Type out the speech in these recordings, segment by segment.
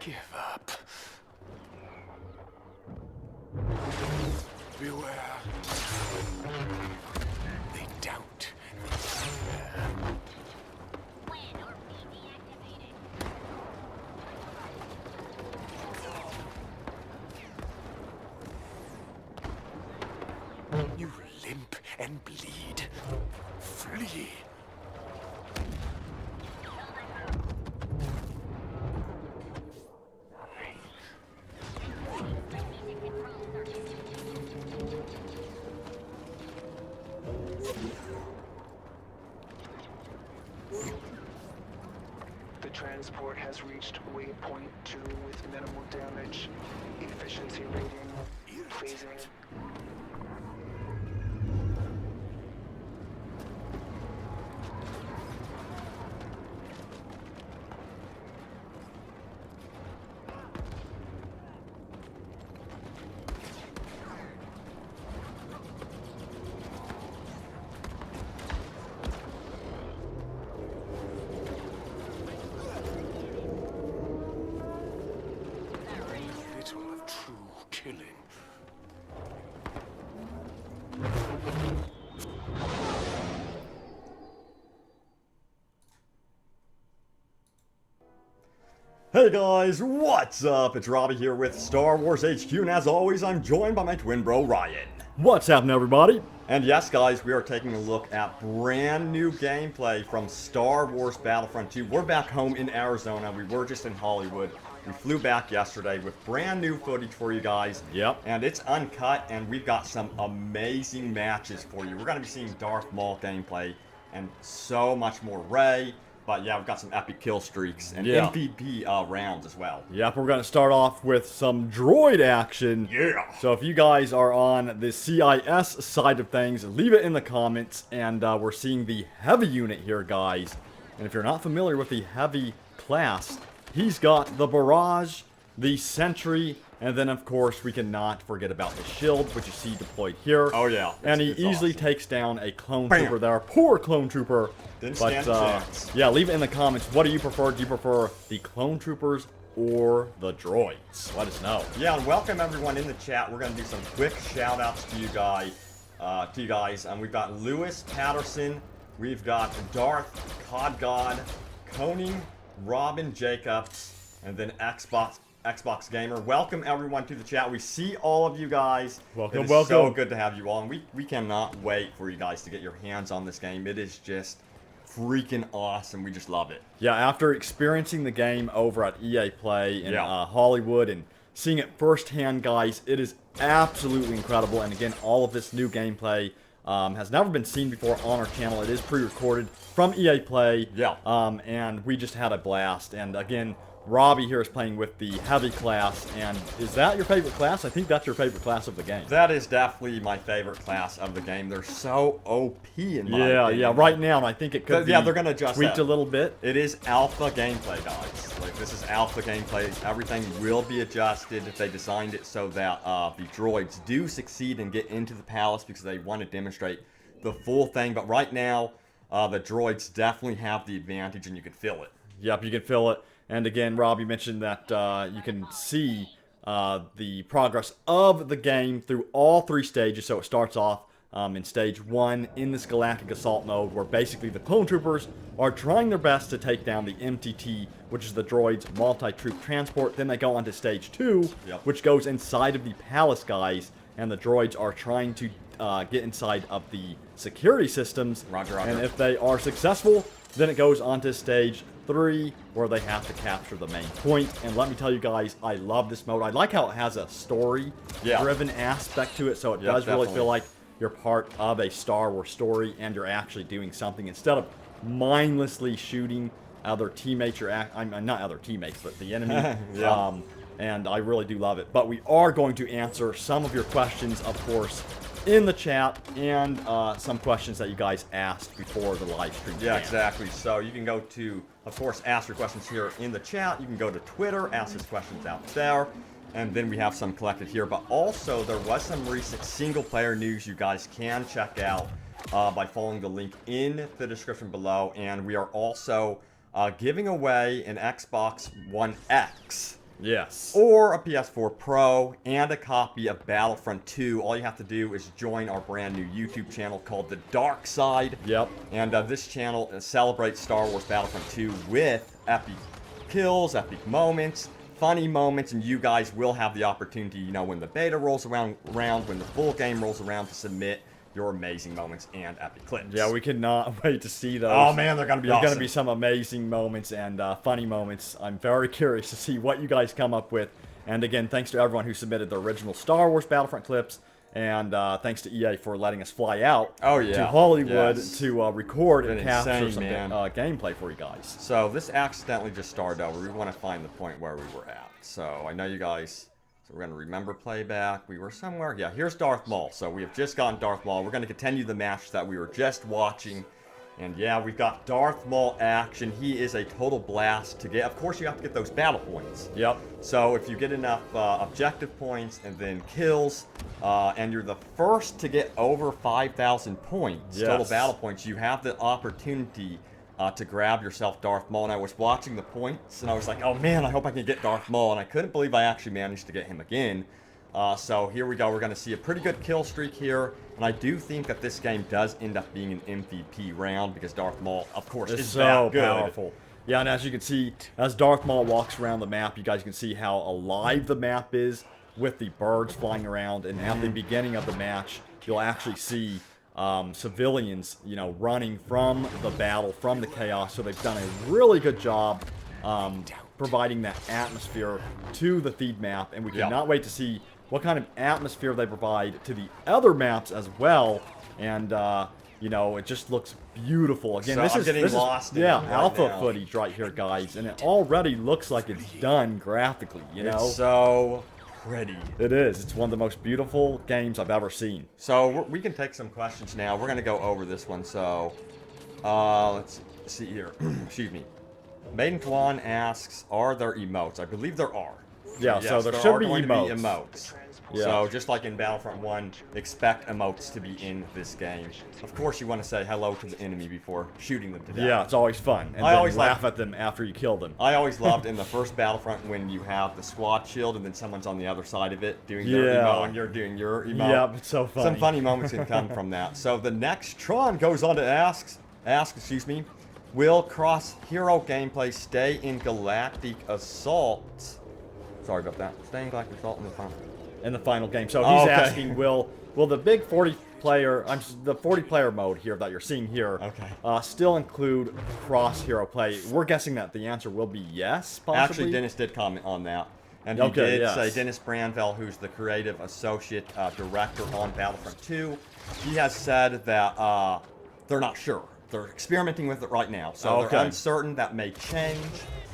give up. Beware. They doubt. Plan or be deactivated. You limp and bleed. Flee. The transport has reached waypoint 2 with minimal damage. Efficiency rating pleasing. Little of true killing. Hey guys, what's up? It's Robbie here with Star Wars HQ, and as always, I'm joined by my twin bro, Ryan. What's happening, everybody? And yes, guys, we are taking a look at brand new gameplay from Star Wars Battlefront 2. We're back home in Arizona. We were just in Hollywood. We flew back yesterday with brand new footage for you guys. Yep. And it's uncut, and we've got some amazing matches for you. We're going to be seeing Darth Maul gameplay and so much more Rey. But yeah, we've got some epic kill streaks and Yeah. MVP rounds as well. Yep, we're going to start off with some droid action. Yeah. So if you guys are on the CIS side of things, leave it in the comments. And we're seeing the heavy unit here, guys. And if you're not familiar with the heavy class, he's got the barrage, the sentry, and then of course we cannot forget about the shield, which you see deployed here. Oh yeah. And he It's easily awesome. takes down a clone Bam. trooper there. Poor clone trooper. Didn't But stand a chance. yeah, leave it in the comments. What do you prefer? Do you prefer the clone troopers or the droids? Let us know. Yeah, and welcome everyone in the chat. We're gonna do some quick shout outs to you guys. We've got Lewis Patterson, we've got Darth Codgod, Koning, Robin Jacobs, and then Xbox Gamer. Welcome everyone to the chat. We see all of you guys. Welcome, It is so welcome. good to have you all, and we cannot wait for you guys to get your hands on this game. It is just freaking awesome. We just love it. Yeah, after experiencing the game over at EA Play in Yeah. Hollywood and seeing it firsthand, guys, it is absolutely incredible. And again, all of this new gameplay has never been seen before on our channel. It is pre-recorded from EA Play. Yeah. And we just had a blast. And again, Robbie here is playing with the heavy class. And is that your favorite class? I think that's your favorite class of the game. That is definitely my favorite class of the game. They're so OP in my opinion. Yeah, right now, and I think it could be Yeah, they're gonna adjust tweaked that. a little bit. It is alpha gameplay, guys. Like, this is alpha gameplay. Everything will be adjusted if they designed it so that the droids do succeed and get into the palace because they want to demonstrate the full thing. But right now, the droids definitely have the advantage, and you can feel it. Yep, you can feel it. And again, Robbie mentioned that you can see the progress of the game through all three stages. So it starts off in stage 1 in this Galactic assault mode, where basically the clone troopers are trying their best to take down the MTT, which is the droid's multi-troop transport. Then they go on to stage 2, Yep. which goes inside of the palace, guys, and the droids are trying to get inside of the security systems. Roger, roger. And if they are successful, then it goes on to stage 3, where they have to capture the main point. And let me tell you guys, I love this mode. I like how it has a story-driven aspect to it, so it Yep, does really definitely. feel like you're part of a Star Wars story, and you're actually doing something instead of mindlessly shooting other teammates. I'm not other teammates, but the enemy. Yeah. And I really do love it. But we are going to answer some of your questions, of course, in the chat, and some questions that you guys asked before the live stream. Yeah, began. exactly. So you can go to, of course, ask your questions here in the chat. You can go to Twitter, ask his questions out there. And then we have some collected here. But also, there was some recent single-player news you guys can check out by following the link in the description below. And we are also giving away an Xbox One X. Yes. or a PS4 Pro, and a copy of Battlefront 2, all you have to do is join our brand new YouTube channel called The Dark Side. Yep. And this channel celebrates Star Wars Battlefront 2 with epic kills, epic moments, funny moments, and you guys will have the opportunity, you know, when the beta rolls around, when the full game rolls around, to submit your amazing moments and epic clips. Yeah, we cannot wait to see those. Oh man, they're gonna be There's awesome. gonna be some amazing moments and funny moments. I'm very curious to see what you guys come up with. And again, thanks to everyone who submitted the original Star Wars Battlefront clips. And thanks to EA for letting us fly out to Hollywood to record and capture some gameplay for you guys. So this accidentally just started over. We want to find the point where we were at. So I know you guys... So we're going to remember playback. We were somewhere. Yeah, here's Darth Maul. So we have just gotten Darth Maul. We're going to continue the match that we were just watching. And yeah, we've got Darth Maul action. He is a total blast to get. Of course, you have to get those battle points. Yep. So if you get enough objective points and then kills, and you're the first to get over 5,000 points, total battle points, you have the opportunity to grab yourself Darth Maul. And I was watching the points, and I was like, oh man, I hope I can get Darth Maul. And I couldn't believe I actually managed to get him again. So here we go. We're going to see a pretty good kill streak here. And I do think that this game does end up being an MVP round because Darth Maul, of course, is so that powerful. Yeah, and as you can see, as Darth Maul walks around the map, you guys can see how alive the map is with the birds flying around. And at the beginning of the match, you'll actually see civilians, you know, running from the battle, from the chaos. So they've done a really good job providing that atmosphere to the feed map, and we cannot wait to see what kind of atmosphere they provide to the other maps as well. And you know, it just looks beautiful. Again, So this I'm is getting lost in it right alpha now. footage right here, guys, and it already looks like it's done graphically. You know, It's so pretty. it is. It's one of the most beautiful games I've ever seen. So we can take some questions now. We're going to go over this one. So let's see here. Excuse me. Maiden Tuan asks, are there emotes? I believe there are. Yeah, Yes, so there are should be going to emotes. Yeah. So just like in Battlefront 1, expect emotes to be in this game. Of course, you want to say hello to the enemy before shooting them to death. Yeah, it's always fun. And I then always laugh at them after you kill them. I always loved in the first Battlefront when you have the squad shield and then someone's on the other side of it doing their emote and you're doing your emote. Yep, it's so funny. Some funny moments can come from that. So the next Tron goes on to ask, will cross-hero gameplay stay in Galactic Assault? Sorry about that. Stay in Galactic Assault in the final game. So he's okay. asking, will the big 40-player, the 40-player mode here that you're seeing here, still include cross-hero play? We're guessing that the answer will be yes, possibly. Actually, Dennis did comment on that. And he did say, Dennis Branville, who's the creative associate director on Battlefront 2, he has said that they're not sure. They're experimenting with it right now. So they're uncertain. That may change.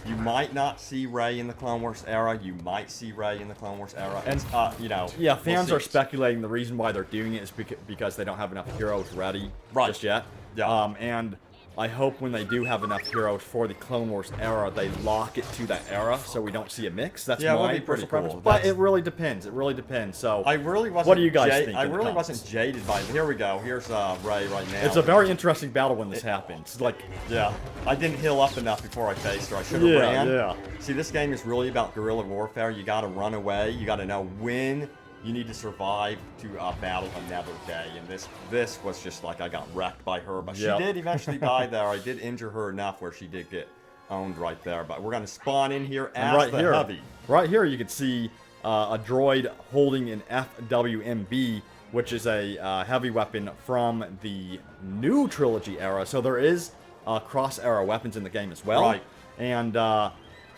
You might not see Rey in the Clone Wars era. You might see Rey in the Clone Wars era. And, you know. Yeah, fans are speculating the reason why they're doing it is because they don't have enough heroes ready just yet. Yeah. And I hope when they do have enough heroes for the Clone Wars era, they lock it to that era so we don't see a mix. That's my personal preference. But it really depends. It really depends. So I really wasn't. What do you guys think? I really wasn't jaded by it. Here we go. Here's Rey right now. It's a very interesting battle when this happens. Like, I didn't heal up enough before I faced her. I should have ran. See, this game is really about guerrilla warfare. You got to run away. You got to know when you need to survive to battle another day. And this was just like I got wrecked by her. But she did eventually die there. I did injure her enough where she did get owned right there. But we're going to spawn in here as the heavy. Right here you can see a droid holding an FWMB, which is a heavy weapon from the new trilogy era. So there is cross-era weapons in the game as well. Right. And,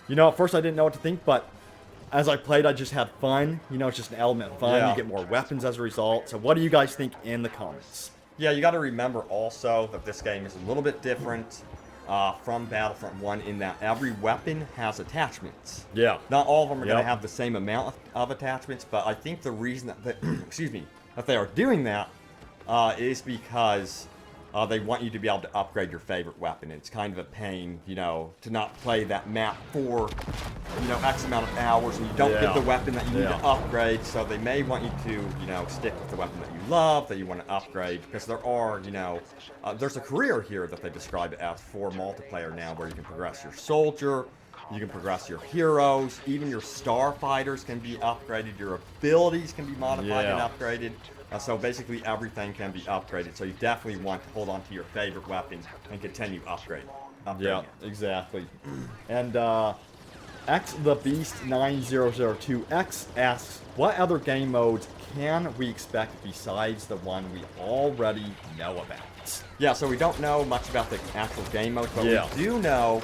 you know, at first I didn't know what to think, but as I played, I just had fun. You know, it's just an element of fun. You get more weapons as a result. So what do you guys think in the comments? Yeah, you got to remember also that this game is a little bit different from Battlefront 1 in that every weapon has attachments. Yeah. Not all of them are going to have the same amount of attachments, but I think the reason that that they are doing that is because they want you to be able to upgrade your favorite weapon. It's kind of a pain, you know, to not play that map for, you know, X amount of hours and you don't get the weapon that you need to upgrade. So they may want you to, you know, stick with the weapon that you love, that you want to upgrade, because there are, you know, there's a career here that they describe it as for multiplayer now where you can progress your soldier. You can progress your heroes. Even your starfighters can be upgraded. Your abilities can be modified and upgraded. So basically everything can be upgraded. So you definitely want to hold on to your favorite weapon and continue upgrading. Yeah, exactly. And X the Beast 9002X asks, what other game modes can we expect besides the one we already know about? Yeah, so we don't know much about the actual game mode, but we do know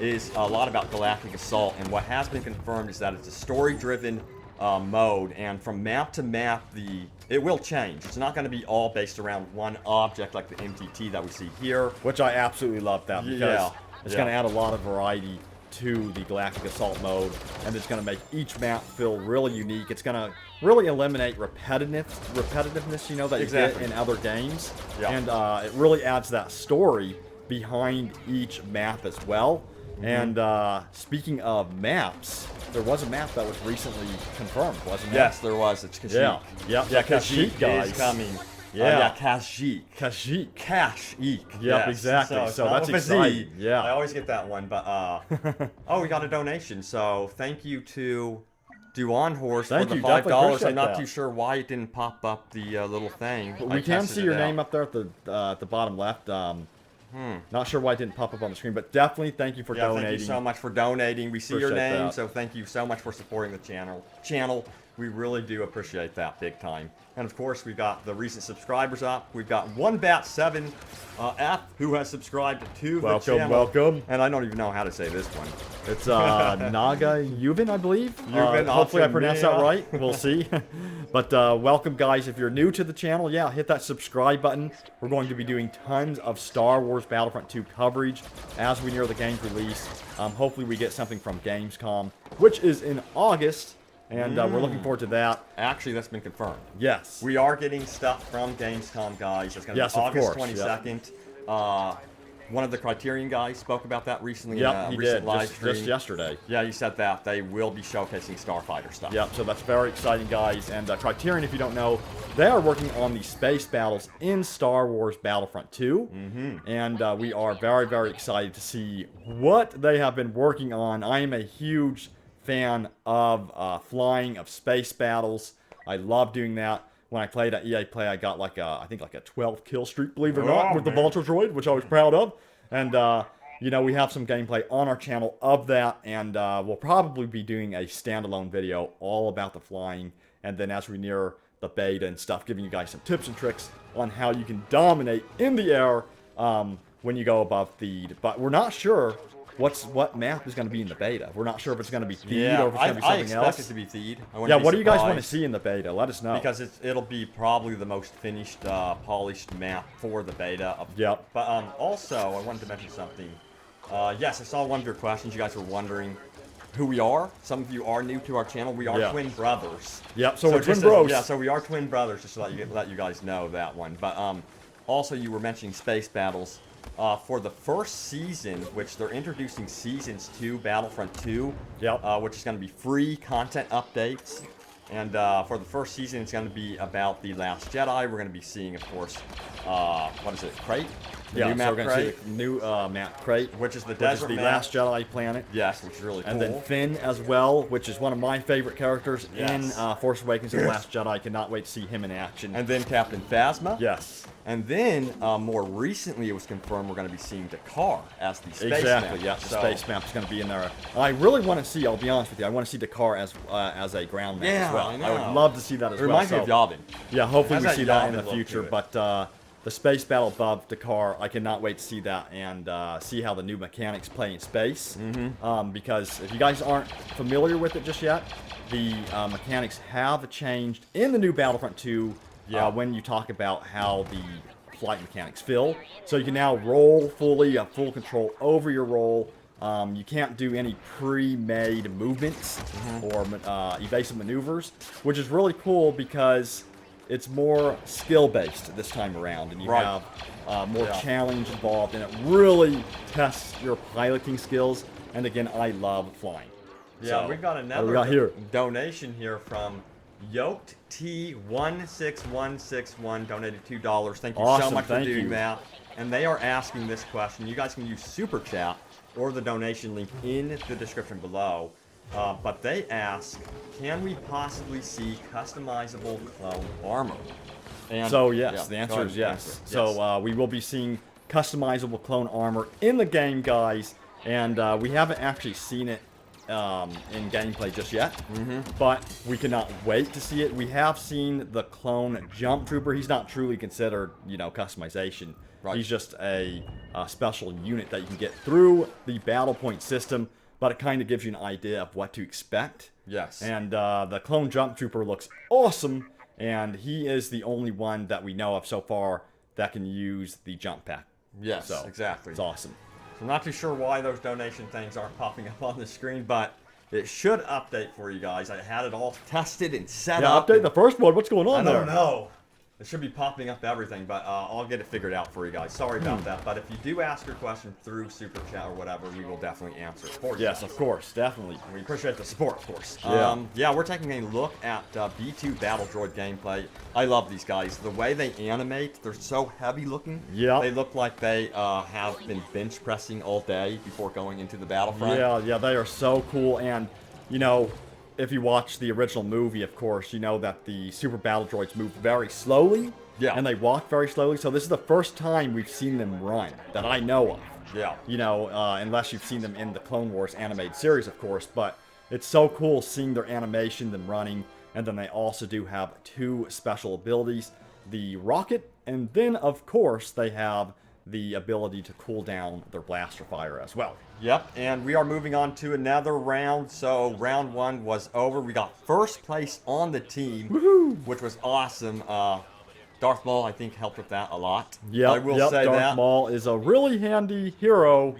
is a lot about Galactic Assault, and what has been confirmed is that it's a story-driven mode, and from map to map, it will change. It's not going to be all based around one object like the MTT that we see here. Which I absolutely love that, because it's going to add a lot of variety to the Galactic Assault mode, and it's going to make each map feel really unique. It's going to really eliminate repetitiveness, you know, that you get in other games. And it really adds that story behind each map as well. And speaking of maps, there was a map that was recently confirmed, wasn't there? Yes, there was. It's Kashyyyk. Yeah, Kashyyyk guys. is coming. Kashyyyk. Kashyyyk. Yep, Yes. exactly. So that's with a Z. exciting. Yeah. I always get that one, but oh, we got a donation. So thank you to Duan Horse for the $5. I'm not too sure why it didn't pop up the little thing. But we can see your name up there at the bottom left. Not sure why it didn't pop up on the screen, but definitely thank you for donating. Thank you so much for donating. We see your name, that. so thank you so much for supporting the channel. We really do appreciate that big time. And of course, we've got the recent subscribers up. We've got OneBat7F who has subscribed to the channel. Welcome. And I don't even know how to say this one. It's Naga Yuvin, I believe. Yuvin, hopefully I pronounced that right. We'll see. But welcome, guys. If you're new to the channel, hit that subscribe button. We're going to be doing tons of Star Wars Battlefront 2 coverage as we near the game's release. Hopefully we get something from Gamescom, which is in August. And we're looking forward to that. Actually, that's been confirmed. Yes. We are getting stuff from Gamescom, guys. It's going to be August 22nd. One of the Criterion guys spoke about that recently in a recent live stream. Just yesterday. Yeah, he said that they will be showcasing Starfighter stuff. Yep, so that's very exciting, guys. And Criterion, if you don't know, they are working on the space battles in Star Wars Battlefront 2. And we are very, very excited to see what they have been working on. I am a huge fan of flying, of space battles. I love doing that. When I played at EA Play, I got I think like a 12 kill streak, believe it or not, with the Vulture droid, which I was proud of. And you know, we have some gameplay on our channel of that, and we'll probably be doing a standalone video all about the flying, and then as we near the beta and stuff, giving you guys some tips and tricks on how you can dominate in the air when you go above feed. But we're not sure what map is going to be in the beta. We're not sure if it's going to be Theed or if it's going to be something else. I expect it to be Theed. What do you guys want to see in the beta? Let us know. Because it'll be probably the most finished, polished map for the beta. Yep. But also, I wanted to mention something. Yes, I saw one of your questions. You guys were wondering who we are. Some of you are new to our channel. We are twin brothers. Yep, so we're twin bros. Yeah, so we are twin brothers, just to let you guys know that one. But also, you were mentioning space battles. For the first season, which they're introducing Seasons 2, Battlefront 2, which is going to be free content updates. And for the first season, it's going to be about the Last Jedi. We're going to be seeing, of course, what is it, Crate? New map Crate. See the new map Crate, which is the desert map. Last Jedi planet. Yes, which is really cool. And then Finn as well, which is one of my favorite characters in Force Awakens and The Last Jedi. I cannot wait to see him in action. And then Captain Phasma. Yes. And then, more recently, it was confirmed we're going to be seeing Dakar as the space map. Yeah, the space map is going to be in there. I really want to see, I'll be honest with you, I want to see Dakar as a ground map as well. I would love to see that as well. It reminds me of Yavin. Yeah, hopefully we see that in the future. But the space battle above Dakar, I cannot wait to see that and see how the new mechanics play in space. Because if you guys aren't familiar with it just yet, the mechanics have changed in the new Battlefront 2 when you talk about how the flight mechanics feel. So you can now roll fully, you have full control over your roll. You can't do any pre-made movements or evasive maneuvers, which is really cool because it's more skill-based this time around, and you have more challenge involved, and it really tests your piloting skills. And again, I love flying. Yeah, so, we've got another donation here from Yoked T16161, donated $2. Thank you so much for doing that. And they are asking this question. You guys can use Super Chat or the donation link in the description below. But they ask, can we possibly see customizable clone armor? And, So yes, yeah, the go answer ahead is and yes. answer. So we will be seeing customizable clone armor in the game, guys, and we haven't actually seen it in gameplay just yet, but we cannot wait to see it. We have seen the clone Jumptrooper. He's not truly considered, you know, customization. Right. He's just a special unit that you can get through the battle point system, but it kind of gives you an idea of what to expect. Yes. And the clone Jumptrooper looks awesome, and he is the only one that we know of so far that can use the jump pack. Yes, So, exactly. It's awesome. I'm not too sure why those donation things aren't popping up on the screen, but it should update for you guys. I had it all tested and set Yeah, up. update the first one. What's going I on there? don't know. It should be popping up everything, but I'll get it figured out for you guys. Sorry Hmm. about that, but if you do ask your question through Super Chat or whatever, we will definitely answer it for you. Yes, of course, definitely. We appreciate the support, of course. Yeah. Yeah, we're taking a look at B2 Battle Droid gameplay. I love these guys. The way they animate, they're so heavy looking. Yeah. They look like they have been bench pressing all day before going into the battlefront. Yeah, they are so cool. And, you know, if you watch the original movie, of course, you know that the Super Battle Droids move very slowly. Yeah. And they walk very slowly. So this is the first time we've seen them run that I know of. Yeah. You know, unless you've seen them in the Clone Wars animated series, of course. But it's so cool seeing their animation, them running. And then they also do have 2 special abilities. The rocket, and then, of course, they have the ability to cool down their blaster fire as well. Yep, and we are moving on to another round. So round 1 was over. We got first place on the team, which was awesome. Darth Maul, I think, helped with that a lot. Yep, I will say Darth that. Maul is a really handy hero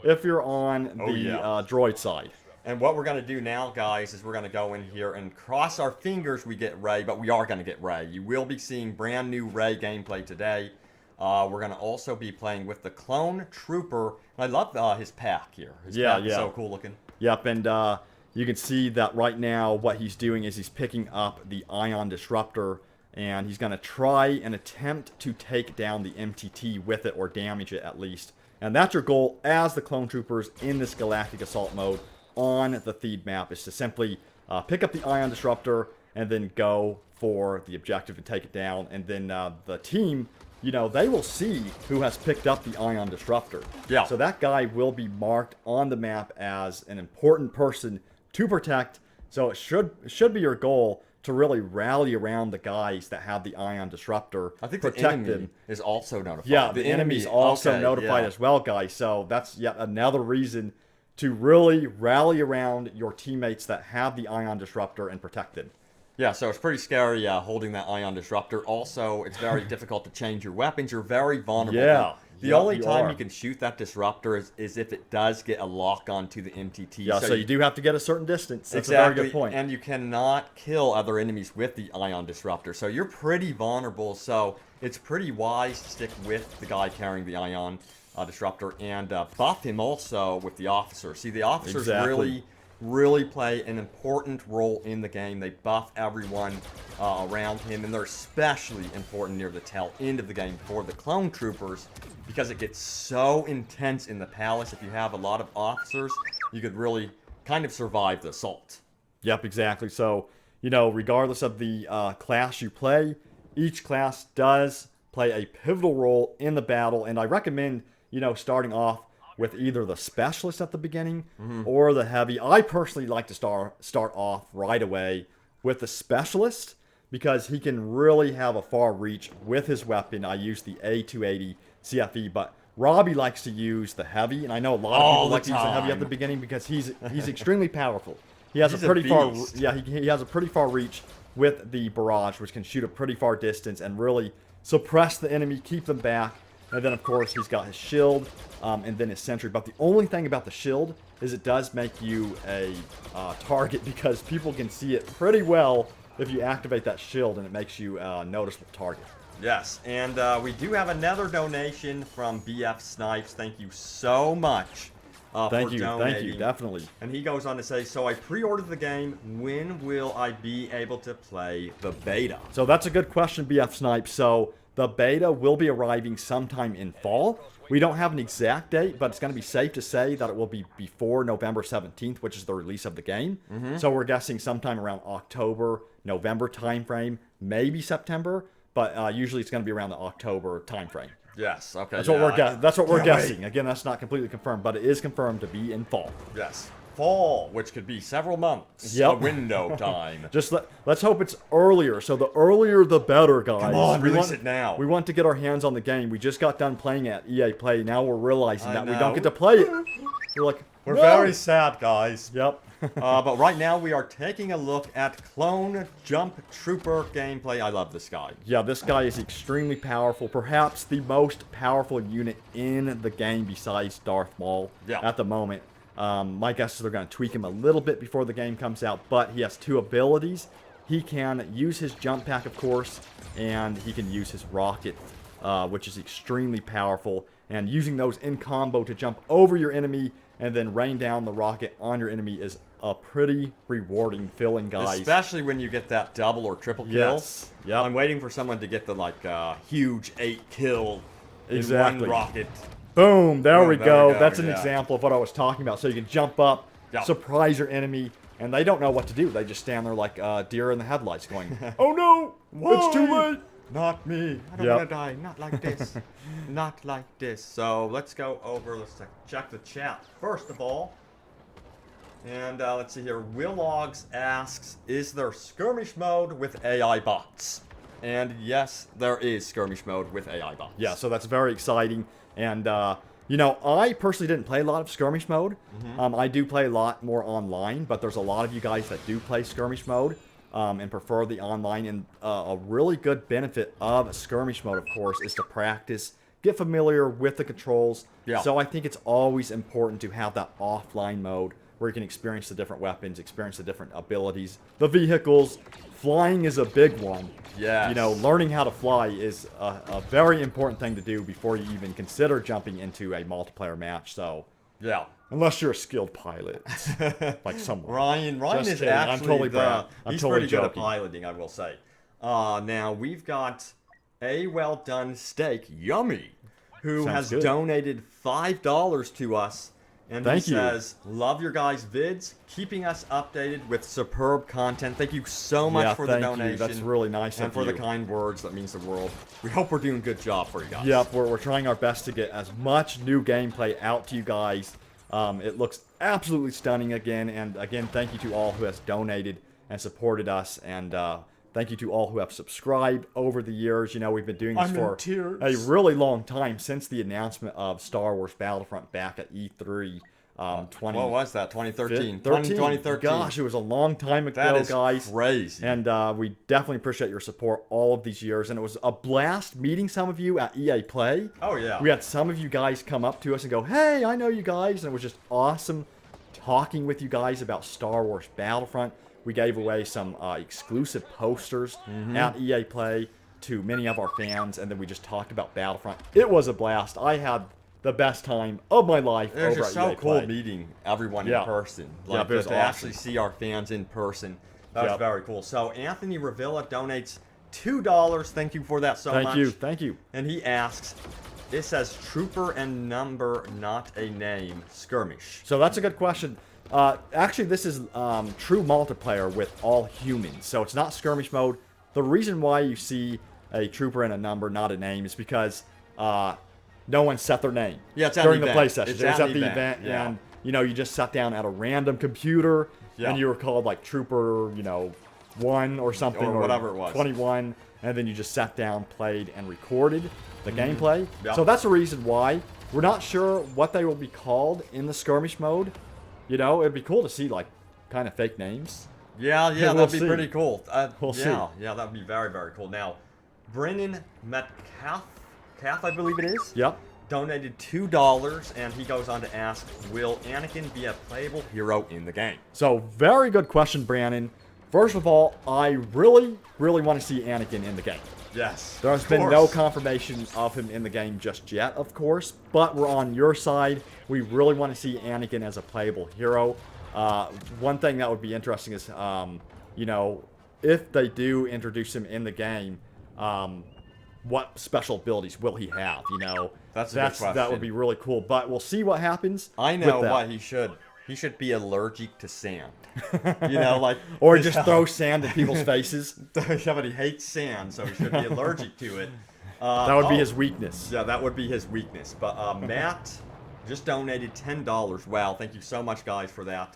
if you're on Oh, the yeah. droid side. And what we're going to do now, guys, is we're going to go in here and cross our fingers we get Rey, but we are going to get Rey. You will be seeing brand new Rey gameplay today. We're going to also be playing with the Clone Trooper. And I love his pack here. His Yeah, pack is yeah. so cool looking. Yep, and you can see that right now what he's doing is he's picking up the Ion Disruptor, and he's going to try and attempt to take down the MTT with it, or damage it at least. And that's your goal as the Clone Troopers in this Galactic Assault mode on the Theed map, is to simply pick up the Ion Disruptor and then go for the objective and take it down. And then the team, you know, they will see who has picked up the Ion Disruptor. Yeah. So that guy will be marked on the map as an important person to protect. So it should be your goal to really rally around the guys that have the Ion Disruptor. I think the protect enemy them. is also notified. Yeah, the enemy's also okay, notified yeah. as well, guys. So that's yet another reason to really rally around your teammates that have the Ion Disruptor and protect them. Yeah, so it's pretty scary holding that Ion Disruptor. Also, it's very difficult to change your weapons. You're very vulnerable. Yeah. The Yep, only you time are. you can shoot that Disruptor is if it does get a lock onto the MTT. Yeah, so you do have to get a certain distance. That's a very good point. And you cannot kill other enemies with the Ion Disruptor. So you're pretty vulnerable. So it's pretty wise to stick with the guy carrying the Ion Disruptor and buff him also with the officer. See, the officers Exactly. really play an important role in the game. They buff everyone around him, and they're especially important near the tail end of the game for the Clone Troopers, because it gets so intense in the palace. If you have a lot of officers, you could really kind of survive the assault. Yep, exactly. So, you know, regardless of the class you play, each class does play a pivotal role in the battle, and I recommend, you know, starting off with either the specialist at the beginning or the heavy. I personally like to start off right away with the specialist, because he can really have a far reach with his weapon. I use the A280 CFE, but Robbie likes to use the heavy, and I know a lot of All people the like to use the heavy at time. the beginning because he's extremely powerful. He has He's a a pretty far beast. he has a pretty far reach with the barrage, which can shoot a pretty far distance and really suppress the enemy, keep them back. And then, of course, he's got his shield and then his sentry. But the only thing about the shield is it does make you a target, because people can see it pretty well if you activate that shield, and it makes you a noticeable target. Yes, and we do have another donation from BF Snipes. Thank you so much Thank for you, donating. definitely. And he goes on to say, so I pre-ordered the game. When will I be able to play the beta? So that's a good question, BF Snipes. So The beta will be arriving sometime in fall. We don't have an exact date, but it's going to be safe to say that it will be before November 17th, which is the release of the game. So we're guessing sometime around October, November timeframe, maybe September, but usually it's going to be around the October timeframe. Yes, okay. That's what we're Can't guessing. wait. Again, that's not completely confirmed, but it is confirmed to be in fall. Yes. Fall, which could be several months. Yep. A window time. Just let's hope it's earlier. So the earlier, the better, guys. Come on, release it now. We want to get our hands on the game. We just got done playing at EA Play. Now we're realizing that we know. don't get to play it. We're like, We're no. very sad, guys. Yep. But right now we are taking a look at Clone Jumptrooper gameplay. I love this guy. Yeah, this guy is extremely powerful. Perhaps the most powerful unit in the game besides Darth Maul at the moment. My guess is they're going to tweak him a little bit before the game comes out, but he has 2 abilities. He can use his jump pack, of course, and he can use his rocket, which is extremely powerful. And using those in combo to jump over your enemy and then rain down the rocket on your enemy is a pretty rewarding feeling, guys. Especially when you get that double or triple kill. Yes. Yep. I'm waiting for someone to get the huge 8 kill in Exactly. one rocket. Boom, there we there go. we go, That's an yeah. example of what I was talking about. So you can jump up, surprise your enemy, and they don't know what to do. They just stand there like deer in the headlights going, oh no, it's too late. Not me. I don't want to die. Not like this. Not like this. So let's go over. Let's check the chat first of all. And let's see here. Willogs asks, is there skirmish mode with AI bots? And yes, there is skirmish mode with AI bots. Yeah, so that's very exciting. And, you know, I personally didn't play a lot of skirmish mode. I do play a lot more online, but there's a lot of you guys that do play skirmish mode and prefer the online. And a really good benefit of skirmish mode, of course, is to practice, get familiar with the controls. Yeah. So I think it's always important to have that offline mode where you can experience the different weapons, experience the different abilities, the vehicles. Flying is a big one. Yes. You know, learning how to fly is a very important thing to do before you even consider jumping into a multiplayer match. So, yeah. Unless you're a skilled pilot, like someone. Ryan Just is kidding. actually I'm totally he's totally pretty joking. good at piloting, I will say. Now we've got a well done steak, Yummy, who Sounds has good. donated $5 to us. And Thank he you. says, love your guys' vids, keeping us updated with superb content. Thank you so much for the donation. You. That's really nice and of for you. the kind words. That means the world. We hope we're doing a good job for you guys. Yep, we're trying our best to get as much new gameplay out to you guys. It looks absolutely stunning again. And again, thank you to all who has donated and supported us. And thank you to all who have subscribed over the years. You know, we've been doing this for a really long time since the announcement of Star Wars Battlefront back at E3. What was that? 2013. 2013. Gosh, it was a long time ago, that is guys. Crazy. And we definitely appreciate your support all of these years. And it was a blast meeting some of you at EA Play. Oh, yeah. We had some of you guys come up to us and go, hey, I know you guys. And it was just awesome talking with you guys about Star Wars Battlefront. We gave away some exclusive posters at EA Play to many of our fans. And then we just talked about Battlefront. It was a blast. I had the best time of my life It was over just at so EA cool Play. meeting everyone Yeah. in person. Yeah, Like, it was to awesome. actually see our fans in person. That was Yep. very cool. So Anthony Revilla donates $2. Thank you for that so much. Thank you. And he asks, it says trooper and number, not a name, skirmish. So that's a good question. Actually, this is true multiplayer with all humans. So it's not skirmish mode. The reason why you see a trooper and a number, not a name, is because no one set their name Yeah, it's at during the the event. play session. It's It was at at the the event, event, yeah. and you know, you just sat down at a random computer, Yeah. and you were called like Trooper, you know, 1 or something, Or whatever it was. 21, and then you just sat down, played, and recorded the gameplay. Yeah. So that's the reason why. We're not sure what they will be called in the skirmish mode. You know, it'd be cool to see like kind of fake names. Yeah, We'll that'd be see. pretty cool. We'll see. Yeah, that would be very, very cool. Now, Brennan Metcalf, I believe it is, Yep. donated $2, and he goes on to ask, will Anakin be a playable hero in the game? So, very good question, Brandon. First of all, I really, really want to see Anakin in the game. Yes. There's been no confirmation of him in the game just yet, of course, but we're on your side. We really want to see Anakin as a playable hero. One thing that would be interesting is, you know, if they do introduce him in the game, what special abilities will he have? You know, That's a good that question. would be really cool. But we'll see what happens. I know with that. what he should. He should be allergic to sand. You know, like Or just throw sand in people's faces. Yeah, but he hates sand, so he should be allergic to it. That would be his weakness. Yeah, that would be his weakness. But Matt just donated $10. Wow, thank you so much, guys, for that.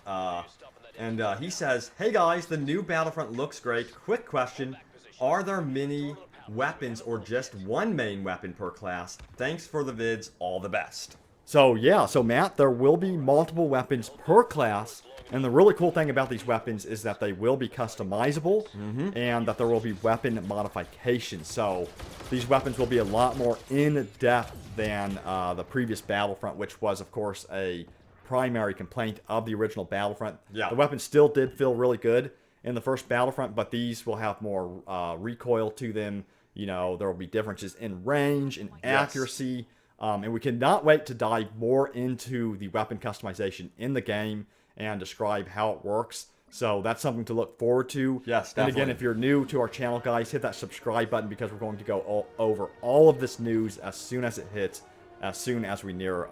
And he says, "Hey guys, the new Battlefront looks great. Quick question: are there many weapons or just one main weapon per class? Thanks for the vids. All the best." So yeah, so Matt, there will be multiple weapons per class, and the really cool thing about these weapons is that they will be customizable, and that there will be weapon modifications. So these weapons will be a lot more in-depth than the previous Battlefront, which was, of course, a primary complaint of the original Battlefront. Yeah. The weapons still did feel really good in the first Battlefront, but these will have more recoil to them. You know, there will be differences in range, in accuracy. And we cannot wait to dive more into the weapon customization in the game and describe how it works. So that's something to look forward to. Yes, And again, definitely. if you're new to our channel, guys, hit that subscribe button because we're going to go over all of this news as soon as it hits, as soon as we near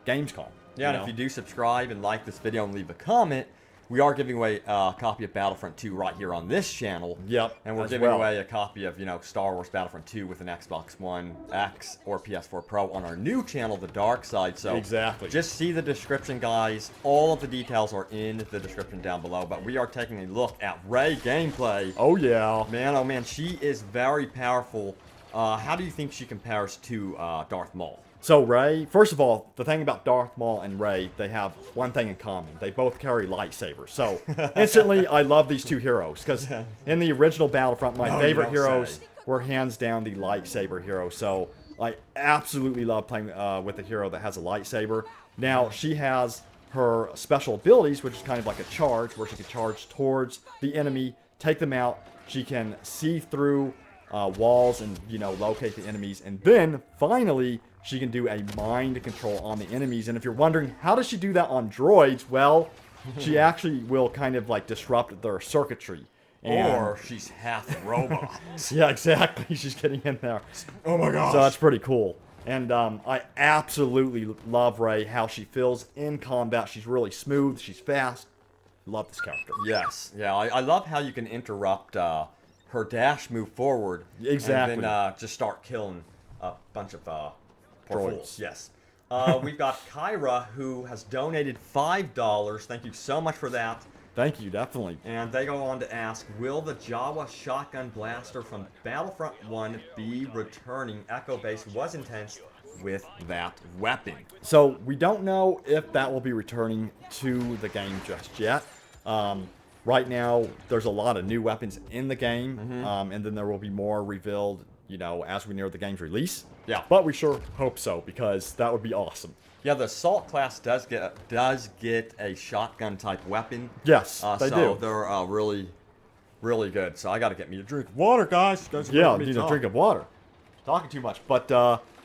Gamescom. Yeah, and if you do subscribe and like this video and leave a comment, we are giving away a copy of Battlefront 2 right here on this channel. Yep, And we're as giving well. away a copy of, Star Wars Battlefront 2 with an Xbox One X or PS4 Pro on our new channel, The Dark Side. So Exactly. just see the description, guys. All of the details are in the description down below. But we are taking a look at Rey gameplay. Oh yeah. Man, oh man, she is very powerful. How do you think she compares to Darth Maul? So Rey, first of all, the thing about Darth Maul and Rey, they have one thing in common. They both carry lightsabers. So instantly, I love these two heroes because in the original Battlefront, my favorite don't heroes say. were hands down the lightsaber heroes. So I absolutely love playing with a hero that has a lightsaber. Now she has her special abilities, which is kind of like a charge, where she can charge towards the enemy, take them out. She can see through walls and locate the enemies, and then finally she can do a mind control on the enemies. And if you're wondering how does she do that on droids, well, she actually will kind of like disrupt their circuitry. Or she's half robot. Yeah, exactly. She's getting in there. Oh my gosh. So that's pretty cool. And I absolutely love Rey, how she feels in combat. She's really smooth. She's fast. Love this character. Yes, yeah, I love how you can interrupt her dash move forward. Exactly. And then just start killing a bunch of Droids. Yes. We've got Kyra, who has donated $5. Thank you so much for that. Thank you, definitely. And they go on to ask, will the Jawa shotgun blaster from Battlefront 1 be returning? Echo Base was intense with that weapon. So we don't know if that will be returning to the game just yet. Right now, there's a lot of new weapons in the game, and then there will be more revealed, as we near the game's release. Yeah. But we sure hope so, because that would be awesome. Yeah, the Assault class does get a shotgun type weapon. Yes, they so do. they're really, really good. So I got to get me a drink of water, guys. Yeah, need a drink of water. Talking too much. But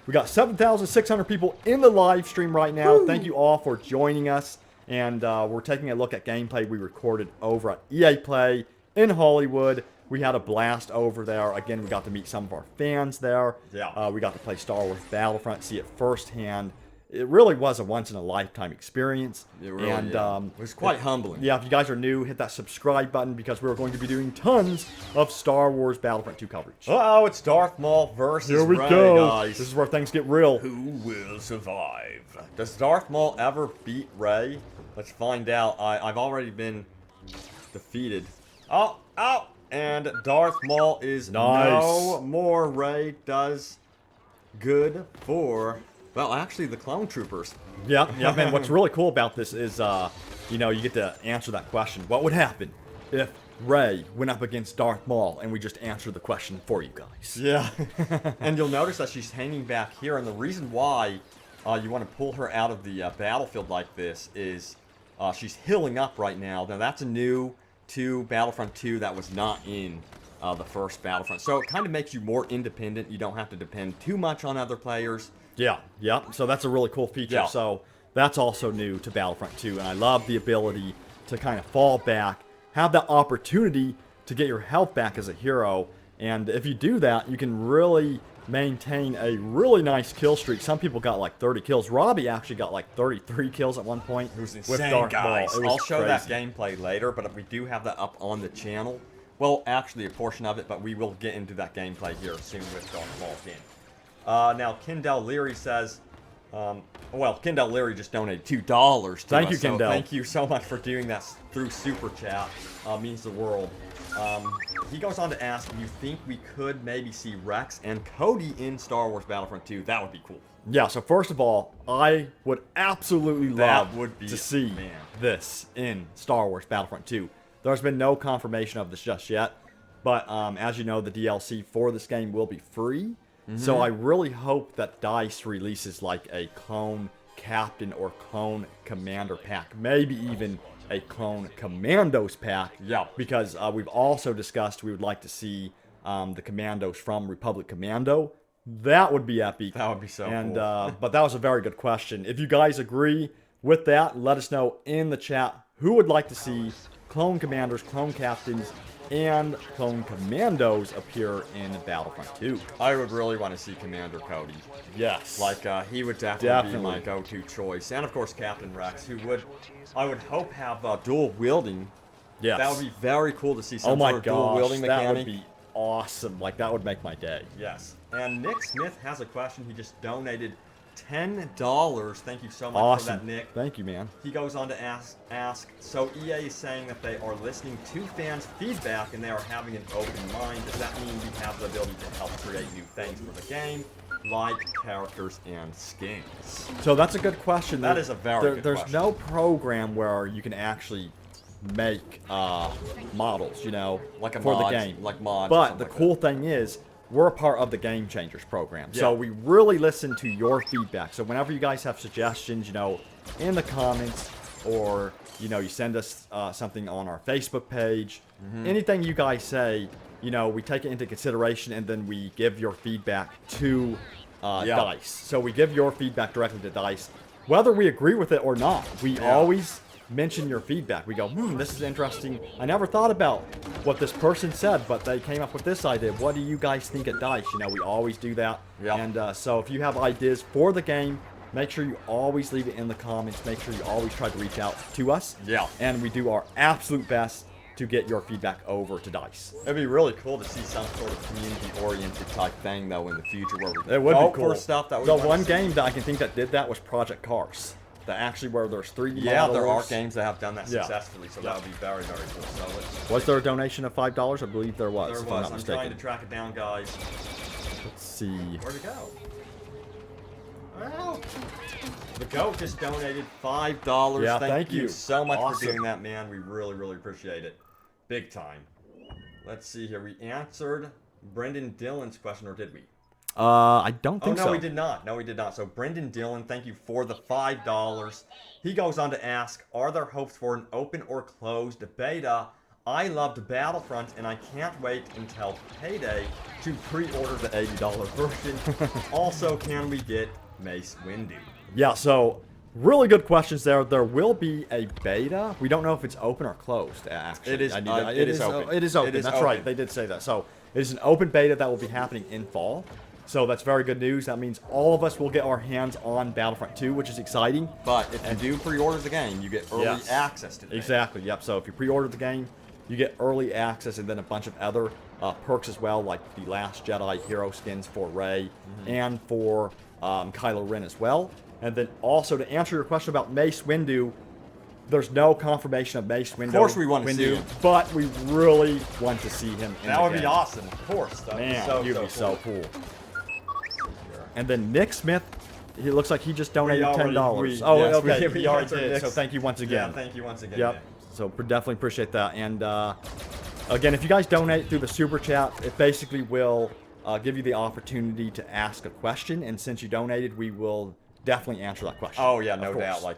we got 7,600 people in the live stream right now. Woo! Thank you all for joining us. And we're taking a look at gameplay we recorded over at EA Play in Hollywood. We had a blast over there. Again, we got to meet some of our fans there. Yeah. We got to play Star Wars Battlefront, see it firsthand. It really was a once-in-a-lifetime experience. It really, and it was quite humbling. Yeah, if you guys are new, hit that subscribe button because we're going to be doing tons of Star Wars Battlefront 2 coverage. Uh-oh, it's Darth Maul versus Here we Rey, go. guys. This is where things get real. Who will survive? Does Darth Maul ever beat Rey? Let's find out. I've already been defeated. Oh! And Darth Maul is no more. Rey does good for, well, actually the clone troopers. Yeah, man. What's really cool about this is, you get to answer that question. What would happen if Rey went up against Darth Maul, and we just answered the question for you guys? Yeah. And you'll notice that she's hanging back here, and the reason why you want to pull her out of the battlefield like this is she's healing up right now. Now, that's a new to Battlefront 2 that was not in the first Battlefront. So it kind of makes you more independent. You don't have to depend too much on other players. Yeah. So that's a really cool feature. Yeah. So that's also new to Battlefront 2, and I love the ability to kind of fall back, have that opportunity to get your health back as a hero, and if you do that, you can really maintain a really nice kill streak. Some people got like 30 kills. Robbie actually got like 33 kills at one point. It was with insane, Darth guys. Maul. It was I'll show that crazy. gameplay later, but we do have that up on the channel. Well, actually, a portion of it, but we will get into that gameplay here soon with Darth Maul in. Now, Kendall Leary says, well, Kendall Leary just donated $2 to us. Thank you, so Kendall. thank you so much for doing that through Super Chat. Means the world. He goes on to ask, do you think we could maybe see Rex and Cody in Star Wars Battlefront 2? That would be cool. Yeah, so first of all, I would absolutely That love would be to see man. this in Star Wars Battlefront 2. There's been no confirmation of this just yet, but as you know, the DLC for this game will be free. So I really hope that DICE releases like a clone captain or clone commander pack, maybe even a clone commandos pack. Yeah. Because we've also discussed we would like to see the commandos from Republic Commando. That would be epic. That would be so and, cool. but that was a very good question. If you guys agree with that, let us know in the chat who would like to see clone commanders, clone captains, and clone commandos appear in Battlefront 2. I would really want to see Commander Cody. Yes. Like, he would definitely be my go-to choice. And, of course, Captain Rex, who would, I would hope, have dual wielding. yes. That would be very cool to see oh some my sort of dual gosh, wielding mechanic. that would be awesome. Like, that would make my day. Yes. And Nick Smith has a question. He just donated $10. Thank you so much Awesome. for that, Nick. Thank you, man. He goes on to ask, so EA is saying that they are listening to fans' feedback and they are having an open mind. Does that mean we have the ability to help create new things for the game, like characters and skins? So that's a good question. That is a very good There's question. no program where you can actually make models, you know, Like a for mods, the game. like mods or But something the like cool thing is, we're a part of the Game Changers program. So Yeah. we really listen to your feedback. So whenever you guys have suggestions, you know, in the comments, or, you know, you send us something on our Facebook page, Mm-hmm. anything you guys say, you know, we take it into consideration, and then we give your feedback to Yeah. DICE. So we give your feedback directly to DICE, whether we agree with it or not. We Yeah. always mention your feedback. We go, this is interesting. I never thought about what this person said, but they came up with this idea. What do you guys think at DICE? You know, we always do that. Yeah. And so if you have ideas for the game, make sure you always leave it in the comments. Make sure you always try to reach out to us. Yeah. And we do our absolute best to get your feedback over to DICE. It'd be really cool to see some sort of community-oriented type thing, though, in the future where we It would vote be cool. for stuff that we the want to one see. game that I can think that did that was Project Cars. That actually where there's 3D Yeah, there are models. games that have done that Yeah. successfully, so that would be very, very cool. So let's, Was there a donation of $5? I believe there was. there if was. I'm not I'm mistaken. trying to track it down, guys. Let's see. Where'd it go? Well, the GOAT just donated $5. Yeah, thank thank you you. so much for Awesome. doing that, man. We really, really appreciate it. Big time. Let's see here. We answered Brendan Dillon's question, or did we? I don't Oh, think no, so. we did not. No, we did not. So, Brendan Dillon, thank you for the $5. He goes on to ask, are there hopes for an open or closed beta? I loved Battlefront, and I can't wait until payday to pre-order the $80 version. Also, can we get Mace Windu? Yeah, so really good questions there. There will be a beta. We don't know if it's open or closed, actually. It is- I need it is open. It is open. It is That's open. right. They did say that. So it is an open beta that will be happening in fall. So that's very good news. That means all of us will get our hands on Battlefront 2, which is exciting. But if you do pre-order the game, you get early Yes. access to the game. Exactly, yep. So if you pre-order the game, you get early access and then a bunch of other perks as well, like the Last Jedi hero skins for Rey and for Kylo Ren as well. And then also to answer your question about Mace Windu, there's no confirmation of Mace Windu. Of course we want to see him. But we really want to see him in That the would be game. awesome, of course. That would be Man, so, he'd so be so cool. cool. And then Nick Smith, he looks like he just donated already- $10. we- Oh, yes, okay. we He already answered did. Nick's- So thank you once again. Yeah, thank you once again. Yep. Nick. So definitely appreciate that. And again, if you guys donate through the super chat, it basically will give you the opportunity to ask a question. And since you donated, we will definitely answer that question. Oh, yeah, Of no course. doubt. Like,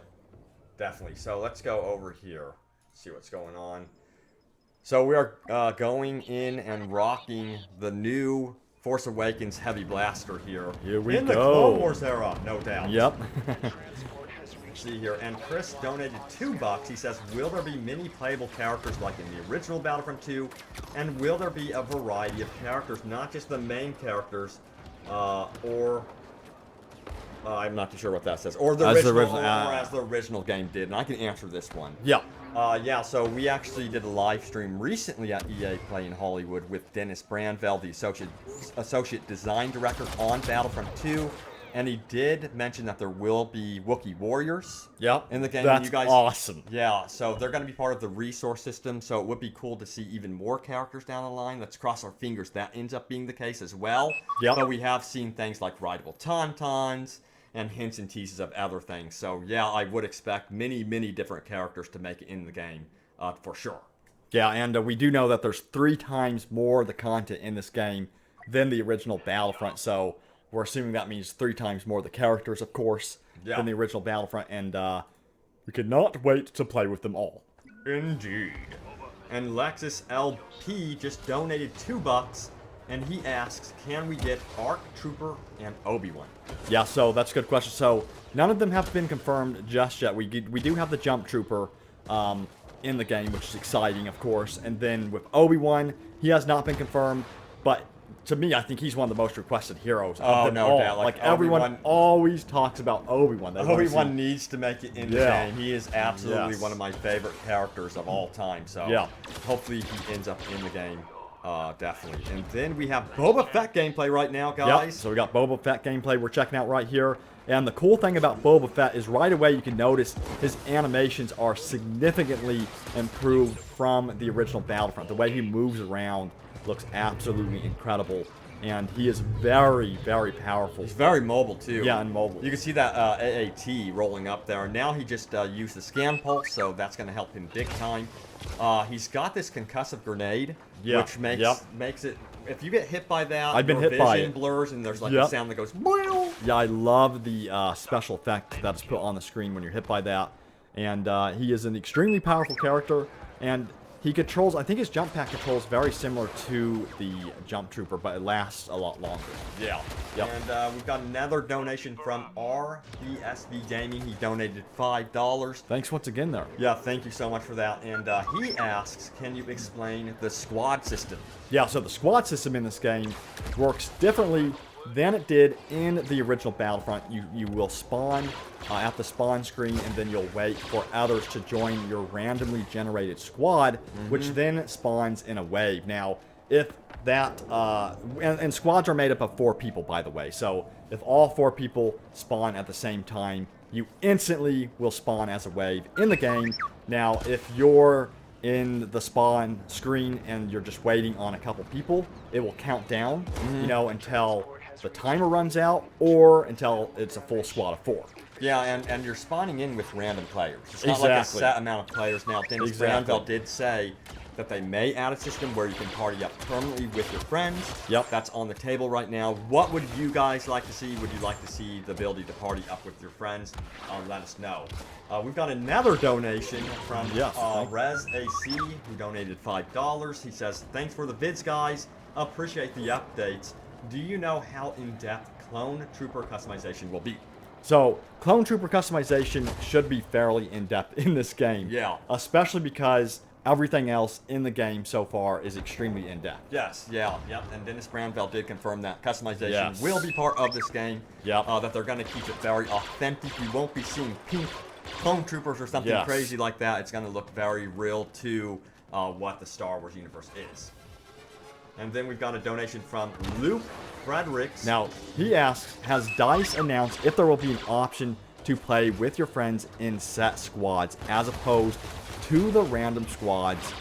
definitely. So let's go over here, see what's going on. So we are going in and rocking the new Force Awakens Heavy Blaster here. Here we in the go. Clone Wars era, no doubt. Yep. Let's see here. And Chris donated $2. He says, will there be many playable characters like in the original Battlefront 2? And will there be a variety of characters, not just the main characters? or I'm not too sure what that says. Or the As the original, original, or as the original game did. And I can answer this one. Yeah. Yeah, so we actually did a live stream recently at EA Play in Hollywood with Dennis Brandveld, the associate design director on Battlefront 2, and he did mention that there will be Wookiee warriors in the game. That's and you guys, awesome. Yeah, so they're going to be part of the resource system, so it would be cool to see even more characters down the line. Let's cross our fingers that ends up being the case as well. Yep. But we have seen things like rideable tauntauns, and hints and teases of other things. So yeah, I would expect many different characters to make it in the game, for sure. Yeah, and we do know that there's 3 times more of the content in this game than the original Battlefront, so we're assuming that means 3 times more of the characters, of course, than the original Battlefront, and we cannot wait to play with them all. Indeed. And Lexus LP just donated $2, and he asks, can we get ARC Trooper and Obi-Wan? Yeah, so that's a good question. So none of them have been confirmed just yet. We do have the Jumptrooper in the game, which is exciting, of course. And then with Obi-Wan, he has not been confirmed, but to me, I think he's one of the most requested heroes of them no all. doubt. Like everyone always talks about Obi-Wan. Obi-Wan needs to make it in the game. He is absolutely Yes. one of my favorite characters of all time. So hopefully he ends up in the game. Definitely. And then we have Boba Fett gameplay right now, guys. Yep. So we got Boba Fett gameplay we're checking out right here. And the cool thing about Boba Fett is right away you can notice his animations are significantly improved from the original Battlefront. The way he moves around looks absolutely incredible. And he is very powerful. He's very mobile, too. Yeah, and mobile. You can see that AAT rolling up there. Now he just used the scan pulse, so that's going to help him big time. He's got this concussive grenade, which makes it... If you get hit by that, I've been your hit by vision it. blurs, and there's like a sound that goes... Wow! Yeah, I love the special effect that's put on the screen when you're hit by that. And he is an extremely powerful character, and he controls, I think his jump pack controls very similar to the Jumptrooper, but it lasts a lot longer. Yeah. Yep. And we've got another donation from RBSV Gaming. He donated $5. Thanks once again there. Yeah, thank you so much for that. And he asks, can you explain the squad system? Yeah, so the squad system in this game works differently than it did in the original Battlefront. You will spawn at the spawn screen, and then you'll wait for others to join your randomly generated squad, which then spawns in a wave. Now, if that... and squads are made up of 4 people, by the way. So, if all 4 people spawn at the same time, you instantly will spawn as a wave in the game. Now, if you're in the spawn screen and you're just waiting on a couple people, it will count down, you know, until the timer runs out or until it's a full squad of 4. Yeah, and you're spawning in with random players. It's not like a set amount of players. Now, Dennis Brandveld did say that they may add a system where you can party up permanently with your friends. Yep. That's on the table right now. What would you guys like to see? Would you like to see the ability to party up with your friends? Let us know. We've got another donation from Rez AC, who donated $5. He says, thanks for the vids, guys. Appreciate the updates. Do you know how in-depth clone trooper customization will be? So, clone trooper customization should be fairly in-depth in this game. Yeah. Especially because everything else in the game so far is extremely in-depth. Yes, yep. And Dennis Brandveld did confirm that customization will be part of this game. Yep. That they're going to keep it very authentic. You won't be seeing pink clone troopers or something crazy like that. It's going to look very real to what the Star Wars universe is. And then we've got a donation from Luke Fredericks. Now, he asks, has DICE announced if there will be an option to play with your friends in set squads as opposed to the random squads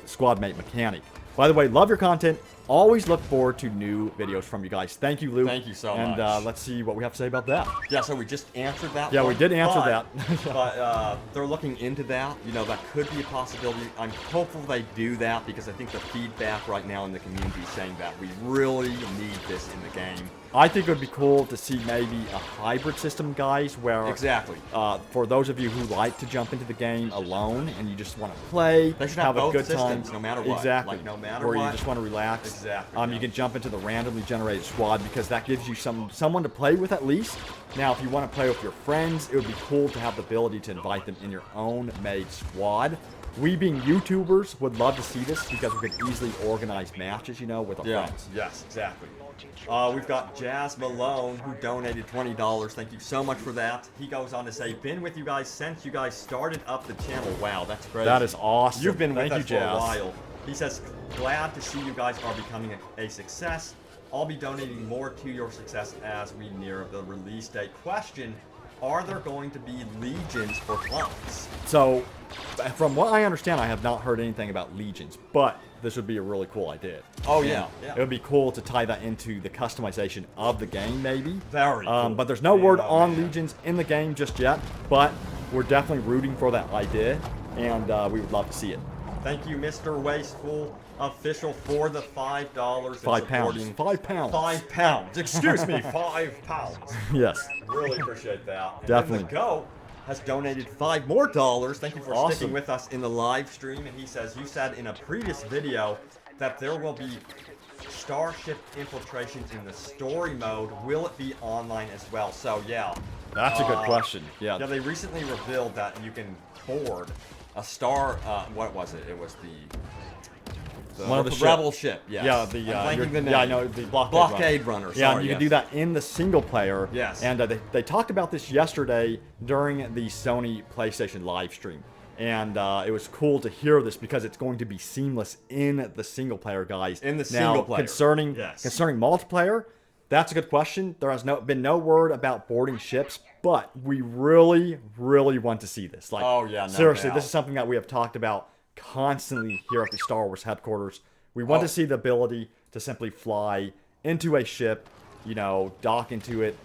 squad mate mechanic? By the way, love your content. Always look forward to new videos from you guys. Thank you, Luke. Thank you so much. much. And let's see what we have to say about that. Yeah, so we just answered that Yeah, one, we did answer that. But they're looking into that. You know, that could be a possibility. I'm hopeful they do that because I think the feedback right now in the community is saying that we really need this in the game. I think it would be cool to see maybe a hybrid system, guys, where... Exactly. For those of you who like to jump into the game alone and you just want to play, they should have a both good systems, time. no matter what. Exactly. Like, no matter where what. you just want to relax. Exactly. You can jump into the randomly generated squad because that gives you someone to play with at least. Now, if you want to play with your friends, it would be cool to have the ability to invite them in your own made squad. we being YouTubers would love to see this because we could easily organize matches, you know, with our friends. Yes, exactly. We've got Jazz Malone, who donated $20. Thank you so much for that. He goes on to say, been with you guys since you guys started up the channel. Wow, that's crazy. That is awesome. You've been with Thank us you, for a Jazz. while. He says, glad to see you guys are becoming a success. I'll be donating more to your success as we near the release date. Question, are there going to be legions for clones? So, from what I understand, I have not heard anything about legions, but this would be a really cool idea. Oh, yeah. It would be cool to tie that into the customization of the game, maybe. Very cool. But there's no word on legions in the game just yet, but we're definitely rooting for that idea, and we would love to see it. Thank you, Mr. Wasteful Official, for the $5. £5. £5. £5. Excuse me, £5. Yes. Really appreciate that. And Definitely. then the Go has donated $5 more. Thank you for Awesome. sticking with us in the live stream. And he says, you said in a previous video that there will be starship infiltrations in the story mode. Will it be online as well? So, yeah. That's a good question. Yeah. Yeah, they recently revealed that you can board a star, what was it? It was One of the rebel ship, yes. Yeah, I'm blanking the name. yeah, I know the blockade runner. Yeah, Sorry, and you can yes. do that in the single player. Yes. And they talked about this yesterday during the Sony PlayStation live stream. And it was cool to hear this because it's going to be seamless in the single player, guys. In the now, single player. Concerning multiplayer, that's a good question. There has been no word about boarding ships, but we really, really want to see this. Like, oh, yeah, no seriously, doubt. this is something that we have talked about constantly here at the Star Wars headquarters. We want to see the ability to simply fly into a ship, you know, dock into it,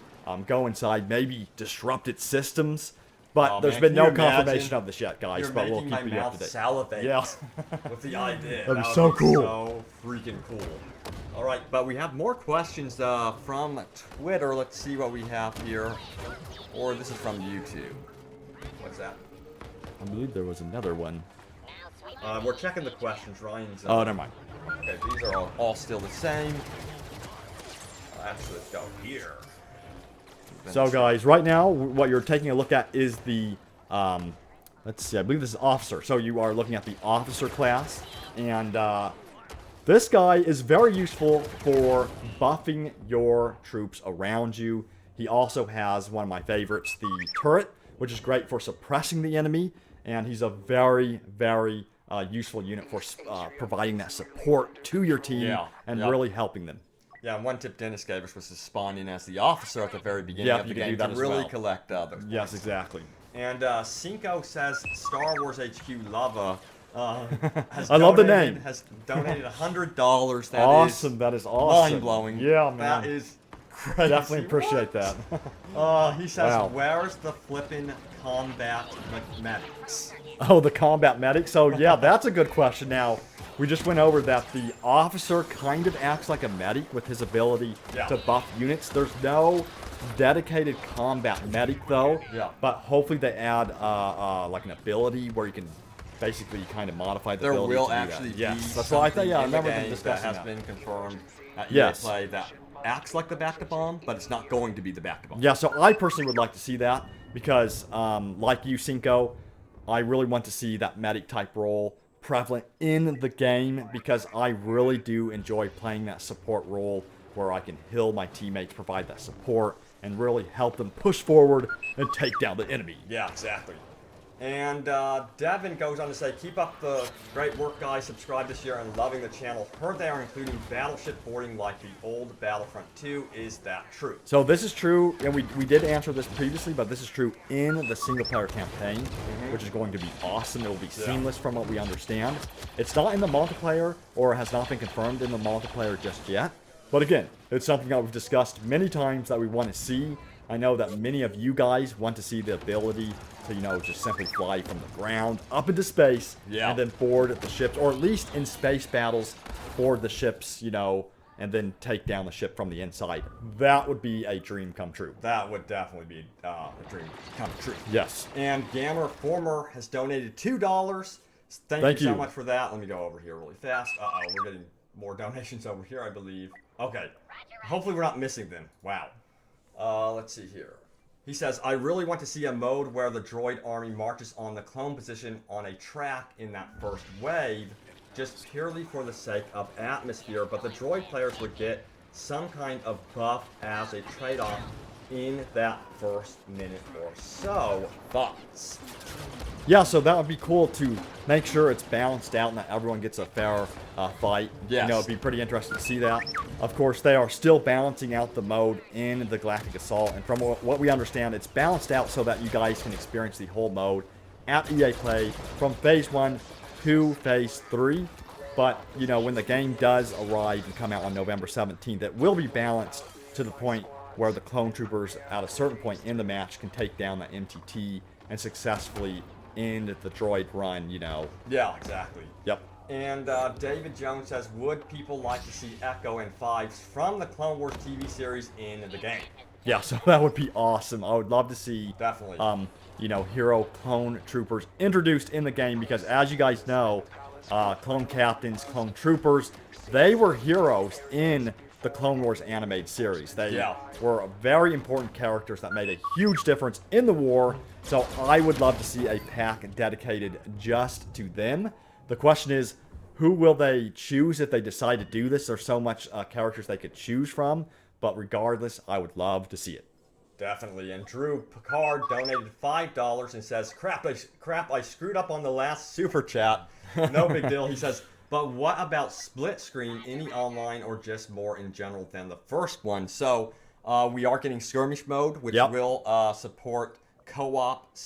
go inside, maybe disrupt its systems. But there's been no confirmation of this yet, guys. But we'll keep you up to date. Salivate Yeah. with the idea. That'd be so cool. So freaking cool. All right, but we have more questions from Twitter. Let's see what we have here. Or this is from YouTube. What's that? I believe there was another one. We're checking the questions. Ryan's. Oh, never mind. Okay, these are all still the same. Actually, let's go here. So, guys, right now, what you're taking a look at is the, let's see, I believe this is officer. So you are looking at the officer class, and this guy is very useful for buffing your troops around you. He also has one of my favorites, the turret, which is great for suppressing the enemy, and he's a very, very useful unit for providing that support to your team and really helping them. Yeah, and one tip Dennis gave us was to spawn in as the officer at the very beginning of the game to really collect those points. Yes, exactly. And Cinco says Star Wars HQ Lava has I love the name. Has donated $100. That awesome. That is awesome. Mind-blowing. Yeah, man. That is crazy. Definitely appreciate that. He says, where's the flippin' combat medics? Oh, the combat medic. So, yeah, that's a good question. Now, we just went over that the officer kind of acts like a medic with his ability to buff units. There's no dedicated combat medic, though. Yeah. But hopefully they add like an ability where you can basically kind of modify the ability. There will to do actually that. be Yes, that's what I thought. Yeah, I remember them that discussing has that. been confirmed at Yes. play that acts like the back-to-bomb, but it's not going to be the back-to-bomb. Yeah, so I personally would like to see that because, like you, Cinco, I really want to see that medic type role prevalent in the game because I really do enjoy playing that support role where I can heal my teammates, provide that support, and really help them push forward and take down the enemy. Yeah, exactly. And Devin goes on to say, keep up the great work, guys. Subscribe this year and loving the channel. Heard they are including battleship boarding like the old Battlefront 2. Is that true? So this is true, and we did answer this previously, but this is true in the single-player campaign, which is going to be awesome. It will be seamless from what we understand. It's not in the multiplayer, or has not been confirmed in the multiplayer just yet. But again, it's something that we've discussed many times that we want to see. I know that many of you guys want to see the ability to, you know, just simply fly from the ground up into space and then board the ships, or at least in space battles, board the ships, you know, and then take down the ship from the inside. That would be a dream come true. That would definitely be a dream come true. Yes. And Gamer Former has donated $2. Thank you so much for that. Let me go over here really fast. Uh-oh, we're getting more donations over here, I believe. Okay. Hopefully we're not missing them. Wow. Let's see here. He says, I really want to see a mode where the droid army marches on the clone position on a track in that first wave, just purely for the sake of atmosphere, but the droid players would get some kind of buff as a trade-off in that first minute or so. Thoughts? Yeah, so that would be cool to make sure it's balanced out and that everyone gets a fair fight. Yes. You know, it'd be pretty interesting to see that. Of course, they are still balancing out the mode in the Galactic Assault, and from what we understand, it's balanced out so that you guys can experience the whole mode at EA Play from Phase 1 to Phase 3. But, you know, when the game does arrive and come out on November 17th, it will be balanced to the point where the clone troopers at a certain point in the match can take down the MTT and successfully end the droid run, you know. Yeah, exactly. Yep. And David Jones says, would people like to see Echo and Fives from the Clone Wars TV series in the game? Yeah, so that would be awesome. I would love to see, Definitely. you know, hero clone troopers introduced in the game because, as you guys know, clone captains, clone troopers, they were heroes in the Clone Wars animated series. They were very important characters that made a huge difference in the war, so I would love to see a pack dedicated just to them. The question is, who will they choose if they decide to do this? There's so much characters they could choose from, but regardless, I would love to see it. Definitely. And Drew Picard donated $5 and says, crap, I screwed up on the last super chat. No big deal. He says, but what about split screen, any online or just more in general than the first one? So we are getting skirmish mode, which will support co-op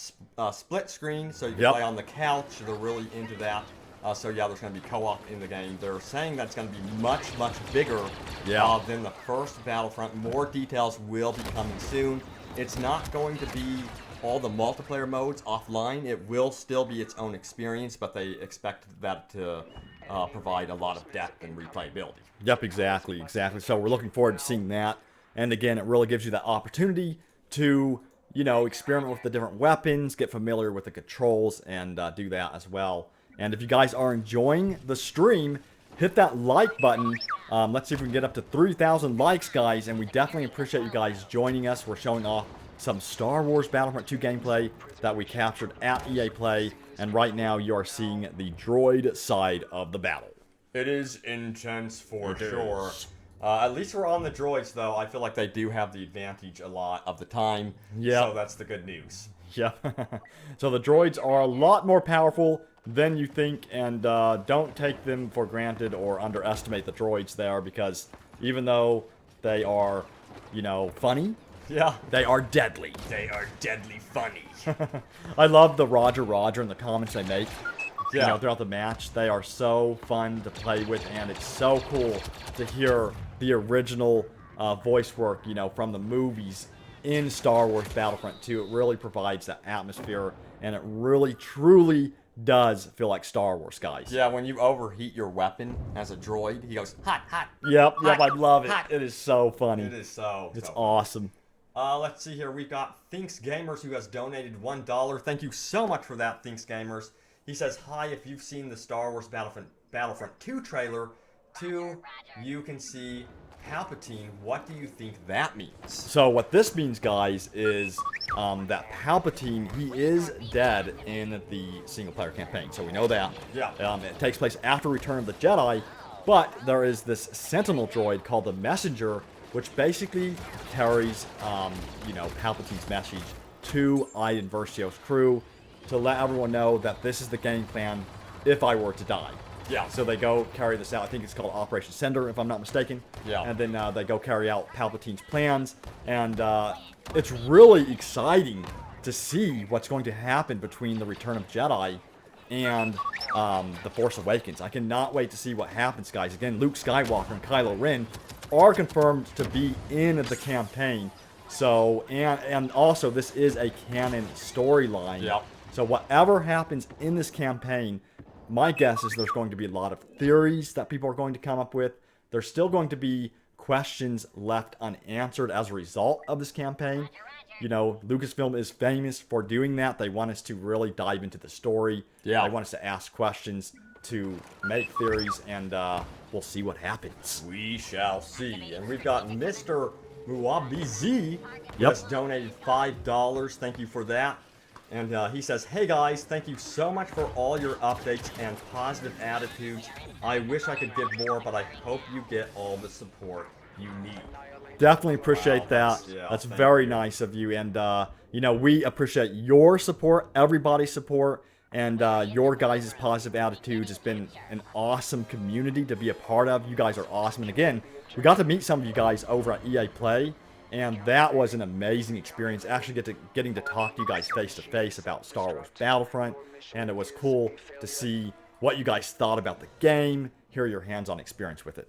split screen, so you can play on the couch. They're really into that. So yeah, there's going to be co-op in the game. They're saying that's going to be much, much bigger than the first Battlefront. More details will be coming soon. It's not going to be all the multiplayer modes offline. It will still be its own experience, but they expect that to provide a lot of depth and replayability. Yep, exactly. So we're looking forward to seeing that. And again, it really gives you that opportunity to, you know, experiment with the different weapons, get familiar with the controls, and do that as well. And if you guys are enjoying the stream, hit that like button. Let's see if we can get up to 3,000 likes, guys. And we definitely appreciate you guys joining us. We're showing off some Star Wars Battlefront 2 gameplay that we captured at EA Play. And right now, you are seeing the droid side of the battle. It is intense for sure. At least we're on the droids, though. I feel like they do have the advantage a lot of the time. Yeah. So that's the good news. Yeah. So the droids are a lot more powerful than you think, and don't take them for granted or underestimate the droids there, because even though they are, you know, funny, they are deadly. They are deadly funny. I love the Roger and the comments they make. You know, throughout the match. They are so fun to play with, and it's so cool to hear the original voice work, you know, from the movies in Star Wars Battlefront 2. It really provides that atmosphere, and it really, truly does feel like Star Wars, guys. Yeah, when you overheat your weapon as a droid, he goes, hot, hot. Yep, I love it. It is so funny. It is so awesome. Let's see here. We've got Thinks Gamers, who has donated $1. Thank you so much for that, Thinks Gamers. He says, hi, if you've seen the Star Wars Battlefront 2 trailer, you can see Palpatine. What do you think that means? So what this means, guys, is that Palpatine, he is dead in the single-player campaign. So we know that. Yeah. It takes place after Return of the Jedi, but there is this Sentinel droid called the Messenger, which basically carries, you know, Palpatine's message to Iden Versio's crew to let everyone know that this is the game plan if I were to die. Yeah. So they go carry this out. I think it's called Operation Cinder, if I'm not mistaken. Yeah. And then they go carry out Palpatine's plans. And it's really exciting to see what's going to happen between the Return of Jedi and The Force Awakens. I cannot wait to see what happens, guys. Again, Luke Skywalker and Kylo Ren are confirmed to be in the campaign. So, and also, this is a canon storyline. Yep. So whatever happens in this campaign, my guess is there's going to be a lot of theories that people are going to come up with. There's still going to be questions left unanswered as a result of this campaign. You know, Lucasfilm is famous for doing that. They want us to really dive into the story. Yeah. They want us to ask questions, to make theories, and we'll see what happens. We shall see. And we've got Mr. Muabizi Yep. just donated $5. Thank you for that. And he says, hey guys, thank you so much for all your updates and positive attitudes. I wish I could give more, but I hope you get all the support you need. Definitely appreciate Wow, that. yeah, That's thank very you. nice of you. And, you know, we appreciate your support, everybody's support, and your guys' positive attitudes. It's been an awesome community to be a part of. You guys are awesome. And again, we got to meet some of you guys over at EA Play, and that was an amazing experience. Actually getting to talk to you guys face to face about Star Wars Battlefront, and it was cool to see what you guys thought about the game, hear your hands-on experience with it.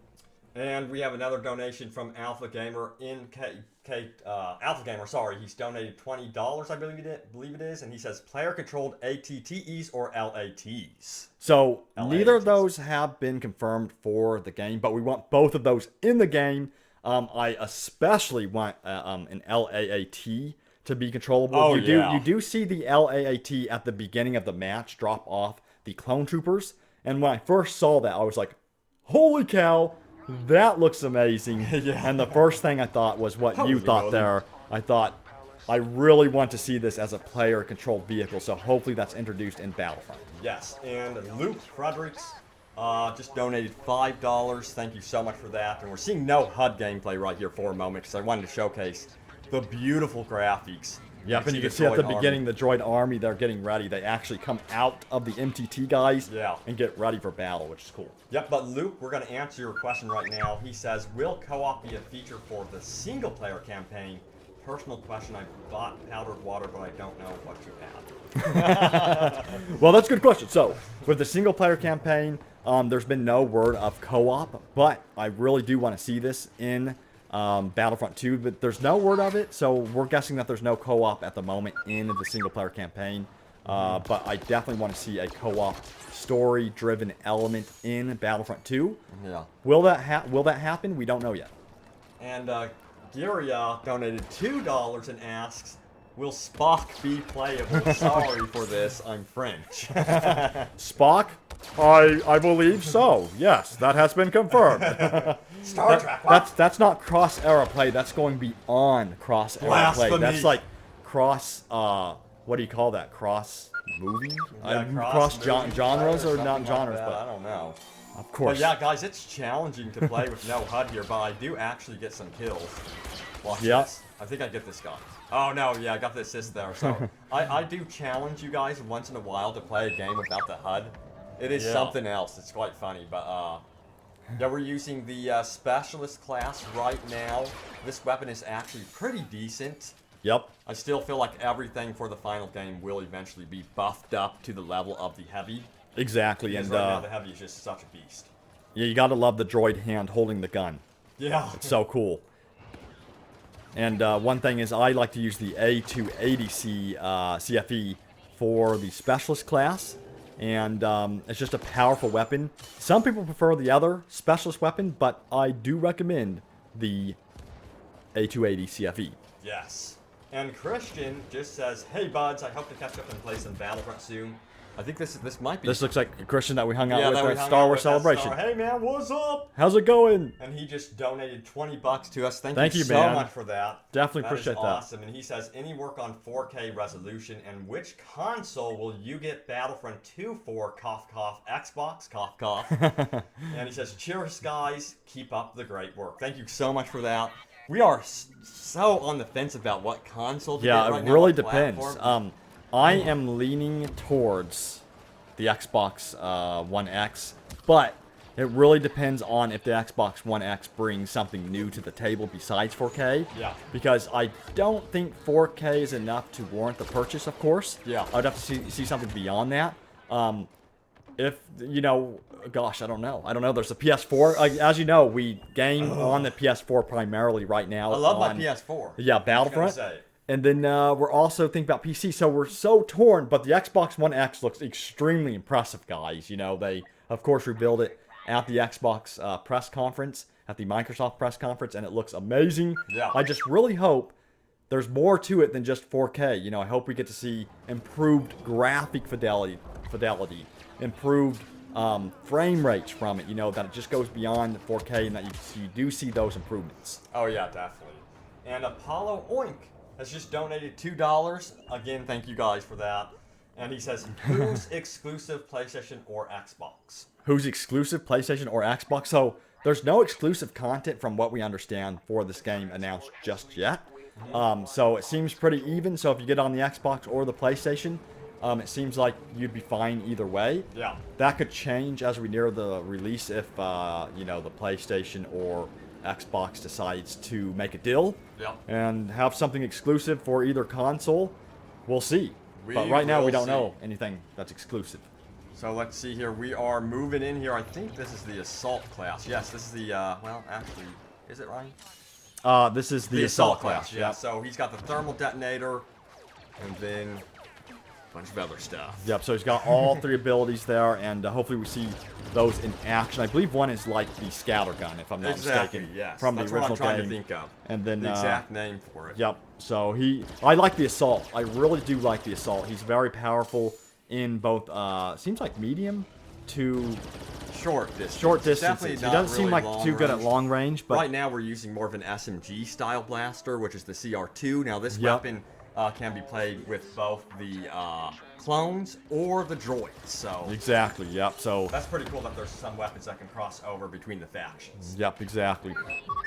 And we have another donation from Alpha Gamer Alpha Gamer, sorry, he's donated $20, I believe it is, and he says player-controlled ATTEs or LATs. So neither of LATs. those have been confirmed for the game, but we want both of those in the game. I especially want an LAAT to be controllable. Oh, You do see the LAAT at the beginning of the match drop off the clone troopers, and when I first saw that, I was like, holy cow, that looks amazing. Yeah. And the first thing I thought was what you Holy thought moly. there. I thought, I really want to see this as a player-controlled vehicle, so hopefully that's introduced in Battlefront. Yes, and Luke Fredericks just donated $5. Thank you so much for that. And we're seeing no HUD gameplay right here for a moment because I wanted to showcase the beautiful graphics. Yep, and you can the see at the droid beginning army. the droid army, they're getting ready. They actually come out of the MTT guys Yeah. and get ready for battle, which is cool. Yep, but Luke, we're going to answer your question right now. He says, will co-op be a feature for the single-player campaign? Personal question, I bought powdered water, but I don't know what to add. Well, that's a good question. So, with the single-player campaign, there's been no word of co-op, but I really do want to see this in Battlefront 2, but there's no word of it, so we're guessing that there's no co-op at the moment in the single-player campaign. But I definitely want to see a co-op story-driven element in Battlefront 2. Yeah. Will that happen? We don't know yet. And Giria donated $2 and asks, will Spock be playable? Sorry for this, I'm French. Spock? I believe so. Yes, that has been confirmed. Star Trek, what? That's not cross-era play. That's going beyond cross-era play. Blasphemy. That's like cross. What do you call that? Cross movie? Yeah, cross movie genres play or not something genres? like that, I But don't know. of course. But yeah, guys, it's challenging to play with no HUD here, but I do actually get some kills. Watch Yep. this. I think I get this guy. Oh no, yeah, I got the assist there. So I do challenge you guys once in a while to play a game without the HUD. It is Yeah. something else. It's quite funny, but yeah, we're using the specialist class right now. This weapon is actually pretty decent. Yep. I still feel like everything for the final game will eventually be buffed up to the level of the heavy. Exactly. Because And right now the heavy is just such a beast. yeah, you gotta love the droid hand holding the gun. Yeah. It's so cool. And one thing is, I like to use the A280C CFE for the specialist class, and it's just a powerful weapon. Some people prefer the other specialist weapon, but I do recommend the A280 CFE. Yes. And Christian just says, hey buds, I hope to catch up and play some Battlefront soon. I think this might be... This looks like a Christian that we hung out yeah, with that we at hung Star out Wars with at Celebration. Hey man, what's up? How's it going? And he just donated $20 to us. Thank Thank you you, so man. much for that. Definitely That appreciate is that. awesome. And he says, any work on 4K resolution, and which console will you get Battlefront 2 for? Cough, cough. Xbox? Cough, cough. And he says, cheers, guys. Keep up the great work. Thank you so much for that. We are so on the fence about what console to Yeah, get right it now, really what depends. platform. I am leaning towards the Xbox One X, but it really depends on if the Xbox One X brings something new to the table besides 4K. Yeah. Because I don't think 4K is enough to warrant the purchase, of course. Yeah. I'd have to see something beyond that. If, you know, gosh, I don't know. There's a PS4. As you know, we game on the PS4 primarily right now. I love my on- PS4. Yeah, Battlefront. Say it. And then we're also thinking about PC, so we're so torn. But the Xbox One X looks extremely impressive, guys. You know, they, of course, revealed it at the Xbox press conference, at the Microsoft press conference, and it looks amazing. Yeah. I just really hope there's more to it than just 4K. You know, I hope we get to see improved graphic fidelity, improved frame rates from it. You know, that it just goes beyond 4K and that you do see those improvements. Oh yeah, definitely. And Apollo Oink has just donated $2. Again, thank you guys for that. And he says, who's exclusive PlayStation or Xbox? Who's exclusive PlayStation or Xbox? So there's no exclusive content from what we understand for this game announced just yet. So it seems pretty even. So if you get on the Xbox or the PlayStation, it seems like you'd be fine either way. Yeah. That could change as we near the release if, you know, the PlayStation or Xbox decides to make a deal and have something exclusive for either console. We'll see. But right now we don't know anything that's exclusive. So let's see here. We are moving in here. I think this is the assault class. Yes, this is the, well, actually, is it Ryan? This is the assault class. Yeah. So he's got the thermal detonator and then a bunch of other stuff. Yep, so he's got all 3 abilities there, and hopefully we see those in action. I believe one is like the scatter gun, if I'm not mistaken. Yes. From That's the original what I'm trying game. to think of. And then the exact name for it. Yep. So I like the assault. I really do like the assault. He's very powerful in both. Seems like medium to short distance. Short distance. Definitely He not doesn't seem really like too good at long range. But right now we're using more of an SMG style blaster, which is the CR2. Now this weapon can be played with both the clones or the droids. So exactly. Yep. So that's pretty cool that there's some weapons that can cross over between the factions. Yep. Exactly.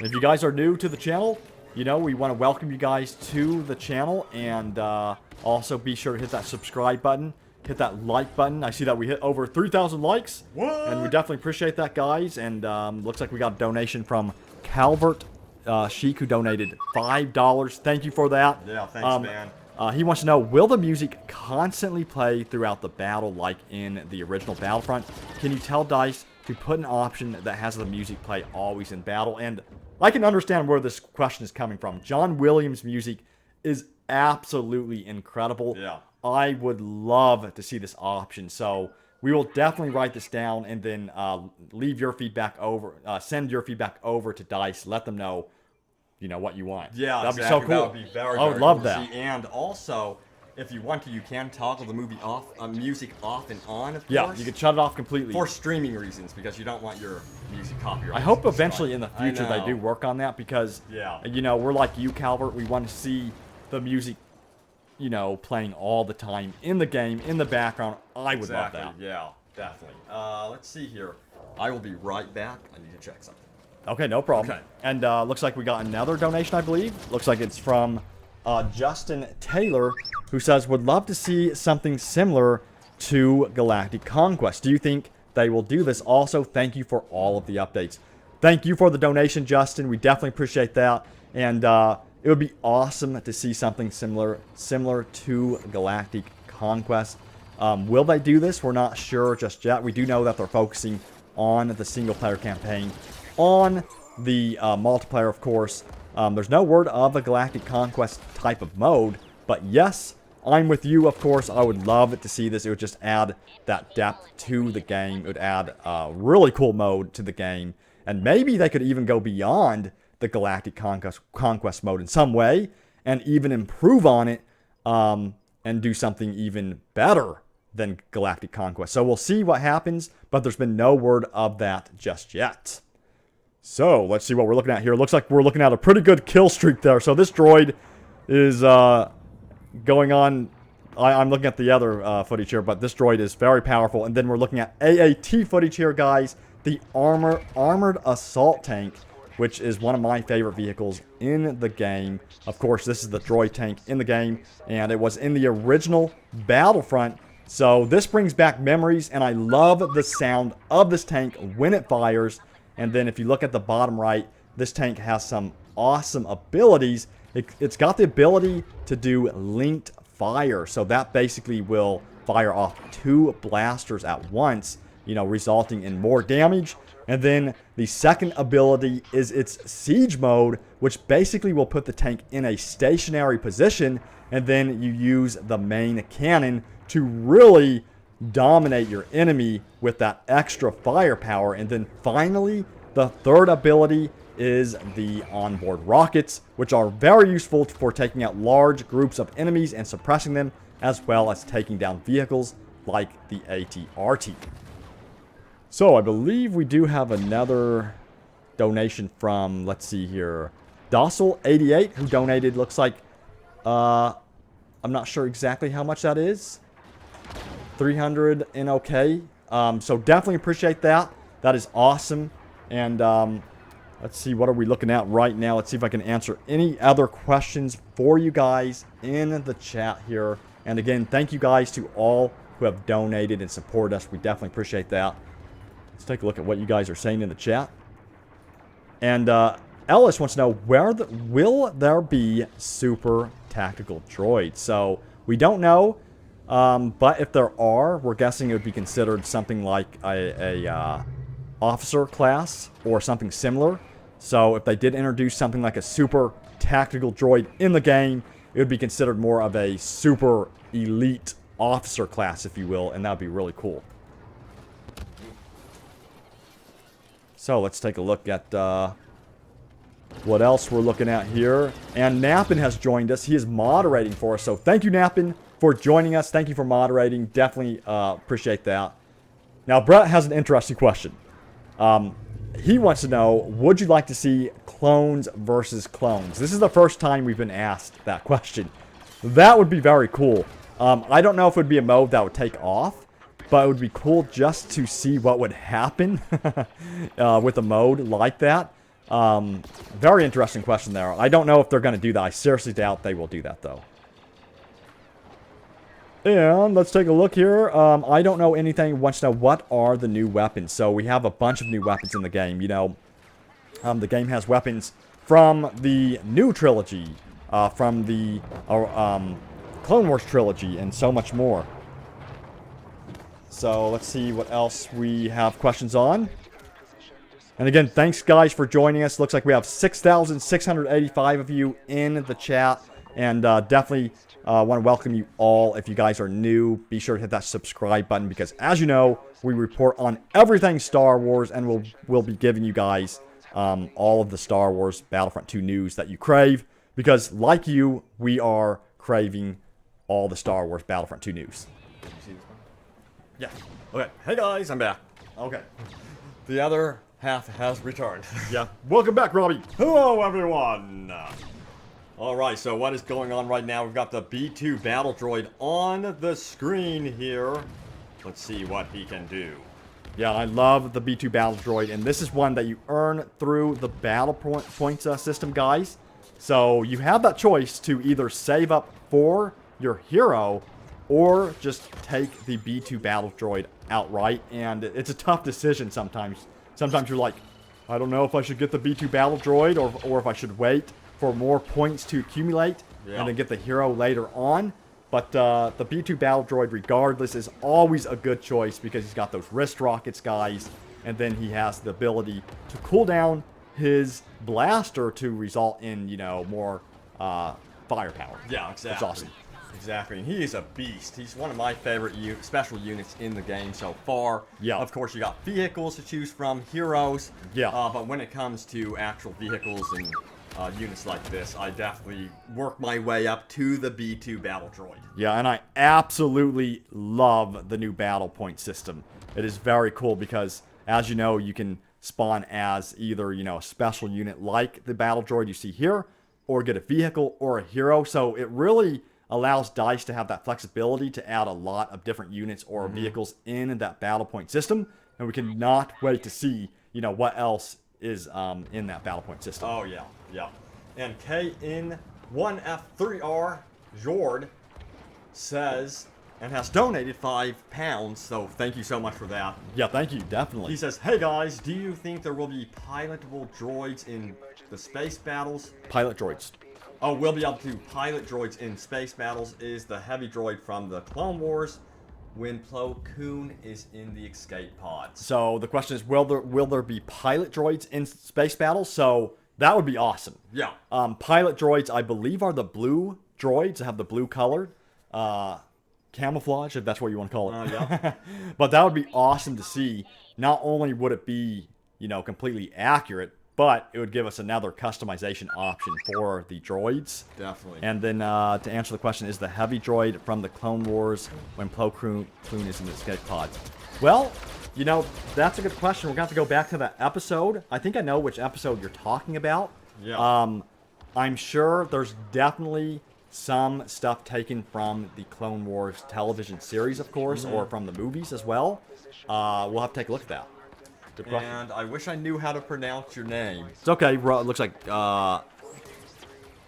If you guys are new to the channel, you know, we want to welcome you guys to the channel, and also be sure to hit that subscribe button. Hit that like button. I see that we hit over 3,000 likes. What? And we definitely appreciate that, guys. And looks like we got a donation from Calvert Sheik, who donated $5. Thank you for that. Yeah, thanks, man. He wants to know, will the music constantly play throughout the battle like in the original Battlefront? Can you tell DICE to put an option that has the music play always in battle? And I can understand where this question is coming from. John Williams' music is absolutely incredible. Yeah. I would love to see this option. So we will definitely write this down and then leave your feedback over, send your feedback over to DICE. Let them know, you know, what you want. Yeah, that'd exactly. be so cool. That would be very, I would very love cool that. to see. And also, if you want to, you can toggle the movie off, music off and on, of Yeah, course. you can shut it off completely. For streaming reasons, because you don't want your music copyrighted. I hope eventually in the future I they do know. work on that, because, you know, we're like you, Calvert. We want to see the music, you know, playing all the time in the game, in the background. I would love that. Yeah, definitely. Let's see here. I will be right back. I need to check something. Okay, no problem. Okay. And looks like we got another donation, I believe. Looks like it's from Justin Taylor, who says, would love to see something similar to Galactic Conquest. Do you think they will do this? Also, thank you for all of the updates. Thank you for the donation, Justin. We definitely appreciate that. And it would be awesome to see something similar to Galactic Conquest. Will they do this? We're not sure just yet. We do know that they're focusing on the single-player campaign. On the multiplayer, of course, there's no word of a Galactic Conquest type of mode. But yes, I'm with you, of course. I would love to see this. It would just add that depth to the game. It would add a really cool mode to the game. And maybe they could even go beyond the Galactic Conquest mode in some way and even improve on it and do something even better than Galactic Conquest. So we'll see what happens, but there's been no word of that just yet. So let's see what we're looking at here. Looks like we're looking at a pretty good kill streak there. So this droid is going on. I'm looking at the other footage here, but this droid is very powerful. And then we're looking at AAT footage here, guys. The armored assault tank, which is one of my favorite vehicles in the game. Of course, this is the droid tank in the game, and it was in the original Battlefront. So this brings back memories, and I love the sound of this tank when it fires. And then if you look at the bottom right, this tank has some awesome abilities. It's got the ability to do linked fire. So that basically will fire off 2 blasters at once, you know, resulting in more damage. And then the second ability is its siege mode, which basically will put the tank in a stationary position. And then you use the main cannon to really dominate your enemy with that extra firepower. And then finally, the third ability is the onboard rockets, which are very useful for taking out large groups of enemies and suppressing them, as well as taking down vehicles like the AT-RT. So I believe we do have another donation from, let's see here, Docile88, who donated, looks like, I'm not sure exactly how much that is. 300 and okay. So definitely appreciate that. That is awesome. And let's see, what are we looking at right now? Let's see if I can answer any other questions for you guys in the chat here. And again, thank you guys to all who have donated and supported us. We definitely appreciate that. Let's take a look at what you guys are saying in the chat. And Ellis wants to know, will there be super tactical droids? So we don't know, but if there are, we're guessing it would be considered something like a officer class or something similar. So if they did introduce something like a super tactical droid in the game, it would be considered more of a super elite officer class, if you will, and that would be really cool. So let's take a look at what else we're looking at here. And Nappin has joined us. He is moderating for us. So thank you, Nappin, for joining us. Thank you for moderating. Definitely appreciate that. Now, Brett has an interesting question. He wants to know, would you like to see clones versus clones? This is the first time we've been asked that question. That would be very cool. I don't know if it would be a mode that would take off, but it would be cool just to see what would happen with a mode like that. Very interesting question there. I don't know if they're going to do that. I seriously doubt they will do that, though. And let's take a look here. I don't know anything. Wants to know, what are the new weapons? So we have a bunch of new weapons in the game. You know, the game has weapons from the new trilogy, from the Clone Wars trilogy, and so much more. So let's see what else we have questions on. And again, thanks guys for joining us. Looks like we have 6,685 of you in the chat. And definitely want to welcome you all. If you guys are new, be sure to hit that subscribe button, because as you know, we report on everything Star Wars, and we'll be giving you guys all of the Star Wars Battlefront 2 news that you crave, because like you, we are craving all the Star Wars Battlefront 2 news. Yeah. Okay. Hey guys, I'm back. Okay. The other half has returned. Yeah. Welcome back, Robbie. Hello, everyone. Alright, so what is going on right now? We've got the B2 Battle Droid on the screen here. Let's see what he can do. Yeah, I love the B2 Battle Droid, and this is one that you earn through the battle points system, guys. So you have that choice to either save up for your hero or just take the B2 Battle Droid outright, and it's a tough decision sometimes. Sometimes you're like, I don't know if I should get the B2 Battle Droid or if I should wait for more points to accumulate and then get the hero later on. But the B2 Battle Droid, regardless, is always a good choice, because he's got those wrist rockets, guys, and then he has the ability to cool down his blaster to result in, you know, more firepower. Yeah, exactly. That's awesome. Exactly, and he is a beast. He's one of my favorite special units in the game so far. Yeah. Of course, you got vehicles to choose from, heroes. Yeah. But when it comes to actual vehicles and units like this, I definitely work my way up to the B2 Battle Droid. Yeah, and I absolutely love the new battle point system. It is very cool because, as you know, you can spawn as either, you know, a special unit like the Battle Droid you see here, or get a vehicle or a hero. So it really allows DICE to have that flexibility to add a lot of different units or vehicles in that battle point system. And we cannot wait to see, you know, what else is in that battle point system. Oh, yeah. Yeah. And KN1F3R Jord says, and has donated £5, so thank you so much for that. Yeah, thank you, definitely. He says, hey guys, do you think there will be pilotable droids in the space battles? Pilot droids. Oh, we'll be able to pilot droids in space battles. Is the heavy droid from the Clone Wars when Plo Koon is in the escape pods. So the question is, will there be pilot droids in space battles? So that would be awesome. Yeah. Pilot droids, I believe, are the blue droids that have the blue color. Camouflage, if that's what you want to call it. Yeah. But that would be awesome to see. Not only would it be, you know, completely accurate, but it would give us another customization option for the droids. Definitely. And then to answer the question, is the heavy droid from the Clone Wars when Plo Koon is in the escape pods? Well, you know, that's a good question. We're going to have to go back to that episode. I think I know which episode you're talking about. Yeah. I'm sure there's definitely some stuff taken from the Clone Wars television series, of course, or from the movies as well. We'll have to take a look at that. Good question. And I wish I knew how to pronounce your name. It's okay. It looks like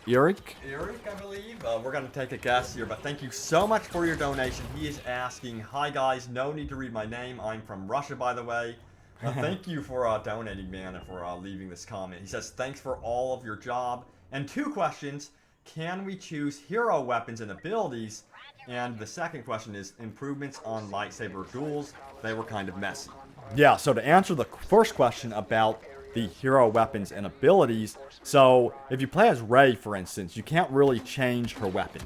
Eric. Eric, I believe. We're going to take a guess here, but thank you so much for your donation. He is asking, hi guys, no need to read my name. I'm from Russia, by the way. Thank you for donating, man, and for leaving this comment. He says, thanks for all of your job. And 2 questions. Can we choose hero weapons and abilities? And the second question is improvements on lightsaber duels. They were kind of messy. Yeah, so to answer the first question about the hero weapons and abilities, so if you play as Rey, for instance, you can't really change her weapon.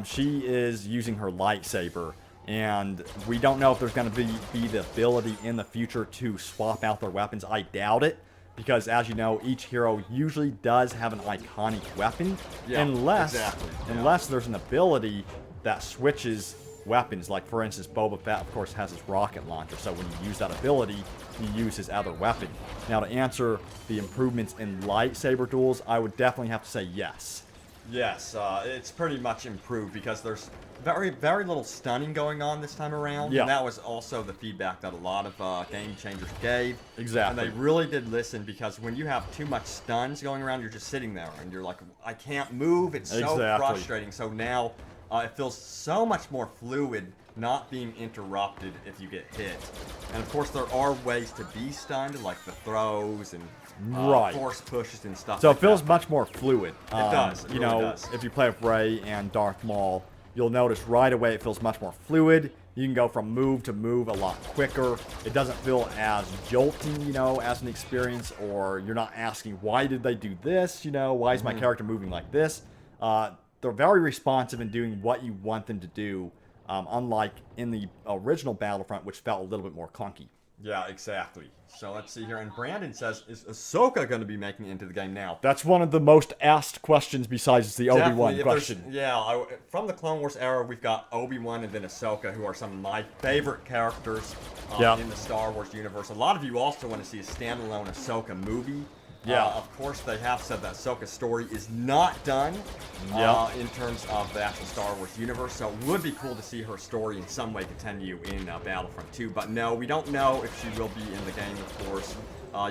She is using her lightsaber, and we don't know if there's going to be the ability in the future to swap out their weapons. I doubt it, because as you know, each hero usually does have an iconic weapon, unless there's an ability that switches weapons. Like, for instance, Boba Fett, of course, has his rocket launcher, so when you use that ability, you use his other weapon. Now, to answer the improvements in lightsaber duels, I would definitely have to say yes. Yes, it's pretty much improved because there's very little stunning going on this time around. Yeah. And that was also the feedback that a lot of game changers gave. Exactly. And they really did listen, because when you have too much stuns going around, you're just sitting there and you're like, I can't move. It's so frustrating. So now it feels so much more fluid, not being interrupted if you get hit. And of course, there are ways to be stunned, like the throws and force pushes and stuff. So like it feels that. much more fluid. It does. It you really know, does. if you play with Rey and Darth Maul, you'll notice right away it feels much more fluid. You can go from move to move a lot quicker. It doesn't feel as jolting, you know, as an experience, or you're not asking, why did they do this? You know, why is my character moving like this? They're very responsive in doing what you want them to do, unlike in the original Battlefront, which felt a little bit more clunky. Yeah, exactly. So let's see here. And Brandon says, is Ahsoka going to be making it into the game now? That's one of the most asked questions besides the Obi-Wan question. From the Clone Wars era, we've got Obi-Wan and then Ahsoka, who are some of my favorite characters in the Star Wars universe. A lot of you also want to see a standalone Ahsoka movie. Of course, they have said that Ahsoka's story is not done in terms of the actual Star Wars universe, so it would be cool to see her story in some way continue in Battlefront 2. But no, we don't know if she will be in the game, of course.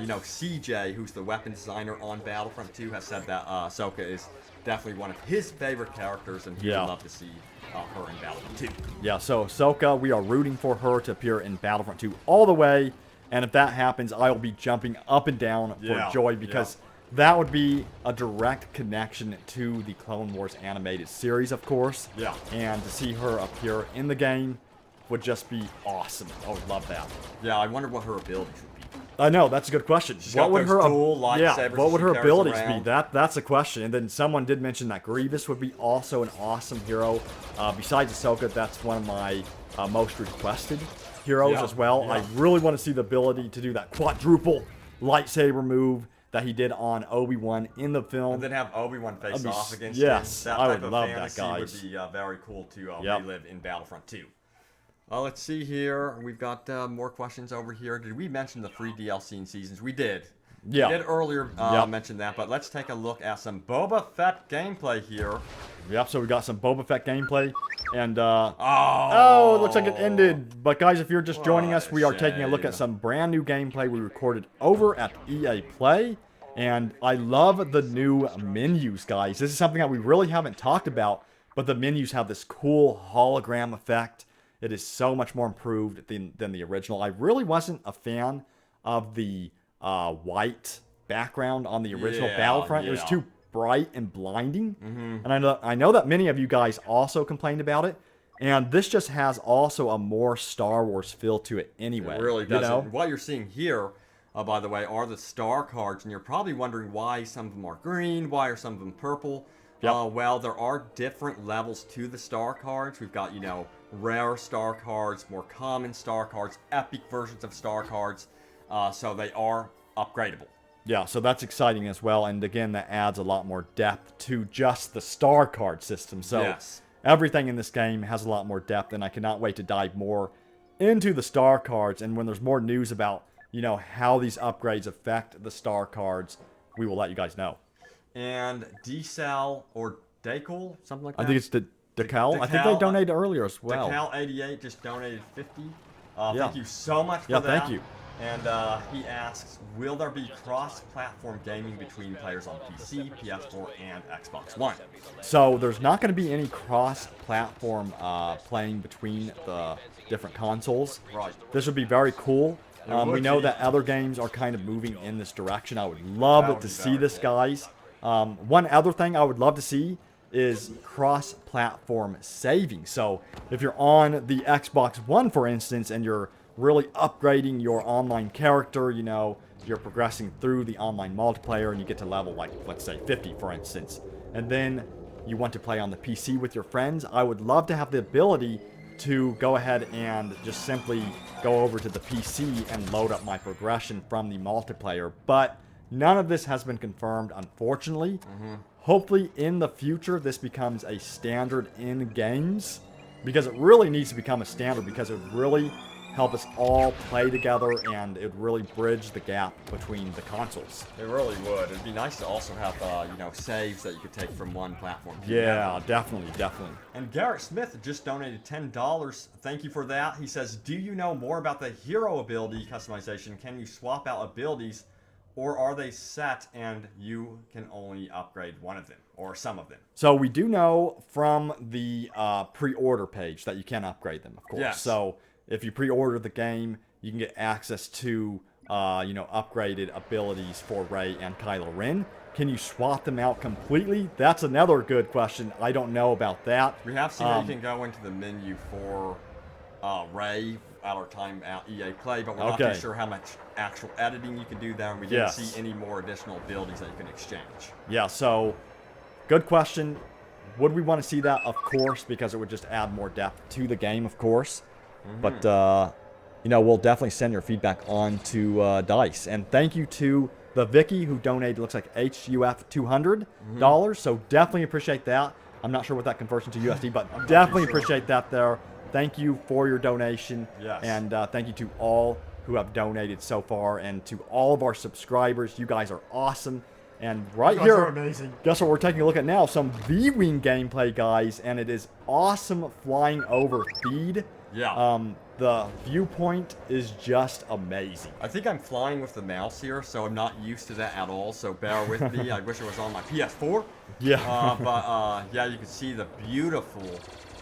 You know, CJ, who's the weapon designer on Battlefront 2, has said that Ahsoka is definitely one of his favorite characters, and he would love to see her in Battlefront 2. Yeah, so Ahsoka, we are rooting for her to appear in Battlefront 2 all the way. And if that happens, I will be jumping up and down for joy, because that would be a direct connection to the Clone Wars animated series, of course. Yeah. And to see her appear in the game would just be awesome. I would love that. Yeah, I wonder what her abilities would be. I know, that's a good question. What would her what would her abilities be? That's a question. And then someone did mention that Grievous would be also an awesome hero. Besides Ahsoka, that's one of my most requested heroes as well. I really want to see the ability to do that quadruple lightsaber move that he did on Obi-Wan in the film. And then have Obi-Wan face off against him. That I type would of love fantasy that, guys. would be very cool to relive in Battlefront 2. Let's see here. We've got more questions over here. Did we mention the free DLC and seasons? We did. Yeah. We did earlier mention that, but let's take a look at some Boba Fett gameplay here. Yep, so we got some Boba Fett gameplay. And, it looks like it ended. But, guys, if you're just joining us, we are taking a look at some brand new gameplay we recorded over at EA Play. And I love the new menus, guys. This is something that we really haven't talked about, but the menus have this cool hologram effect. It is so much more improved than the original. I really wasn't a fan of the white background on the original Battlefront. It was too bright and blinding. And I know that many of you guys also complained about it. And this just has also a more Star Wars feel to it anyway. It really does. You know? What you're seeing here, by the way, are the star cards. And you're probably wondering why some of them are green, why are some of them purple. Well, there are different levels to the star cards. We've got, rare star cards, more common star cards, epic versions of star cards. So they are upgradable. Yeah, so that's exciting as well. And again, that adds a lot more depth to just the star card system. So everything in this game has a lot more depth, and I cannot wait to dive more into the star cards. And when there's more news about, how these upgrades affect the star cards, we will let you guys know. and Decel or Decal, something like that. I think it's the Decal. I think they donated earlier as well. Decal88 just donated 50. Yeah. Thank you so much for Yeah, that. thank you. And he asks, will there be cross-platform gaming between players on PC, PS4, and Xbox One? So there's not going to be any cross-platform playing between the different consoles. Right. This would be very cool. We know that other games are kind of moving in this direction. I would love to see this, guys. One other thing I would love to see is cross-platform saving. So if you're on the Xbox One, for instance, and you're really upgrading your online character, you know, you're progressing through the online multiplayer and you get to level, like, let's say 50, for instance, and then you want to play on the PC with your friends, I would love to have the ability to go ahead and just simply go over to the PC and load up my progression from the multiplayer. But none of this has been confirmed, unfortunately. Hopefully in the future this becomes a standard in games, because it really needs to become a standard, because it would really help us all play together and it would really bridge the gap between the consoles. It really would. It'd be nice to also have, you know, saves that you could take from one platform to Yeah, another. definitely. And Garrett Smith just donated $10. Thank you for that. He says, do you know more about the hero ability customization? Can you swap out abilities, or are they set and you can only upgrade one of them or some of them? So we do know from the pre-order page that you can upgrade them, of course. Yes. So if you pre-order the game, you can get access to, you know, upgraded abilities for Rey and Kylo Ren. Can you swap them out completely? That's another good question. I don't know about that. We have seen that you can go into the menu for Rey at our time at EA Play, but we're not too sure how much actual editing you can do there, and we didn't see any more additional abilities that you can exchange. Yeah, so good question. Would we want to see that? Of course, because it would just add more depth to the game, of course. But, you know, we'll definitely send your feedback on to DICE. And thank you to the Vicky who donated, looks like HUF $200. So definitely appreciate that. I'm not sure what that converts into USD, but definitely appreciate that there. Thank you for your donation. Yes. And thank you to all who have donated so far, and to all of our subscribers. You guys are awesome. And right here, are amazing. Guess what we're taking a look at now? Some V-Wing gameplay, guys. And it is awesome flying over Theed. Yeah. The viewpoint is just amazing. I think I'm flying with the mouse here, so I'm not used to that at all, so bear with me. I wish it was on my PS4. Yeah. But yeah, you can see the beautiful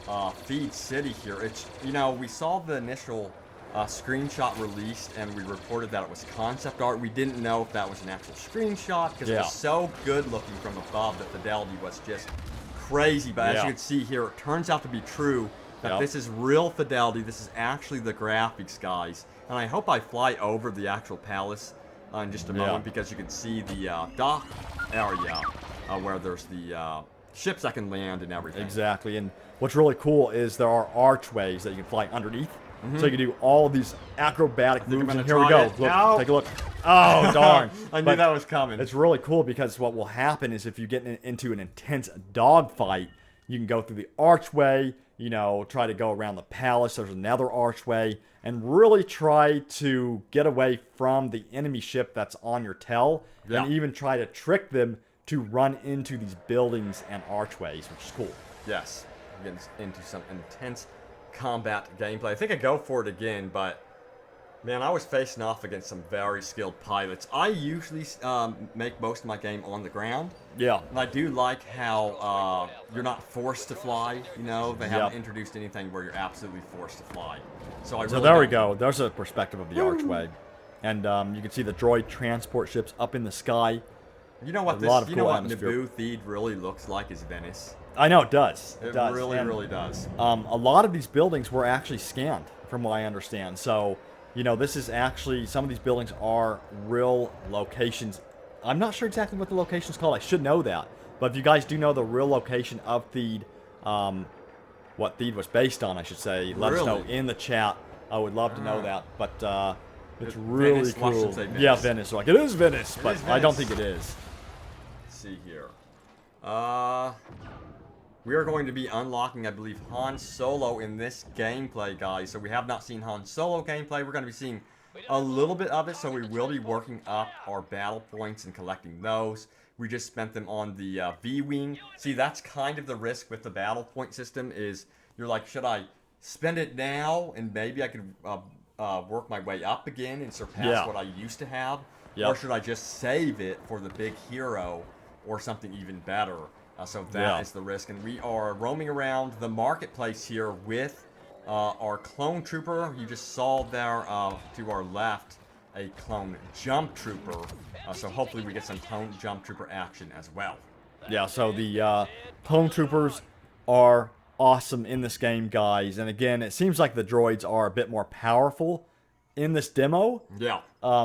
Theed City here. It's, you know, we saw the initial screenshot released, and we reported that it was concept art. We didn't know if that was an actual screenshot, because it was so good looking from above that fidelity was just crazy. But as you can see here, it turns out to be true. That this is real fidelity. This is actually the graphics, guys. And I hope I fly over the actual palace in just a moment, because you can see the dock area where there's the ships that can land and everything. Exactly. And what's really cool is there are archways that you can fly underneath. So you can do all of these acrobatic moves. And here we go. Look, take a look. Oh, darn. I knew that was coming. It's really cool, because what will happen is if you get into an intense dogfight, you can go through the archway, you know, try to go around the palace. There's another archway, and really try to get away from the enemy ship that's on your tail, and even try to trick them to run into these buildings and archways, which is cool. Yes, getting into some intense combat gameplay. I think I go for it again, but man, I was facing off against some very skilled pilots. I usually make most of my game on the ground. Yeah. And I do like how you're not forced to fly, you know? They haven't introduced anything where you're absolutely forced to fly. So there we go. There's a perspective of the archway. And you can see the droid transport ships up in the sky. You know what Naboo Theed really looks like is Venice. I know, it does. It really does. A lot of these buildings were actually scanned, from what I understand. So, you know, this is actually, some of these buildings are real locations. I'm not sure exactly what the location is called. I should know that. But if you guys do know the real location of Theed, what Theed was based on, I should say, let us know in the chat. I would love to know that. But it's really Venice, cool. Venice. Yeah, Venice. Like, it is Venice, but I don't think it is. Let's see here. We are going to be unlocking, I believe, Han Solo in this gameplay, guys. So we have not seen Han Solo gameplay. We're going to be seeing a little bit of it, so we will be working up our battle points and collecting those. We just spent them on the V-Wing. See, that's kind of the risk with the battle point system is you're like, should I spend it now and maybe I could work my way up again and surpass what I used to have? Yep. Or should I just save it for the big hero or something even better? So that is the risk. And we are roaming around the marketplace here with our clone trooper. You just saw there to our left a clone Jumptrooper. So hopefully we get some clone Jumptrooper action as well. Yeah, so the clone troopers are awesome in this game, guys. And again, it seems like the droids are a bit more powerful in this demo. Yeah.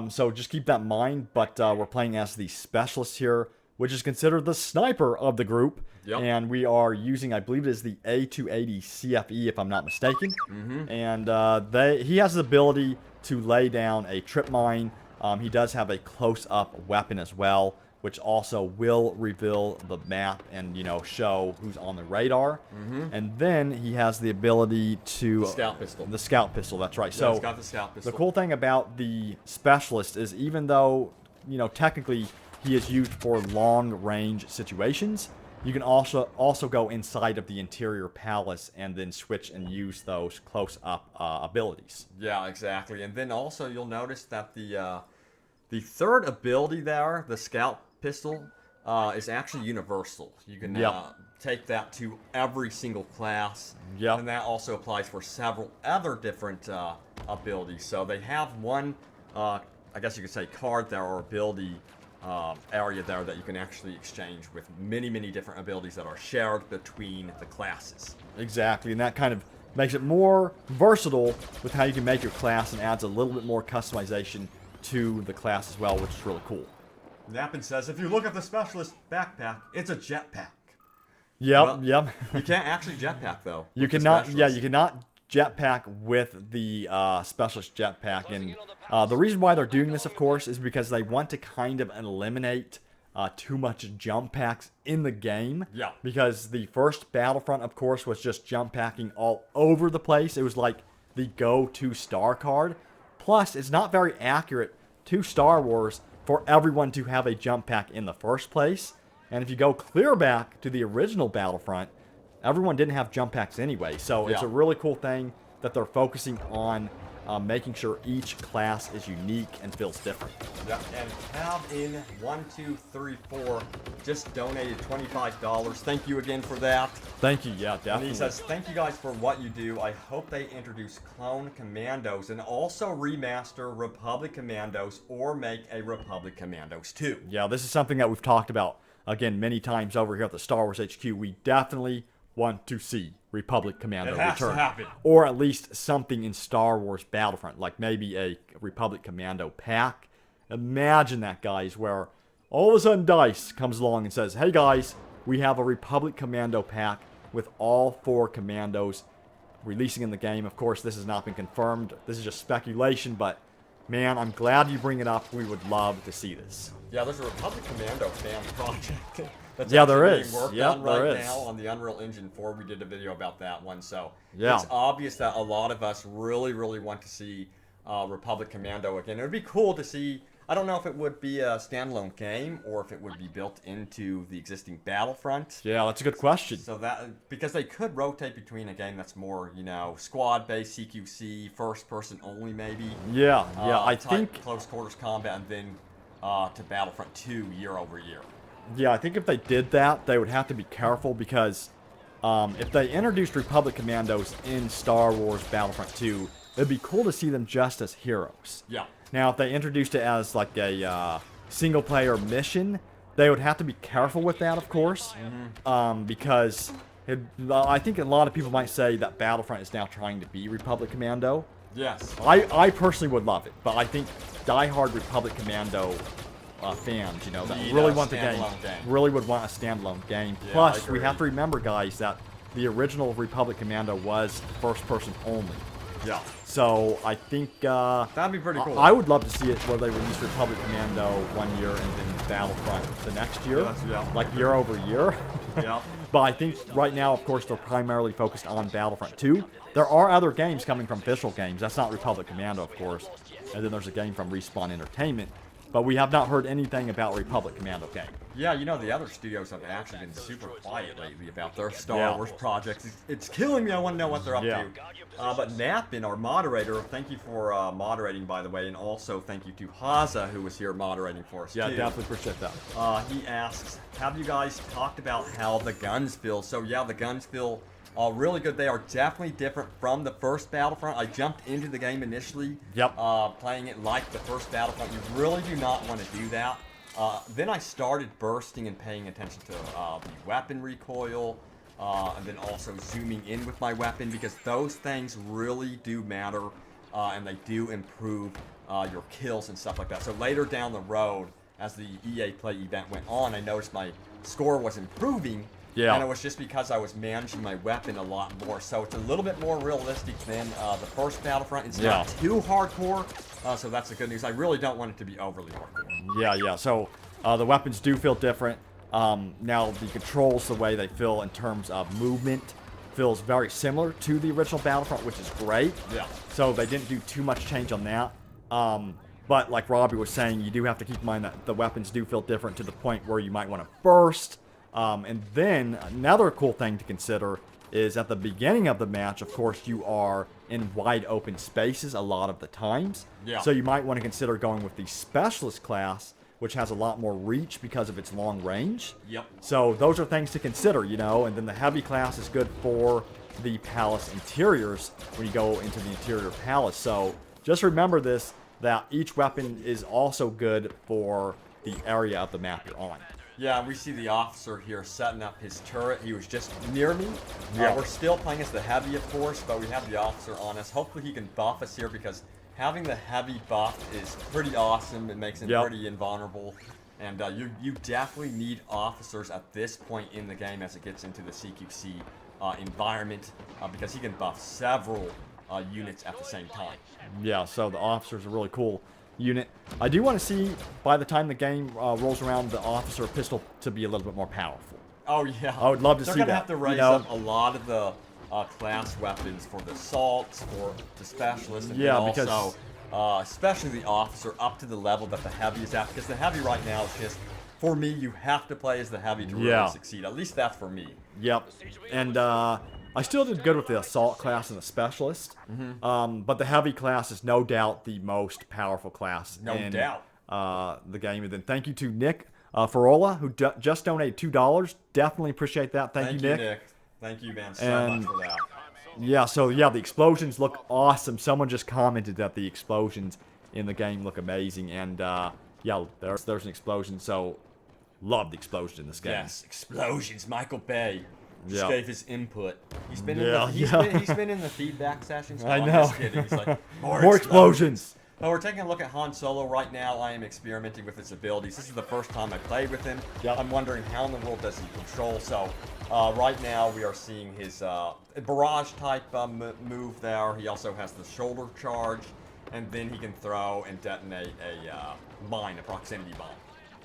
So just keep that in mind. But we're playing as the specialist here, which is considered the sniper of the group. Yep. And we are using, I believe it is the A280 CFE, if I'm not mistaken. And he has the ability to lay down a trip mine. He does have a close-up weapon as well, which also will reveal the map and, you know, show who's on the radar. And then he has the ability to... Scout pistol. The scout pistol, that's right. Yeah, So it's got the scout pistol. the cool thing about the specialist is even though, you know, technically he is used for long-range situations, you can also go inside of the interior palace and then switch and use those close-up abilities. Yeah, exactly. And then also you'll notice that the third ability there, the scout pistol, is actually universal. You can take that to every single class. Yep. And that also applies for several other different abilities. So they have one, I guess you could say, card there or ability area there that you can actually exchange with many, many different abilities that are shared between the classes. Exactly, and that kind of makes it more versatile with how you can make your class and adds a little bit more customization to the class as well, which is really cool. Nappin says, if you look at the specialist backpack, it's a jetpack. Yep, Well, yep. You can't actually jetpack, though. You with the cannot, specialist. you cannot jetpack with the specialist jetpack, and the reason why they're doing this, of course, is because they want to kind of eliminate too much jump packs in the game. Yeah. Because the first Battlefront, of course, was just jump packing all over the place. It was like the go-to star card. Plus, it's not very accurate to Star Wars for everyone to have a jump pack in the first place. And if you go clear back to the original Battlefront, everyone didn't have jump packs anyway. So it's a really cool thing that they're focusing on making sure each class is unique and feels different. Yep, and Tab in 1234 just donated $25. Thank you again for that. Thank you, yeah, And definitely. he says, thank you guys for what you do. I hope they introduce clone commandos and also remaster Republic Commandos or make a Republic Commandos 2. Yeah, this is something that we've talked about, again, many times over here at the Star Wars HQ. We definitely want to see Republic Commando It has to return. happen. Or at least something in Star Wars Battlefront, like maybe a Republic Commando pack. Imagine that, guys, where all of a sudden DICE comes along and says, hey guys, we have a Republic Commando pack with all 4 commandos releasing in the game. Of course, this has not been confirmed. This is just speculation, but man, I'm glad you bring it up. We would love to see this. Yeah, there's a Republic Commando fan project. That's Yeah, there actually is. being worked Yep, on right there is. now on the Unreal Engine 4. We did a video about that one, so Yeah. it's obvious that a lot of us really, really want to see Republic Commando again. It would be cool to see. I don't know if it would be a standalone game or if it would be built into the existing Battlefront. Yeah, that's a good question. So that because they could rotate between a game that's more, you know, squad-based CQC, first-person only maybe. Yeah, I type think close quarters combat, and then to Battlefront 2 year over year. Yeah, I think if they did that, they would have to be careful because if they introduced Republic Commandos in Star Wars Battlefront 2, it'd be cool to see them just as heroes. Yeah. Now, if they introduced it as like a single-player mission, they would have to be careful with that, of course, because I think a lot of people might say that Battlefront is now trying to be Republic Commando. Yes. I personally would love it, but I think diehard Republic Commando fans, you know, that Need really a want the game, standalone game. really would want a standalone game. Yeah, Plus, I we have to agree. remember, guys, that the original Republic Commando was first-person only. Yeah. So I think That'd be pretty cool. I would love to see it where they release Republic Commando one year and then Battlefront the next year, Yeah. like year over year. Yeah. But I think right now, of course, they're primarily focused on Battlefront 2. There are other games coming from official games. That's not Republic Commando, of course. and then there's a game from Respawn Entertainment. But we have not heard anything about Republic Commando game. Yeah, you know, the other studios have actually been super quiet lately about their Star Wars projects. It's killing me. I want to know what they're up to. But Napin, our moderator, thank you for moderating, by the way, and also thank you to Haza, who was here moderating for us, Yeah, too. definitely appreciate that. He asks, have you guys talked about how the guns feel? So, yeah, the guns feel really good. They are definitely different from the first Battlefront. I jumped into the game initially, playing it like the first Battlefront. You really do not want to do that. Then I started bursting and paying attention to the weapon recoil, and then also zooming in with my weapon, because those things really do matter, and they do improve your kills and stuff like that. So later down the road, as the EA Play event went on, I noticed my score was improving. Yeah. And it was just because I was managing my weapon a lot more. So it's a little bit more realistic than the first Battlefront. It's not too hardcore, so that's the good news. I really don't want it to be overly hardcore. Yeah. So the weapons do feel different. Now the controls, the way they feel in terms of movement, feels very similar to the original Battlefront, which is great. Yeah. So they didn't do too much change on that. But like Robbie was saying, you do have to keep in mind that the weapons do feel different to the point where you might want to burst. And then another cool thing to consider is at the beginning of the match, of course, you are in wide open spaces a lot of the times. Yeah. So you might want to consider going with the Specialist class, which has a lot more reach because of its long range. Yep. So those are things to consider, you know. And then the Heavy class is good for the palace interiors when you go into the interior palace. So just remember this, that each weapon is also good for the area of the map you're on. Yeah, we see the officer here setting up his turret. He was just near me. Yeah. We're still playing as the heavy, of course, but we have the officer on us. Hopefully he can buff us here, because having the heavy buff is pretty awesome. It makes him pretty invulnerable. And you definitely need officers at this point in the game as it gets into the CQC environment, because he can buff several units at the same time. Yeah, so the officer's a really cool unit. I do want to see, by the time the game rolls around, the officer pistol to be a little bit more powerful. Oh, yeah. I would love to see that. They're going to have to raise up a lot of the class weapons for the assaults, for the specialists, and also, especially the officer, up to the level that the heavy is at. Because the heavy right now is just, for me, you have to play as the heavy to really succeed. At least that's for me. Yep. And I still did good with the assault class and the specialist. But the heavy class is no doubt the most powerful class in the game. And then thank you to Nick Farola, who just donated $2. Definitely appreciate that. Thank you, Nick. Thank you, man, so much for that. Yeah, so yeah, the explosions look awesome. Someone just commented that the explosions in the game look amazing. And yeah, there's an explosion, so love the explosion in this game. Yes, explosions. Michael Bay just gave his input. He's been he's been in the feedback sessions. I know. I'm just kidding. He's like, more explosions. Well, we're taking a look at Han Solo right now. I am experimenting with his abilities. This is the first time I played with him. I'm wondering how in the world does he control. So right now we are seeing his barrage type move there. He also has the shoulder charge, and then he can throw and detonate a proximity bomb.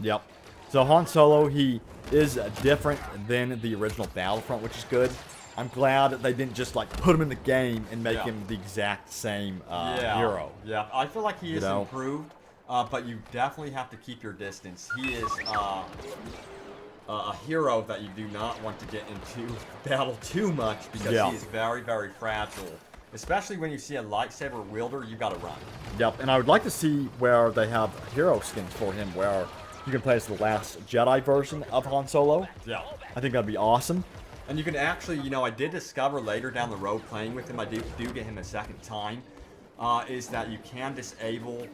Yep. So Han Solo, he is different than the original Battlefront, which is good. I'm glad they didn't just like put him in the game and make him the exact same hero. Yeah, I feel like he is improved, but you definitely have to keep your distance. He is a hero that you do not want to get into battle too much, because he is very, very fragile. Especially when you see a lightsaber wielder, you gotta run. Yep, and I would like to see where they have hero skins for him, where you can play as the Last Jedi version of Han Solo. Yeah. I think that'd be awesome. And you can actually, you know, I did discover later down the road playing with him, I do get him a second time, is that you can disable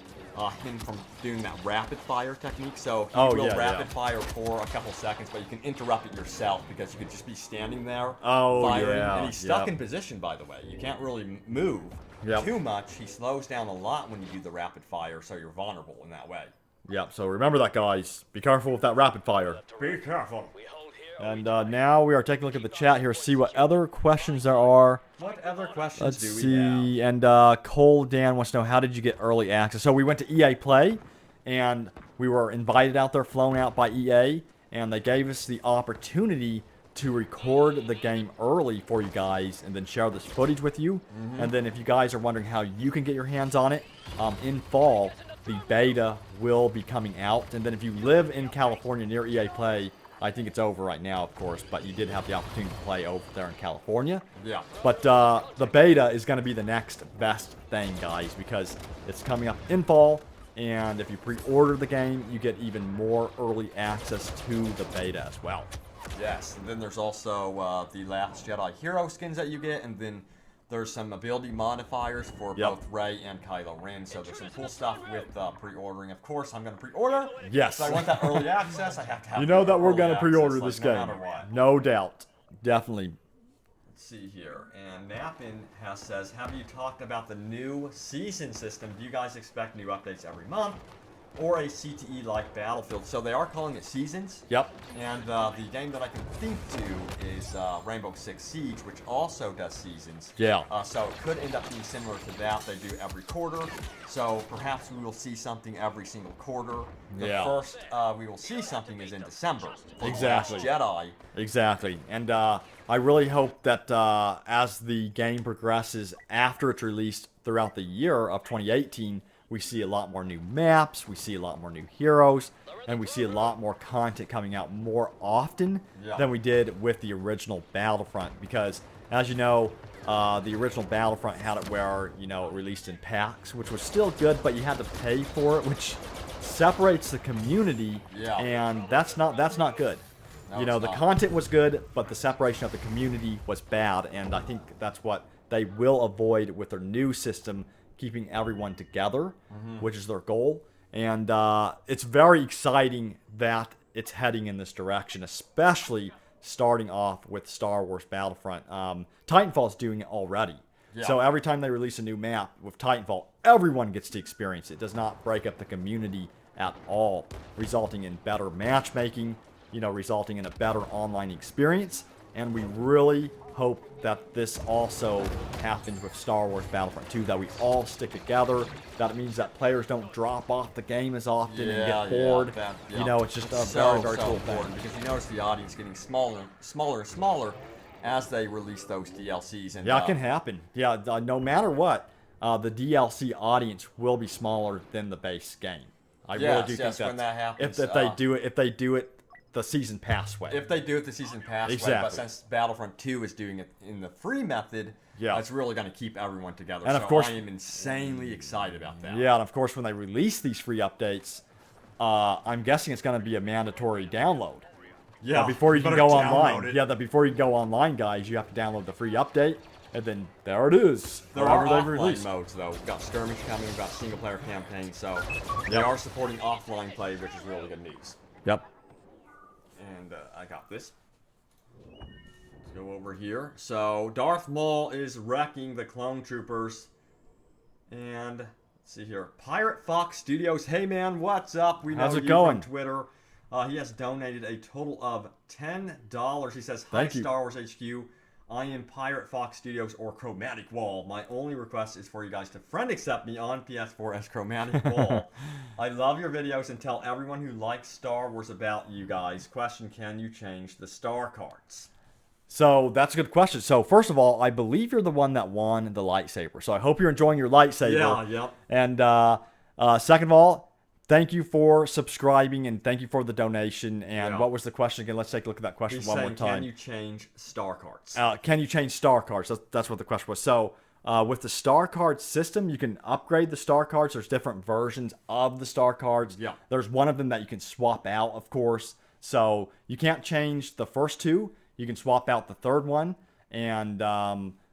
him from doing that rapid fire technique. So he will rapid fire for a couple seconds, but you can interrupt it yourself, because you could just be standing there firing. And he's stuck in position, by the way. You can't really move too much. He slows down a lot when you do the rapid fire, so you're vulnerable in that way. Yep, so remember that, guys. Be careful with that rapid fire. Be careful. And now we are taking a look at the chat here, see what other questions there are. What other questions Let's do we see. have? And Cole Dan wants to know, how did you get early access? So we went to EA Play, and we were invited out there, flown out by EA, and they gave us the opportunity to record the game early for you guys and then share this footage with you. And then if you guys are wondering how you can get your hands on it, in fall, the beta will be coming out. And then if you live in California near EA Play, I think it's over right now, of course, but you did have the opportunity to play over there in California. Yeah. But the beta is going to be the next best thing, guys, because it's coming up in fall, and if you pre-order the game, you get even more early access to the beta as well. Yes, and then there's also the Last Jedi hero skins that you get, and then there's some ability modifiers for both Rey and Kylo Ren, so there's some cool stuff with pre-ordering. Of course, I'm going to pre-order. Yes. So I want that early access. I have to have You know that we're going to early pre-order access, this like, game. No matter what. No doubt. Definitely. Let's see here. And Nappin says, have you talked about the new season system? Do you guys expect new updates every month? Or a CTE like Battlefield? So they are calling it seasons. Yep. And the game that I can think to is Rainbow Six Siege, which also does seasons. Yeah. So it could end up being similar to that. They do every quarter. So perhaps we will see something every single quarter. The first we will see something is in December. For Exactly. Last Jedi. Exactly. And I really hope that as the game progresses after it's released throughout the year of 2018, we see a lot more new maps, we see a lot more new heroes, and we see a lot more content coming out more often than we did with the original Battlefront. Because, as you know, the original Battlefront had it where, you know, it released in packs, which was still good, but you had to pay for it, which separates the community, and that's not good. No, you know, it's the not. content was good, but the separation of the community was bad, and I think that's what they will avoid with their new system, keeping everyone together, which is their goal. And it's very exciting that it's heading in this direction, especially starting off with Star Wars Battlefront. Titanfall's doing it already. So every time they release a new map with Titanfall, everyone gets to experience it. It does not break up the community at all, resulting in better matchmaking, you know, resulting in a better online experience. And we really hope that this also happens with Star Wars Battlefront 2, that we all stick together. That means that players don't drop off the game as often and get bored. You know, it's just a very, very cool thing. Because you notice the audience getting smaller and smaller as they release those DLCs. And, Yeah, it can happen. Yeah, no matter what, the DLC audience will be smaller than the base game. I really do think when that happens. if they do it the season pass way. If they do it the season pass way, but since Battlefront 2 is doing it in the free method, it's really going to keep everyone together. And so of course, I am insanely excited about that. Yeah, and of course when they release these free updates, I'm guessing it's going to be a mandatory download. Yeah, before you can better go download online. it. Yeah, before you go online, guys, you have to download the free update, and then there it is. There are wherever they offline release. modes, though. We've got skirmish coming, we've got single player campaign, so they are supporting offline play, which is really good news. Yep. And I got this. Let's go over here. So Darth Maul is wrecking the clone troopers. And let's see here. Pirate Fox Studios. Hey man, what's up? We know How's it you going? from Twitter. He has donated a total of $10. He says, "Hi Thank you. Star Wars HQ. I am Pirate Fox Studios or Chromatic Wall. My only request is for you guys to friend accept me on PS4 as Chromatic Wall. I love your videos and tell everyone who likes Star Wars about you guys. Question, can you change the star cards?" So that's a good question. So first of all, I believe you're the one that won the lightsaber. So I hope you're enjoying your lightsaber. Yeah, yep. And second of all, thank you for subscribing and thank you for the donation. And what was the question again? Let's take a look at that question He's one saying, more time. can you change star cards? Can you change star cards? That's what the question was. So with the star card system, you can upgrade the star cards. There's different versions of the star cards. Yeah. There's one of them that you can swap out, of course. So you can't change the first two. You can swap out the third one. And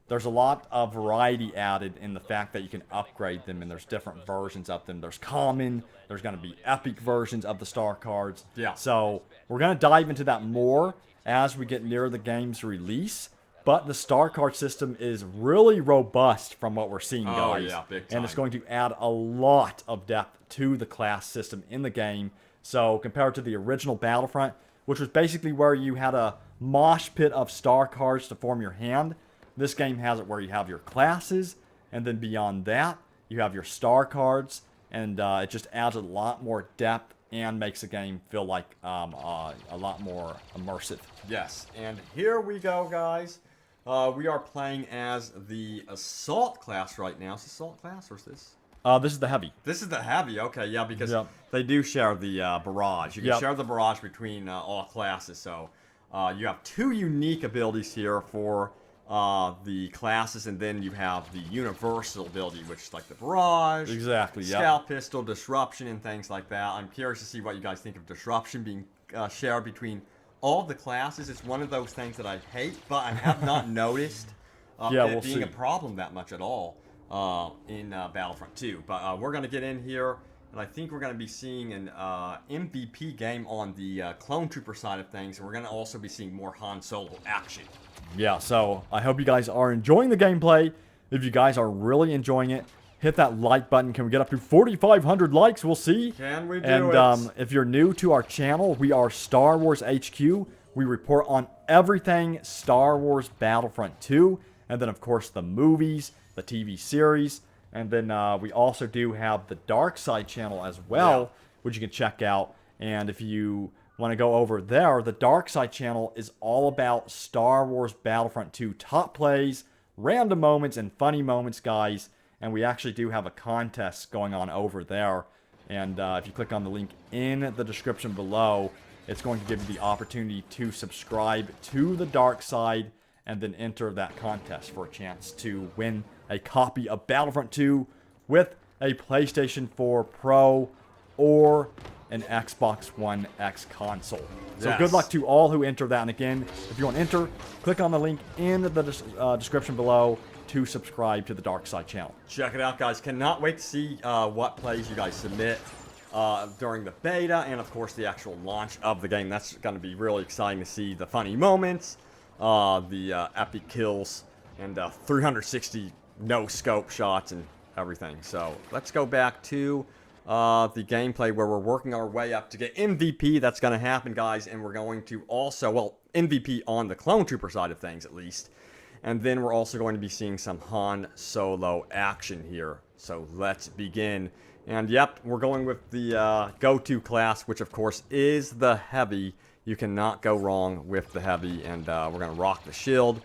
there's a lot of variety added in the fact that you can upgrade them. And there's different versions of them. There's common. There's going to be epic versions of the star cards. Yeah. So we're going to dive into that more as we get near the game's release. But the star card system is really robust from what we're seeing, guys. Oh, yeah, big time. And it's going to add a lot of depth to the class system in the game. So compared to the original Battlefront, which was basically where you had a mosh pit of star cards to form your hand, this game has it where you have your classes, and then beyond that, you have your star cards, and it just adds a lot more depth and makes the game feel like a lot more immersive. Yes, and here we go, guys. We are playing as the Assault class right now. Is this Assault class, or is this? This is the Heavy. This is the Heavy, okay, yeah, because Yep. they do share the Barrage. You can Yep. share the Barrage between all classes, so you have 2 unique abilities here for the classes, and then you have the universal ability, which is like the Barrage, Exactly, yep. Scout Pistol, Disruption, and things like that. I'm curious to see what you guys think of Disruption being shared between all the classes. It's one of those things that I hate, but I have not noticed Yeah, it we'll being see. a problem that much at all in Battlefront 2. But we're going to get in here, and I think we're going to be seeing an MVP game on the Clone Trooper side of things, and we're going to also be seeing more Han Solo action. Yeah, so I hope you guys are enjoying the gameplay. If you guys are really enjoying it, hit that like button. Can we get up to 4,500 likes? We'll see. Can we do and it? If you're new to our channel, we are Star Wars HQ. We report on everything Star Wars Battlefront 2. And then, of course, the movies, the TV series. And then we also do have the Dark Side channel as well, which you can check out. And if you want to go over there, the Dark Side channel is all about Star Wars Battlefront 2 top plays, random moments, and funny moments, guys. And we actually do have a contest going on over there. And if you click on the link in the description below, it's going to give you the opportunity to subscribe to the Dark Side and then enter that contest for a chance to win a copy of Battlefront 2 with a PlayStation 4 Pro or an Xbox One X console. So Yes. good luck to all who enter that. And again, if you want to enter, click on the link in the description below to subscribe to the Dark Side channel. Check it out, guys. Cannot wait to see what plays you guys submit during the beta and, of course, the actual launch of the game. That's going to be really exciting to see the funny moments, the epic kills, and 360 no-scope shots and everything. So let's go back to the gameplay where we're working our way up to get MVP. That's going to happen, guys, and we're going to also, well, MVP on the Clone Trooper side of things, at least. And then we're also going to be seeing some Han Solo action here. So let's begin. And yep, we're going with the go-to class, which of course is the Heavy. You cannot go wrong with the Heavy, and we're going to rock the shield.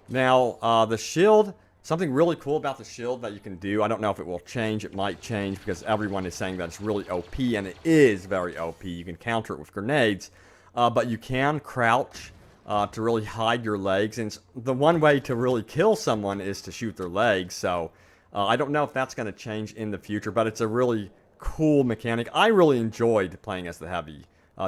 Now, the shield, something really cool about the shield that you can do, I don't know if it will change, it might change, because everyone is saying that it's really OP, and it is very OP. You can counter it with grenades, but you can crouch to really hide your legs, and the one way to really kill someone is to shoot their legs, so I don't know if that's going to change in the future, but it's a really cool mechanic. I really enjoyed playing as the Heavy,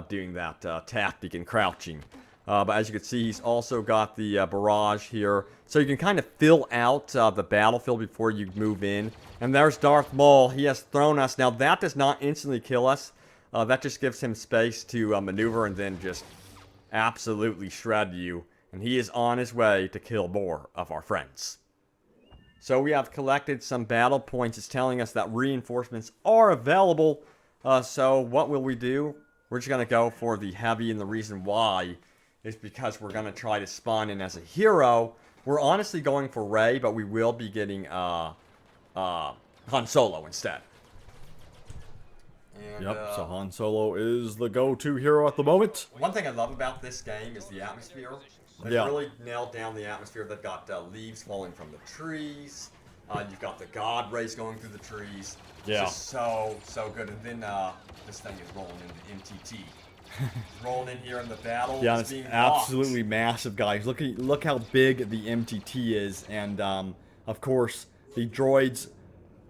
doing that tactic and crouching. But as you can see, he's also got the barrage here, so you can kind of fill out the battlefield before you move in. And there's Darth Maul. He has thrown us. Now, that does not instantly kill us. That just gives him space to maneuver and then just absolutely shred you. And he is on his way to kill more of our friends. So we have collected some battle points. It's telling us that reinforcements are available. So what will we do? We're just going to go for the Heavy, and the reason why is because we're going to try to spawn in as a hero. We're honestly going for Rey, but we will be getting Han Solo instead. And, Yep, so Han Solo is the go-to hero at the moment. one thing I love about this game is the atmosphere. They've Yeah. really nailed down the atmosphere. They've got leaves falling from the trees. You've got the God rays going through the trees. Yeah. It's just so good. And then this thing is rolling into MTT. Rolling in here in the battle. Yeah, it's it's being absolutely rocked. massive, guys. Look how big the MTT is, and of course, the droid's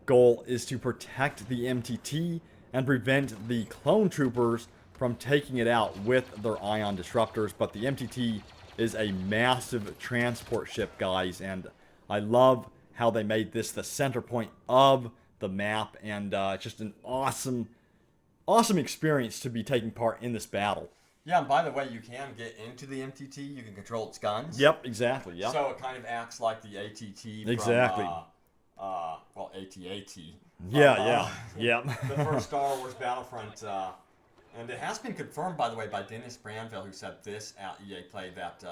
goal is to protect the MTT and prevent the clone troopers from taking it out with their ion disruptors. But the MTT is a massive transport ship, guys, and I love how they made this the center point of the map, and it's just an awesome experience to be taking part in this battle. Yeah, and by the way, you can get into the MTT. You can control its guns. Yep, exactly. Yep. So it kind of acts like the ATT from, Exactly. well, AT-AT. Yeah. Yep. The first Star Wars Battlefront. And it has been confirmed, by the way, by Dennis Branville, who said this at EA Play, that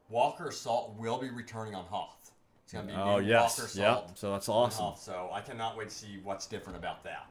Walker Assault will be returning on Hoth. It's going to be Oh, new yes. Walker Assault Yep. So that's on awesome. Hoth. So I cannot wait to see what's different about that.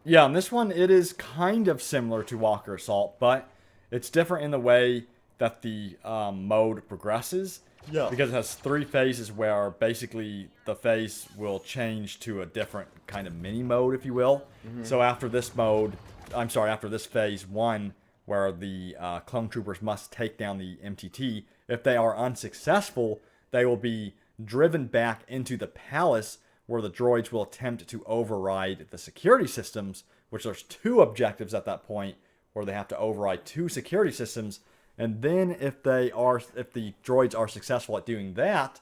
Yeah, and this one, it is kind of similar to Walker Assault, but it's different in the way that the mode progresses. Yeah. Because it has 3 phases where basically the phase will change to a different kind of mini mode, if you will. So after this mode, after this phase 1, where the clone troopers must take down the MTT, if they are unsuccessful, they will be driven back into the palace where the droids will attempt to override the security systems, which there's 2 objectives at that point, where they have to override 2 security systems. And then if the droids are successful at doing that,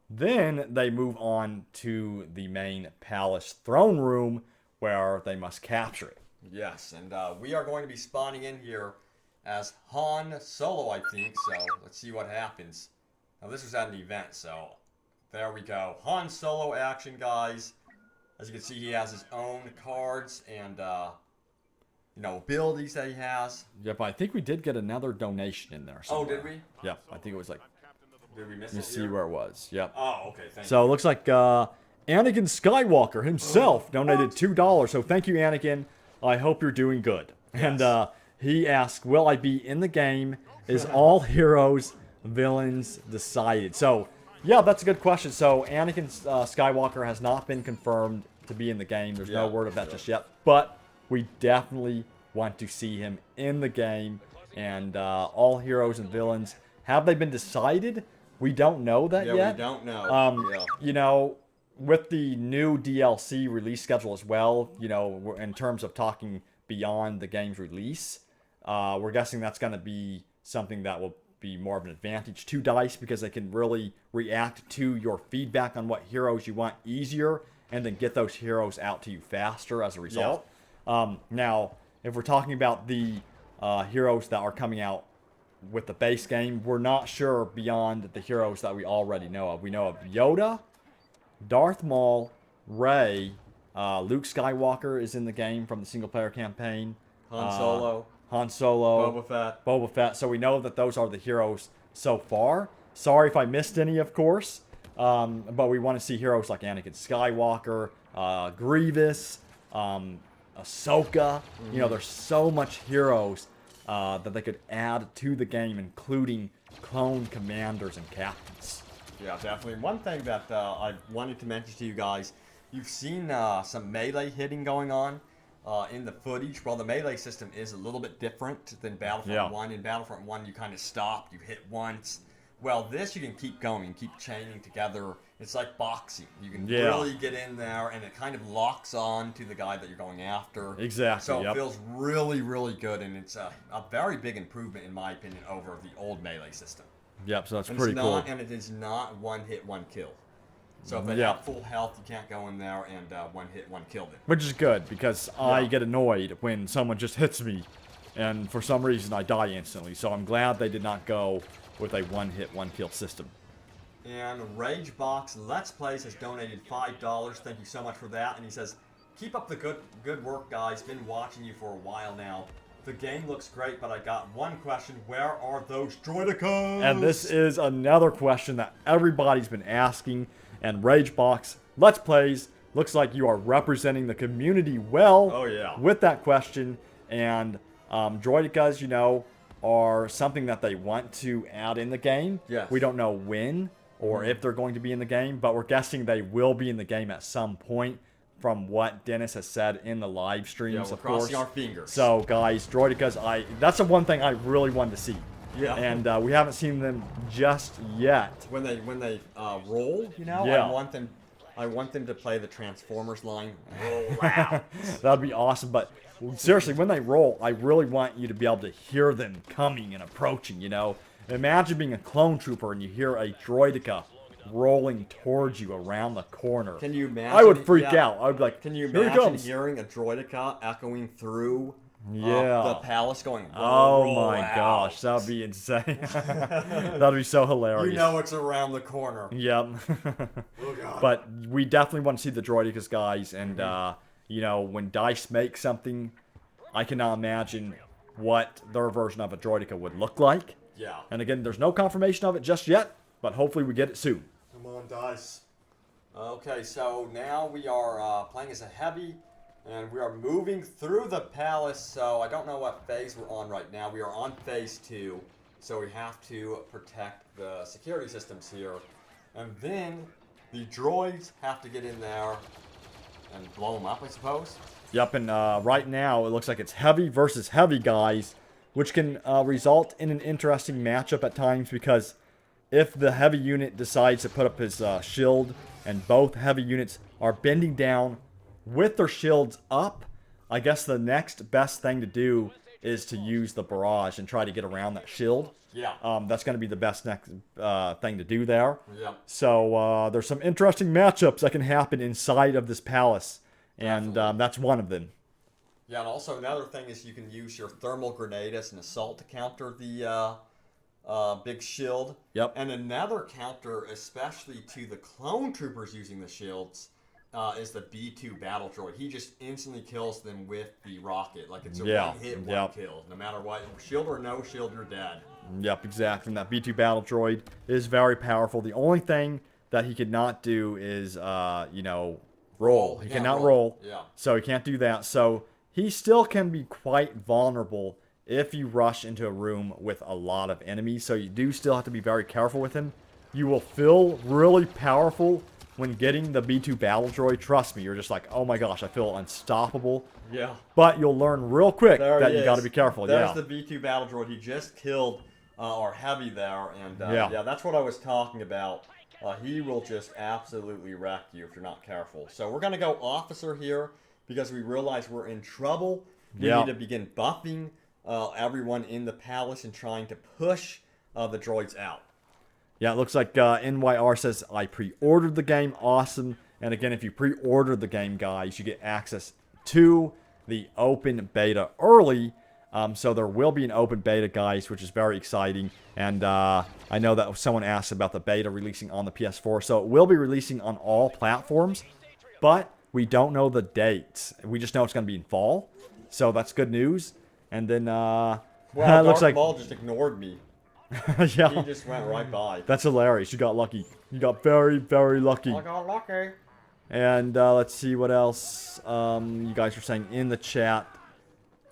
then they move on to the main palace throne room where they must capture it. Yes, and we are going to be spawning in here as Han Solo, I think, so let's see what happens. Now, this was at an event, so there we go. Han Solo action, guys. As you can see, he has his own cards and, abilities that he has. Yep, I think we did get another donation in there somewhere. Oh, did we? Yep, I think it was like, Did we miss let me it see here? where it was. Yep. Oh, okay, thank So it looks like Anakin Skywalker himself donated $2. So thank you, Anakin. I hope you're doing good. Yes. And he asked, will I be in the game? Is all heroes, villains decided? So, yeah, that's a good question. So Anakin Skywalker has not been confirmed to be in the game. There's no word of that just yet. But we definitely want to see him in the game. And all heroes and villains, have they been decided? We don't know that yet. Yeah, we don't know. You know, with the new DLC release schedule as well, you know, in terms of talking beyond the game's release, we're guessing that's going to be something that will be more of an advantage to DICE because they can really react to your feedback on what heroes you want easier and then get those heroes out to you faster as a result. Now, if we're talking about the heroes that are coming out with the base game, we're not sure beyond the heroes that we already know of. We know of Yoda, Darth Maul, Rey, Luke Skywalker is in the game from the single-player campaign. Han Solo, Boba Fett. So we know that those are the heroes so far. Sorry if I missed any, of course. But we want to see heroes like Anakin Skywalker, Grievous, Ahsoka. You know, there's so much heroes that they could add to the game, including clone commanders and captains. Yeah, definitely. One thing that I wanted to mention to you guys, you've seen some melee hitting going on in the footage. Well, the melee system is a little bit different than Battlefront 1. In Battlefront 1, you kind of stop, you hit once. Well, this you can keep going, keep chaining together. It's like boxing. You can really get in there, and it kind of locks on to the guy that you're going after. Exactly. So it feels really, really good, and it's a very big improvement, in my opinion, over the old melee system. Yep, so that's pretty cool. And it is not one hit, one kill. So if they have full health, you can't go in there and one hit, one kill them. Which is good, because I get annoyed when someone just hits me, and for some reason I die instantly. So I'm glad they did not go with a one-hit, one-kill system. And Ragebox Let's Plays has donated $5. Thank you so much for that. And he says, keep up the good work, guys. Been watching you for a while now. The game looks great, but I got one question. Where are those droidicas? And this is another question that everybody's been asking. And Ragebox Let's Plays looks like you are representing the community well with that question. And droidicas, you know, are something that they want to add in the game. Yes. We don't know when or if they're going to be in the game, but we're guessing they will be in the game at some point from what Dennis has said in the live streams, of course. Crossing our fingers. So, guys, droidicas, that's the one thing I really wanted to see. Yeah. And we haven't seen them just yet. When they roll, you know, I want them to play the Transformers line. Roll out. That'd be awesome, but seriously, when they roll, I really want you to be able to hear them coming and approaching, you know. Imagine being a clone trooper and you hear a droidica rolling towards you around the corner. Can you imagine? I would freak out. I would be like, can you here he imagine comes. hearing a droidica echoing through Yeah. the palace going, oh my gosh, that would be insane. That would be so hilarious. You know it's around the corner. Yep. Oh, God. But we definitely want to see the droidicas, guys. And, you know, when DICE makes something, I cannot imagine what their version of a droidica would look like. Yeah. And again, there's no confirmation of it just yet, but hopefully we get it soon. Come on, DICE. Okay, so now we are playing as a heavy, And we are moving through the palace, so I don't know what phase we're on right now. We are on phase 2, so we have to protect the security systems here. And then the droids have to get in there and blow them up, I suppose. Yep, and right now it looks like it's heavy versus heavy, guys, which can result in an interesting matchup at times because if the heavy unit decides to put up his shield and both heavy units are bending down with their shields up, I guess the next best thing to do is to use the barrage and try to get around that shield. Yeah. That's going to be the best next thing to do there. Yeah. So there's some interesting matchups that can happen inside of this palace, and that's one of them. Yeah, and also another thing is you can use your thermal grenade as an assault to counter the big shield. Yep. And another counter, especially to the clone troopers using the shields, is the B2 Battle Droid. He just instantly kills them with the rocket. Like it's a one hit, one kill. No matter what, shield or no shield, you're dead. Yep, exactly. And that B2 Battle Droid is very powerful. The only thing that he could not do is, roll. He cannot roll. Yeah. So he can't do that. So he still can be quite vulnerable if you rush into a room with a lot of enemies. So you do still have to be very careful with him. You will feel really powerful when getting the B2 Battle Droid. Trust me, you're just like, oh my gosh, I feel unstoppable. Yeah. But you'll learn real quick that you got to be careful. There's the B2 Battle Droid. He just killed our heavy there. And yeah, that's what I was talking about. He will just absolutely wreck you if you're not careful. So we're going to go officer here because we realize we're in trouble. We need to begin buffing everyone in the palace and trying to push the droids out. Yeah, it looks like NYR says, I pre-ordered the game. Awesome. And again, if you pre-order the game, guys, you get access to the open beta early. So there will be an open beta, guys, which is very exciting. And I know that someone asked about the beta releasing on the PS4. So it will be releasing on all platforms. But we don't know the dates. We just know it's going to be in fall. So that's good news. And then well, it looks like Maul just ignored me. yeah, He just went right by. That's hilarious. You got lucky. You got very, very lucky. I got lucky. And let's see what else you guys are saying in the chat.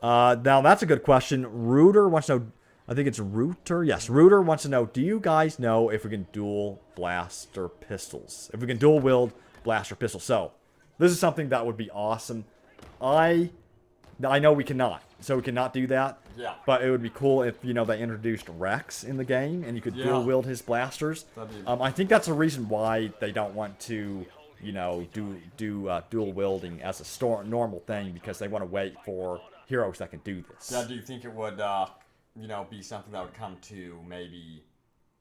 Now, that's a good question. Rooter wants to know, I think it's Rooter. Yes, Rooter wants to know, do you guys know if we can dual blaster pistols? If we can dual wield blaster pistols. So, this is something that would be awesome. I know we cannot. So we cannot do that. Yeah. But it would be cool if, they introduced Rex in the game and you could dual wield his blasters. I think that's the reason why they don't want to, do dual wielding as a normal thing, because they want to wait for heroes that can do this. Yeah, do you think it would, be something that would come to maybe...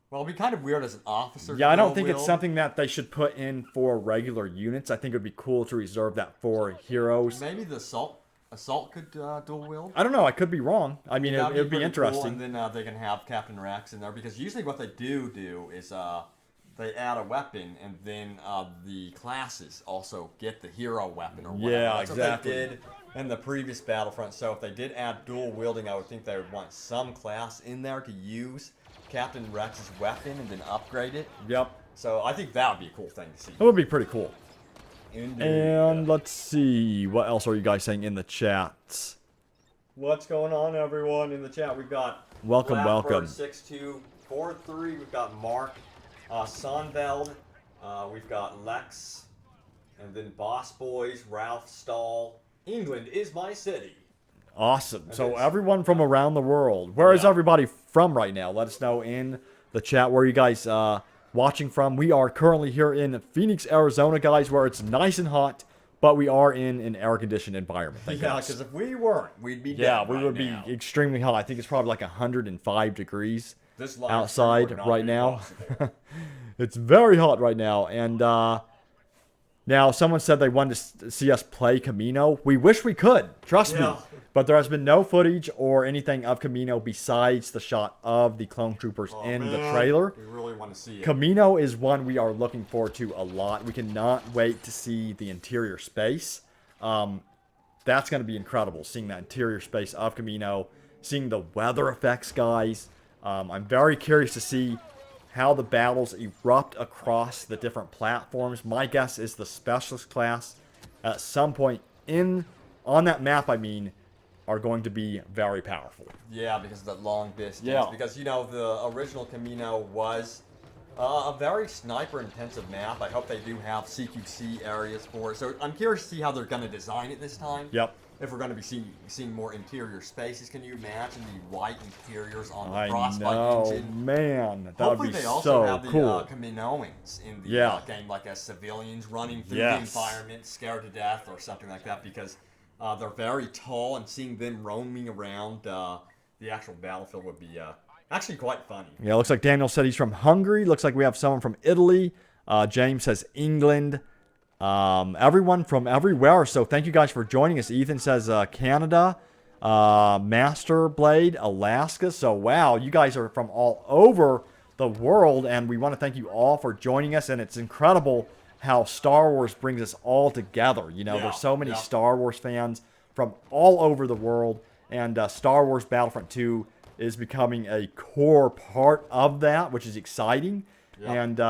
Well, it'd be kind of weird as an officer. Yeah, I don't think it's something that they should put in for regular units. I think it would be cool to reserve that for heroes. Maybe the Assault could dual wield. I don't know. I could be wrong. I mean, it would be interesting. Cool, and then they can have Captain Rex in there, because usually what they do is they add a weapon, and then the classes also get the hero weapon or whatever. Yeah, That's exactly. what they did in the previous Battlefront. So if they did add dual wielding, I would think they would want some class in there to use Captain Rex's weapon and then upgrade it. Yep. So I think that would be a cool thing to see. It would be pretty cool. Indeed. And let's see, what else are you guys saying in the chat? What's going on, everyone, in the chat? We've got welcome. 6243. We've got Mark Sonveld. We've got Lex, and then Boss Boys, Ralph Stahl. England is my city. Awesome. So everyone from around the world. Where is everybody from right now? Let us know in the chat where you guys watching from. We are currently here in Phoenix, Arizona, guys, where it's nice and hot, but we are in an air-conditioned environment. Yeah, because if we weren't, we'd be dead. Yeah, we would be extremely hot. I think it's probably like 105 degrees outside right now. It's very hot right now. And now someone said they wanted to see us play Camino. We wish we could. Trust me. But there has been no footage or anything of Camino besides the shot of the clone troopers in the trailer. We really want to see it. Camino is one we are looking forward to a lot. We cannot wait to see the interior space. That's going to be incredible, seeing that interior space of Camino, seeing the weather effects, guys. I'm very curious to see how the battles erupt across the different platforms. My guess is the specialist class at some point in on that map, I mean, are going to be very powerful. Yeah, because of that long distance. Yeah. Because, you know, the original Camino was a very sniper-intensive map. I hope they do have CQC areas for it. So I'm curious to see how they're going to design it this time. Yep. If we're going to be seeing more interior spaces. Can you imagine the white interiors on the I Frostbite know, engine? man. That Hopefully would be they also so have the cool. Kaminoans in the Yeah. game, like as civilians running through Yes. the environment, scared to death or something like that, because they're very tall, and seeing them roaming around the actual battlefield would be actually quite funny. Yeah, looks like Daniel said he's from Hungary. Looks like we have someone from Italy. James says England. Everyone from everywhere. So thank you guys for joining us. Ethan says Canada. Master Blade, Alaska. So wow, you guys are from all over the world, and we want to thank you all for joining us. And it's incredible how Star Wars brings us all together. You know, there's so many Star Wars fans from all over the world, and Star Wars Battlefront 2 is becoming a core part of that, which is exciting. And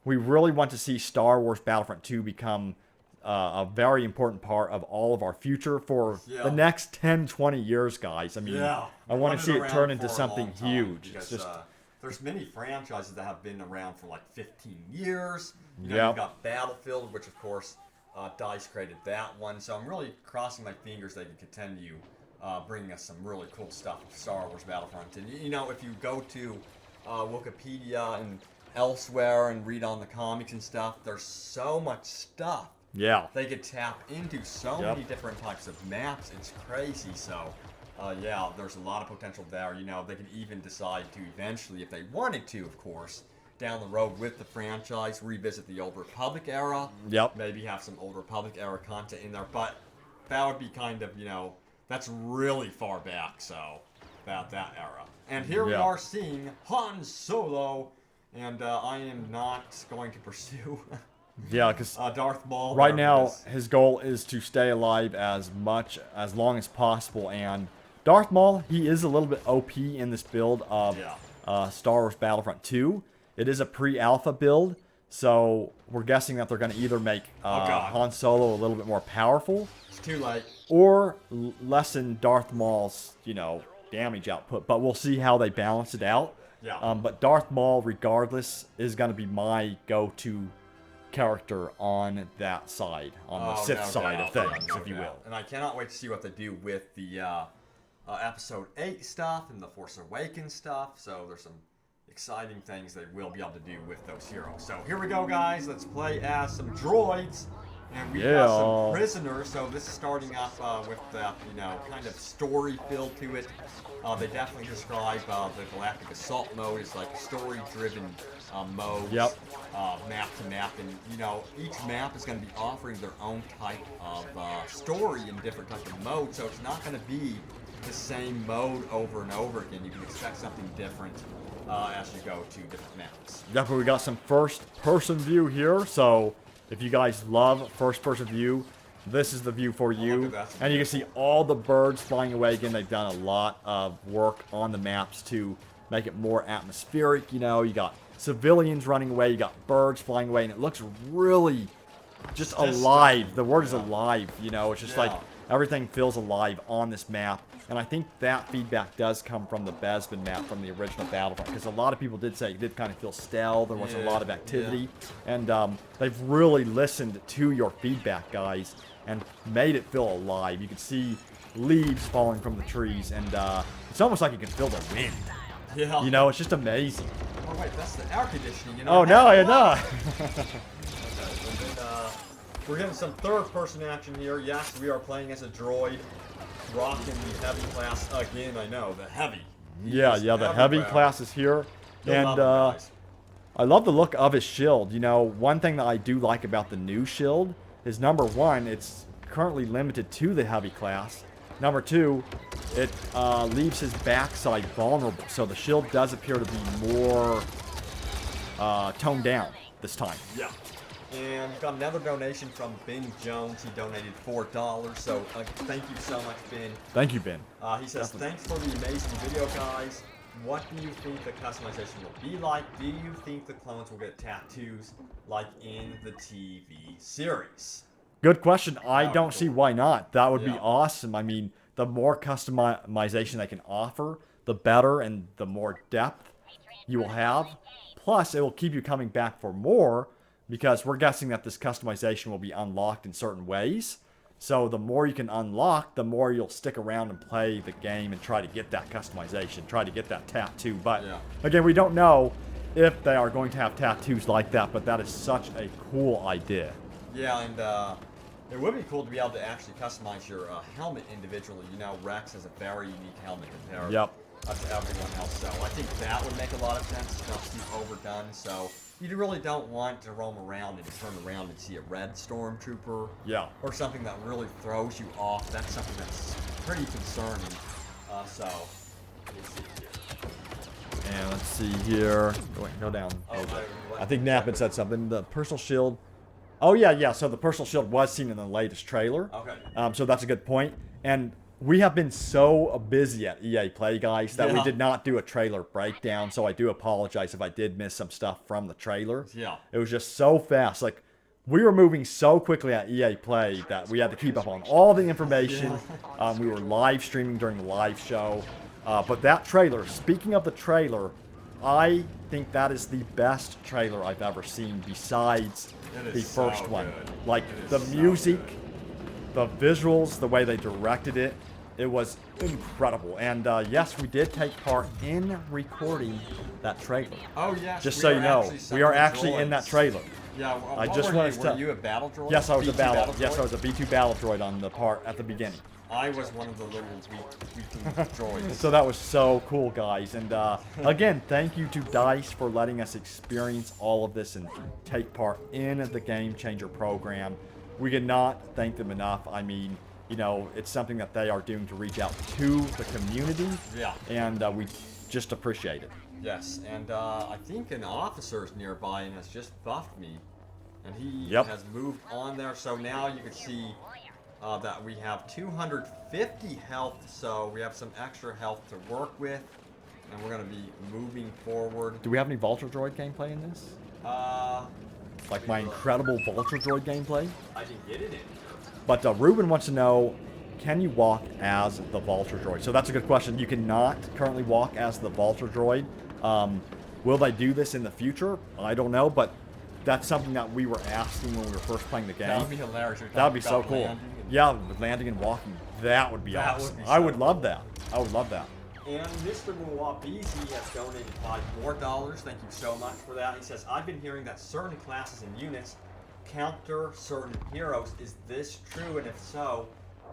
we really want to see Star Wars Battlefront 2 become a very important part of all of our future for the next 10, 20 years, guys. I mean, I want to see it turn into something huge. Because, It's just there's many franchises that have been around for like 15 years. You know, you've got Battlefield, which of course DICE created that one. So I'm really crossing my fingers they can continue bringing us some really cool stuff with Star Wars Battlefront. And you know, if you go to Wikipedia and elsewhere and read on the comics and stuff, there's so much stuff. They could tap into so many different types of maps. It's crazy. So, yeah, there's a lot of potential there. You know, they could even decide to eventually, if they wanted to, of course, down the road with the franchise, revisit the Old Republic era. Maybe have some Old Republic era content in there. But that would be kind of, you know, that's really far back. So, about that era. And here we are seeing Han Solo. And I am not going to pursue... because Darth Maul. Right now, his goal is to stay alive as long as possible. And Darth Maul, he is a little bit OP in this build of Star Wars Battlefront 2. It is a pre-alpha build, so we're guessing that they're going to either make Han Solo a little bit more powerful. It's too late. Or lessen Darth Maul's, you know, damage output. But we'll see how they balance it out. But Darth Maul, regardless, is going to be my go-to character on that side, on the Sith side of things, if you will. And I cannot wait to see what they do with the Episode 8 stuff and the Force Awakens stuff. So there's some exciting things they will be able to do with those heroes. So here we go, guys. Let's play as some droids. And we've got some prisoners, so this is starting off with that, you know, kind of story feel to it. They definitely describe the Galactic Assault mode as like story-driven modes, map to map, and you know, each map is going to be offering their own type of story in different types of modes, so it's not going to be the same mode over and over again. You can expect something different as you go to different maps. Definitely, we got some first-person view here, so if you guys love first-person view, this is the view for you. And you can see all the birds flying away. Again, they've done a lot of work on the maps to make it more atmospheric. You know, you got civilians running away, you got birds flying away, and it looks really just alive. The word is alive, you know. It's just like everything feels alive on this map. And I think that feedback does come from the Bespin map from the original Battlefront, because a lot of people did say it did kind of feel stale. There was a lot of activity, and they've really listened to your feedback, guys, and made it feel alive. You can see leaves falling from the trees, and it's almost like you can feel the wind. You know, it's just amazing. Oh wait, that's the air conditioning. You know. Oh no, I know. We're getting some third-person action here. Yes, we are playing as a droid, rocking the heavy class again. I know, the heavy. The heavy class is here, and I love the look of his shield. You know, one thing that I do like about the new shield is, number one, it's currently limited to the heavy class. Number two, it leaves his backside vulnerable, so the shield does appear to be more toned down this time. And we've got another donation from Ben Jones. He donated $4. So thank you so much, Ben. Thank you, Ben. He says, thanks for the amazing video, guys. What do you think the customization will be like? Do you think the clones will get tattoos like in the TV series? Good question. I would don't be see cool. why not. That would be Yeah. awesome. I mean, the more customization they can offer, the better and the more depth you will have. Plus, it will keep you coming back for more because we're guessing that this customization will be unlocked in certain ways. So the more you can unlock, the more you'll stick around and play the game and try to get that customization, try to get that tattoo. But Yeah. again, we don't know if they are going to have tattoos like that, but that is such a cool idea. Yeah, and it would be cool to be able to actually customize your helmet individually. You know, Rex has a very unique helmet compared Yep. to everyone else. So I think that would make a lot of sense. It's not too overdone. So you really don't want to roam around and turn around and see a red stormtrooper. Yeah. Or something that really throws you off. That's something that's pretty concerning. So let's see here. And let's see here. Go down. I think Nappin said something. The personal shield. Oh, yeah. So the personal shield was seen in the latest trailer. Okay. So that's a good point. And we have been so busy at EA Play, guys, that we Yeah. did not do a trailer breakdown. So I do apologize if I did miss some stuff from the trailer. Yeah. It was just so fast. Like, we were moving so quickly at EA Play that we had to keep up on all the information. We were live streaming during the live show. But that trailer, speaking of the trailer, I think that is the best trailer I've ever seen besides It the is so first one. good. Like, It is the so music, good. the visuals, the way they directed it, it was incredible. And yes, we did take part in recording that trailer. Oh, yes. Just we so are you know, actually we are summoning actually in that droids. trailer. Yeah, I what just were wanted you? to- Were you a battle droid? Yes, I was a B2 battle. Yes, droid? I was a B2 Battle Droid on the part at the beginning. I was one of the little weak droids. So that was so cool, guys. And again, thank you to DICE for letting us experience all of this and take part in the Game Changer program. We cannot thank them enough. I mean, you know, it's something that they are doing to reach out to the community. Yeah. And we just appreciate it. Yes, and I think an officer is nearby and has just buffed me. And he Yep. has moved on there, so now you can see that we have 250 health, so we have some extra health to work with. And we're going to be moving forward. Do we have any Vulture Droid gameplay in this? Uh, Like my incredible Vulture Droid gameplay? I didn't get it in here. But Ruben wants to know, can you walk as the Vulture Droid? So that's a good question. You cannot currently walk as the Vulture Droid. Will they do this in the future? I don't know, but that's something that we were asking when we were first playing the game. That would be hilarious. That would be so cool. Yeah, with landing and walking. That would be That awesome. would be I so would love that. I would love that. And Mr. Muwabizi has donated $5 more. Thank you so much for that. He says, I've been hearing that certain classes and units counter certain heroes. Is this true? And if so,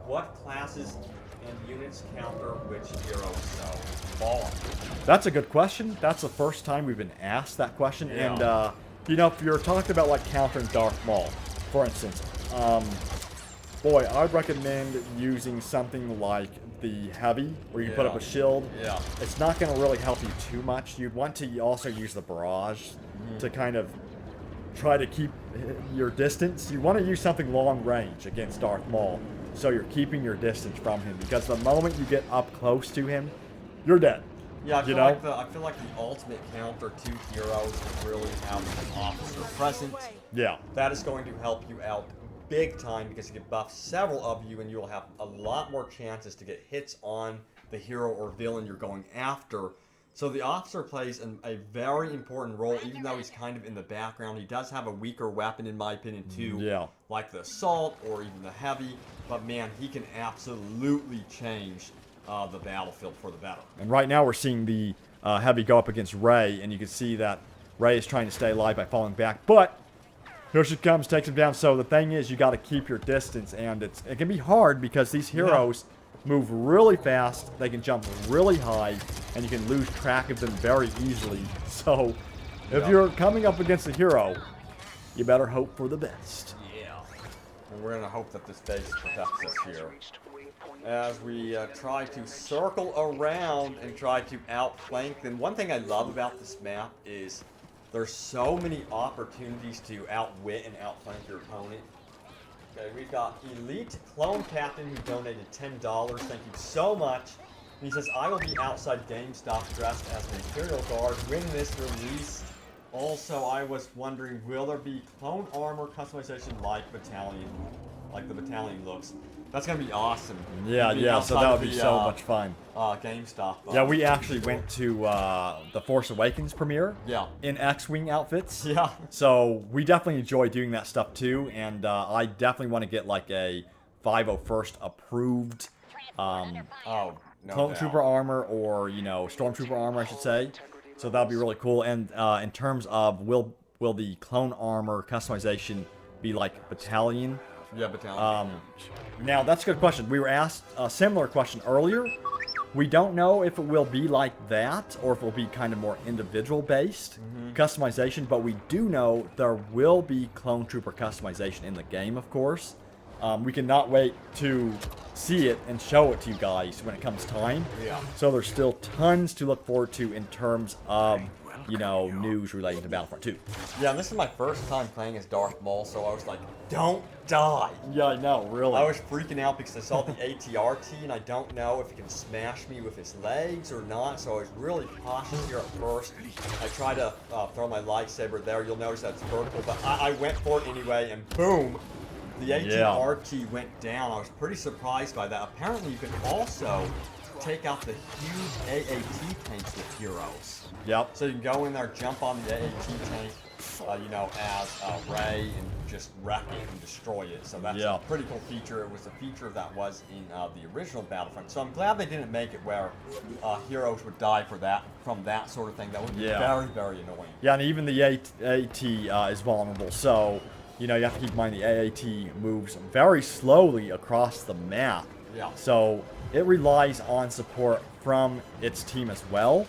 what classes and units counter which heroes? So, ball. That's a good question. That's the first time we've been asked that question. Yeah. And, you know, if you're talking about like countering Darth Maul, for instance, boy, I'd recommend using something like the Heavy, where you put up a shield. Yeah. It's not going to really help you too much. You'd want to also use the Barrage to kind of try to keep your distance. You want to use something long range against Darth Maul, so you're keeping your distance from him, because the moment you get up close to him, you're dead. Yeah, I You feel, know? I feel like the ultimate counter to heroes is really having an officer present. Yeah. That is going to help you out big time, because you can buff several of you and you will have a lot more chances to get hits on the hero or villain you're going after. So the officer plays a very important role, even though he's kind of in the background. He does have a weaker weapon, in my opinion, too. Yeah. Like the assault or even the heavy. But man, he can absolutely change the battlefield for the better. And right now we're seeing the Heavy go up against Rey, and you can see that Rey is trying to stay alive by falling back. But here she comes, takes him down. So the thing is, you got to keep your distance, and it can be hard because these heroes move really fast. They can jump really high, and you can lose track of them very easily. So if you're coming up against a hero, you better hope for the best. Yeah. And we're going to hope that this base protects us here, as we try to circle around and try to outflank them. One thing I love about this map is there's so many opportunities to outwit and outflank your opponent. Okay, we've got Elite Clone Captain who donated $10. Thank you so much. And he says, I will be outside GameStop dressed as an Imperial Guard when this release. Also, I was wondering, will there be clone armor customization like Battalion? like the battalion looks. That's gonna be awesome. Yeah, Being yeah. So outside that of would be the, so much fun. GameStop. Yeah, we actually went to the Force Awakens premiere. Yeah. In X-wing outfits. Yeah. So we definitely enjoy doing that stuff too, and I definitely want to get like a 501st approved Oh, no clone doubt. trooper armor, or stormtrooper armor, I should say. So that'll be really cool. And in terms of will the clone armor customization be like battalion? Yeah, battalion. Now that's a good question. We were asked a similar question earlier. We don't know if it will be like that or if it will be kind of more individual based customization, but we do know there will be clone trooper customization in the game, of course. We cannot wait to see it and show it to you guys when it comes time. Yeah. So there's still tons to look forward to in terms of, news relating to Battlefront 2. Yeah, and this is my first time playing as Darth Maul, so I was like, don't die. Yeah, I know, really. I was freaking out because I saw the ATRT, and I don't know if he can smash me with his legs or not, so I was really cautious here at first. I tried to throw my lightsaber there. You'll notice that's vertical, but I went for it anyway, and boom! The ATRT went down. I was pretty surprised by that. Apparently, you can also take out the huge AAT tanks with heroes. Yep. So you can go in there, jump on the AAT tank, as Rey, and just wreck it and destroy it. So that's a pretty cool feature. It was a feature that was in the original Battlefront. So I'm glad they didn't make it where heroes would die from that sort of thing. That would be very, very annoying. Yeah, and even the AT is vulnerable. So, you have to keep in mind the AAT moves very slowly across the map. Yeah. So it relies on support from its team as well.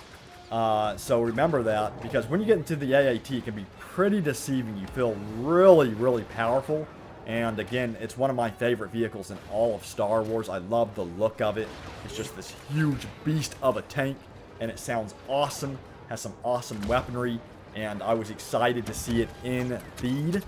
So remember that, because when you get into the AAT, it can be pretty deceiving. You feel really, really powerful. And again, it's one of my favorite vehicles in all of Star Wars. I love the look of it. It's just this huge beast of a tank, and it sounds awesome, has some awesome weaponry, and I was excited to see it in feed.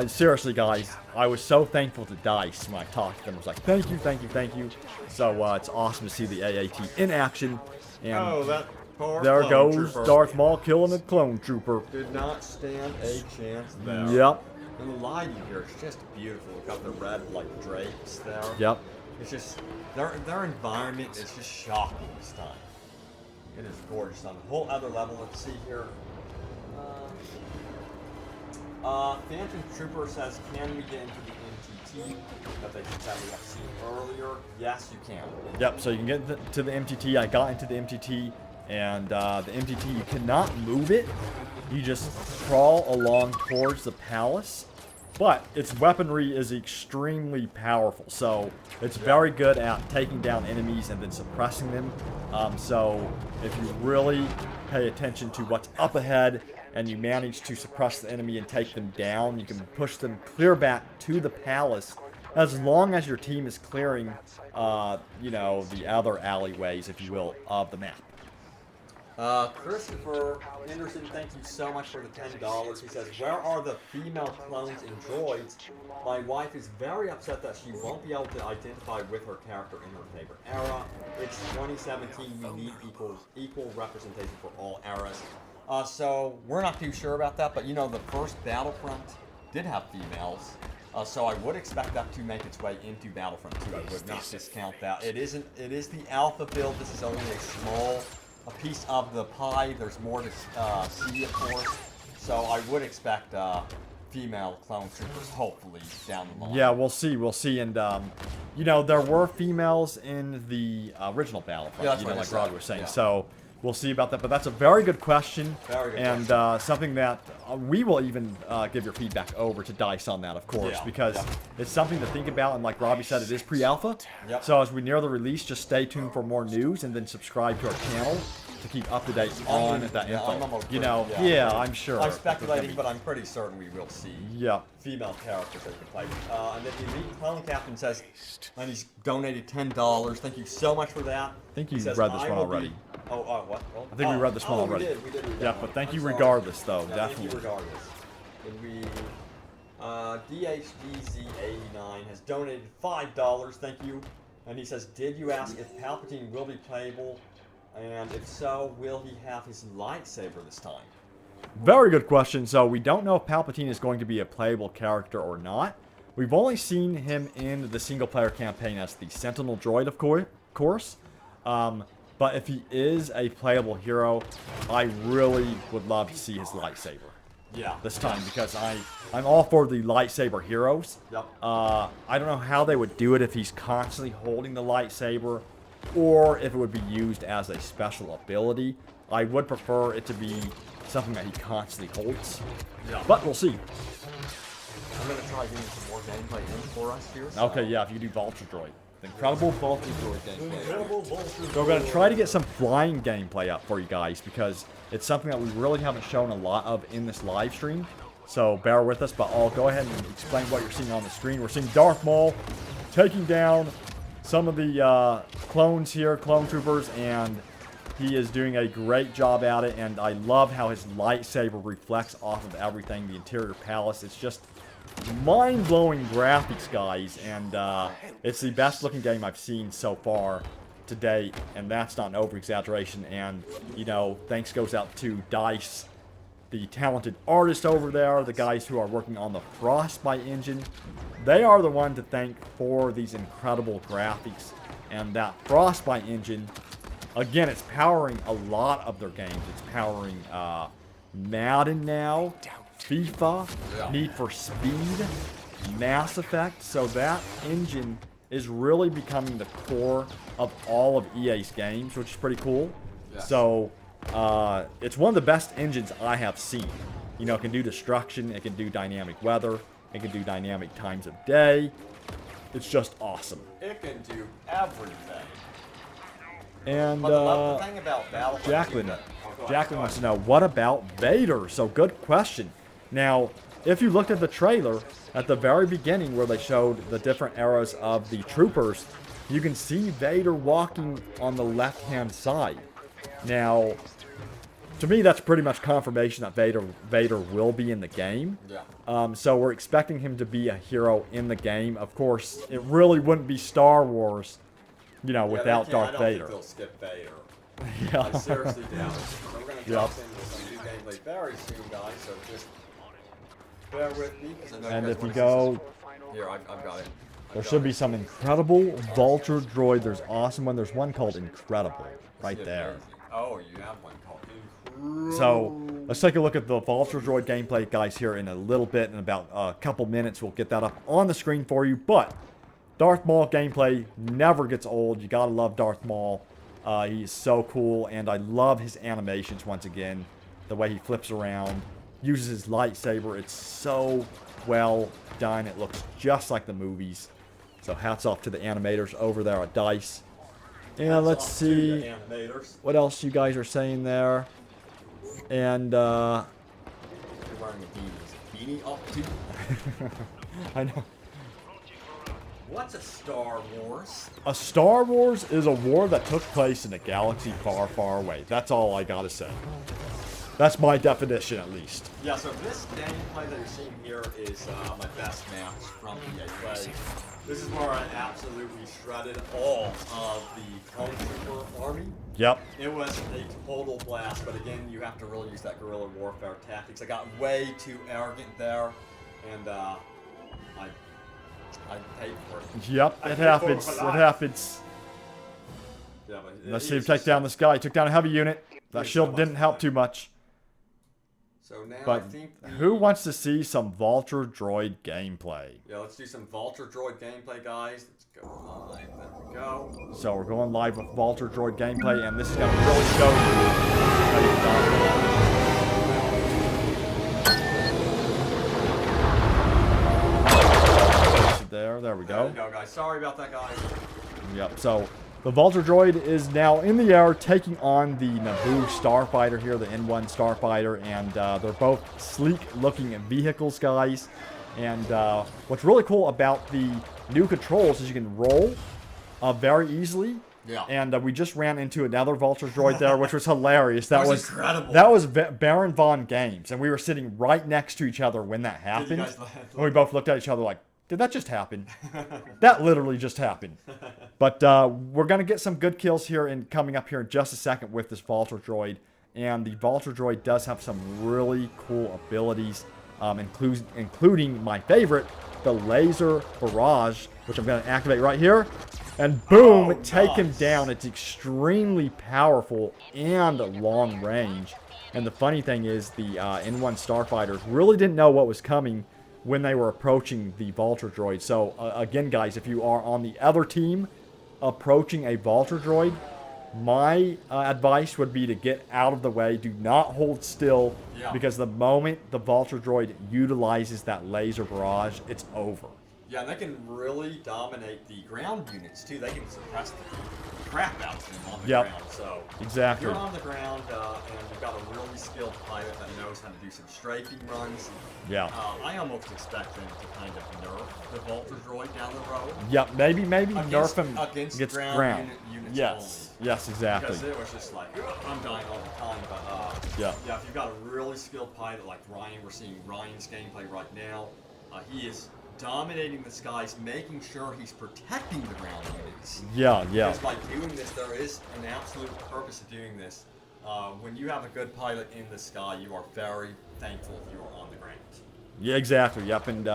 Seriously, guys, I was so thankful to DICE when I talked to them. I was like, thank you, thank you, thank you. So it's awesome to see the AAT in action. And that poor there clone goes trooper. Darth Maul killing a clone trooper. Did not stand a chance there. Yep, And the lighting here is just beautiful. We've got the red, drapes there. yep. It's just, their environment is just shocking this time. It is gorgeous on a whole other level. Let's see here. Phantom Trooper says, can we get into the MTT that they said we have seen earlier? Yes, you can. Yep, so you can get to the MTT. I got into the MTT, and the MTT, you cannot move it. You just crawl along towards the palace. But its weaponry is extremely powerful, so it's very good at taking down enemies and then suppressing them. So if you really pay attention to what's up ahead and you manage to suppress the enemy and take them down, you can push them clear back to the palace, as long as your team is clearing, the other alleyways, if you will, of the map. Christopher Henderson, thank you so much for the $10. He says, where are the female clones and droids? My wife is very upset that she won't be able to identify with her character in her favorite era. It's 2017, we need equal representation for all eras. So we're not too sure about that, but the first Battlefront did have females. So I would expect that to make its way into Battlefront 2. I would not discount that. It is the alpha build. This is only a piece of the pie. There's more to see, of course. So I would expect female clone troopers, hopefully, down the line. Yeah, we'll see. And, there were females in the original Battlefront, Yeah, that's what I like said. Rod was saying. Yeah. So we'll see about that. But that's a very good question. Very good and question. something that we will even give your feedback over to DICE on that, of course, Yeah, because yeah. it's something to think about. And like Robbie said, it is pre-alpha. Yep. So as we near the release, just stay tuned for more news and then subscribe to our channel to keep up to date on that info. I'm almost I'm sure. I'm speculating, but I'm pretty certain we will see Yeah. female characters that you can play with. And then the Elite Clone Captain says, and he's donated $10. Thank you so much for that. I think He you says, read this "I one will be-" already. What? I think we read this one already. We did read Yeah, that but one. thank I'm you sorry. regardless, though. Yeah, Definitely. Thank you regardless. And DHDZ89 has donated $5. Thank you. And he says, did you ask if Palpatine will be playable? And if so, will he have his lightsaber this time? Very good question. So we don't know if Palpatine is going to be a playable character or not. We've only seen him in the single-player campaign as the Sentinel Droid, of course. But if he is a playable hero, I really would love to see his lightsaber. Yeah. This time, because I'm all for the lightsaber heroes. Yep. I don't know how they would do it if he's constantly holding the lightsaber, or if it would be used as a special ability. I would prefer it to be something that he constantly holds. Yeah. But we'll see. I'm gonna try getting some more gameplay in for us here. So. Okay, yeah, if you do Vulture Droid. The incredible Vulture Droid gameplay. Incredible Vulture So we're going to try to get some flying gameplay up for you guys, because it's something that we really haven't shown a lot of in this live stream. So bear with us, but I'll go ahead and explain what you're seeing on the screen. We're seeing Darth Maul taking down some of the clones here, clone troopers, and he is doing a great job at it. And I love how his lightsaber reflects off of everything, the interior palace. It's just mind-blowing graphics, guys, and it's the best looking game I've seen so far to date, and that's not an over-exaggeration. And you know, thanks goes out to DICE, the talented artist over there, the guys who are working on the Frostbite engine. They are the one to thank for these incredible graphics. And that Frostbite engine, again, it's powering a lot of their games. It's powering Madden now, FIFA, Need for Speed, Mass Effect. So that engine is really becoming the core of all of EA's games, which is pretty cool. Yes. So it's one of the best engines I have seen. You know, it can do destruction, it can do dynamic weather, it can do dynamic times of day. It's just awesome. It can do everything. And But the thing about Battlefront Jacqueline wants to know, what about Vader? So good question. Now, if you looked at the trailer at the very beginning where they showed the different eras of the troopers, you can see Vader walking on the left-hand side. Now, to me, that's pretty much confirmation that Vader will be in the game. Yeah. So we're expecting him to be a hero in the game. Of course, it really wouldn't be Star Wars, you know, without Darth Vader. I don't think they'll skip Vader. Yeah. I seriously doubt it. So we're going to Yep. drop into some new gameplay very soon, guys, so just bear with me. 'Cause I know And guys if you wanna see go, some- Here, I've got it. there should be some incredible Vulture Droid. There's awesome one. There's one called Incredible right It's there. amazing. Oh, you have one called Incredible. So let's take a look at the Vulture Droid gameplay, guys, here in a little bit. In about a couple minutes, we'll get that up on the screen for you. But Darth Maul gameplay never gets old. You gotta love Darth Maul. He is so cool, and I love his animations once again. The way he flips around, uses his lightsaber. It's so well done. It looks just like the movies. So hats off to the animators over there at DICE. And let's see what else you guys are saying there. And You're wearing a beanie. Is it beanie off too? I know. What's a Star Wars? A Star Wars is a war that took place in a galaxy far, far away. That's all I gotta say. That's my definition, at least. Yeah, so this gameplay that you're seeing here is my best match from EA Play. This is where I absolutely shredded all of the clone trooper army. Yep. It was a total blast, but again, you have to really use that guerrilla warfare tactics. I got way too arrogant there, and I paid for it. Yep, it happens. It happens. Yeah, but Let's see him take down this guy. He took down a heavy unit. That shield didn't help too much. So now I But think who wants to see some Vulture Droid gameplay? Yeah, let's do some Vulture Droid gameplay, guys. Let's go live. There we go. So we're going live with Vulture Droid gameplay, and this is going to really show you how you There we go. There we go, guys. Sorry about that, guys. Yep, so the Vulture Droid is now in the air taking on the Naboo starfighter here, the N1 starfighter, and they're both sleek-looking vehicles, guys. And what's really cool about the new controls is you can roll very easily. Yeah. And we just ran into another Vulture Droid there, which was hilarious. That was incredible. That was Baron Von Games, and we were sitting right next to each other when that happened. guys laugh? And we both looked at each other like, did that just happen? That literally just happened. But we're going to get some good kills here and coming up here in just a second with this Vulture Droid. And the Vulture Droid does have some really cool abilities. including my favorite, the laser barrage, which I'm going to activate right here. And boom, take him down. It's extremely powerful and long range. And the funny thing is, the N1 starfighters really didn't know what was coming when they were approaching the Vulture droid. So again, guys, if you are on the other team approaching a Vulture droid, my advice would be to get out of the way. Do not hold still, because the moment the Vulture droid utilizes that laser barrage, it's over. Yeah, and they can really dominate the ground units too. They can suppress the crap out of them on the ground. So exactly. You're on the ground, and you've got a really skilled pilot that knows how to do some strafing runs. Yeah. I almost expect them to kind of nerf the Vulture droid down the road. Yep, maybe nerf him against ground units Yes, only. yes, exactly. Because it was just like, I'm dying all the time. But yeah, if you've got a really skilled pilot like Ryan, we're seeing Ryan's gameplay right now. He is dominating the skies, making sure he's protecting the ground units. Yeah. Because by doing this, there is an absolute purpose to doing this. When you have a good pilot in the sky, you are very thankful if you are on the ground. Yeah, exactly. Yep, and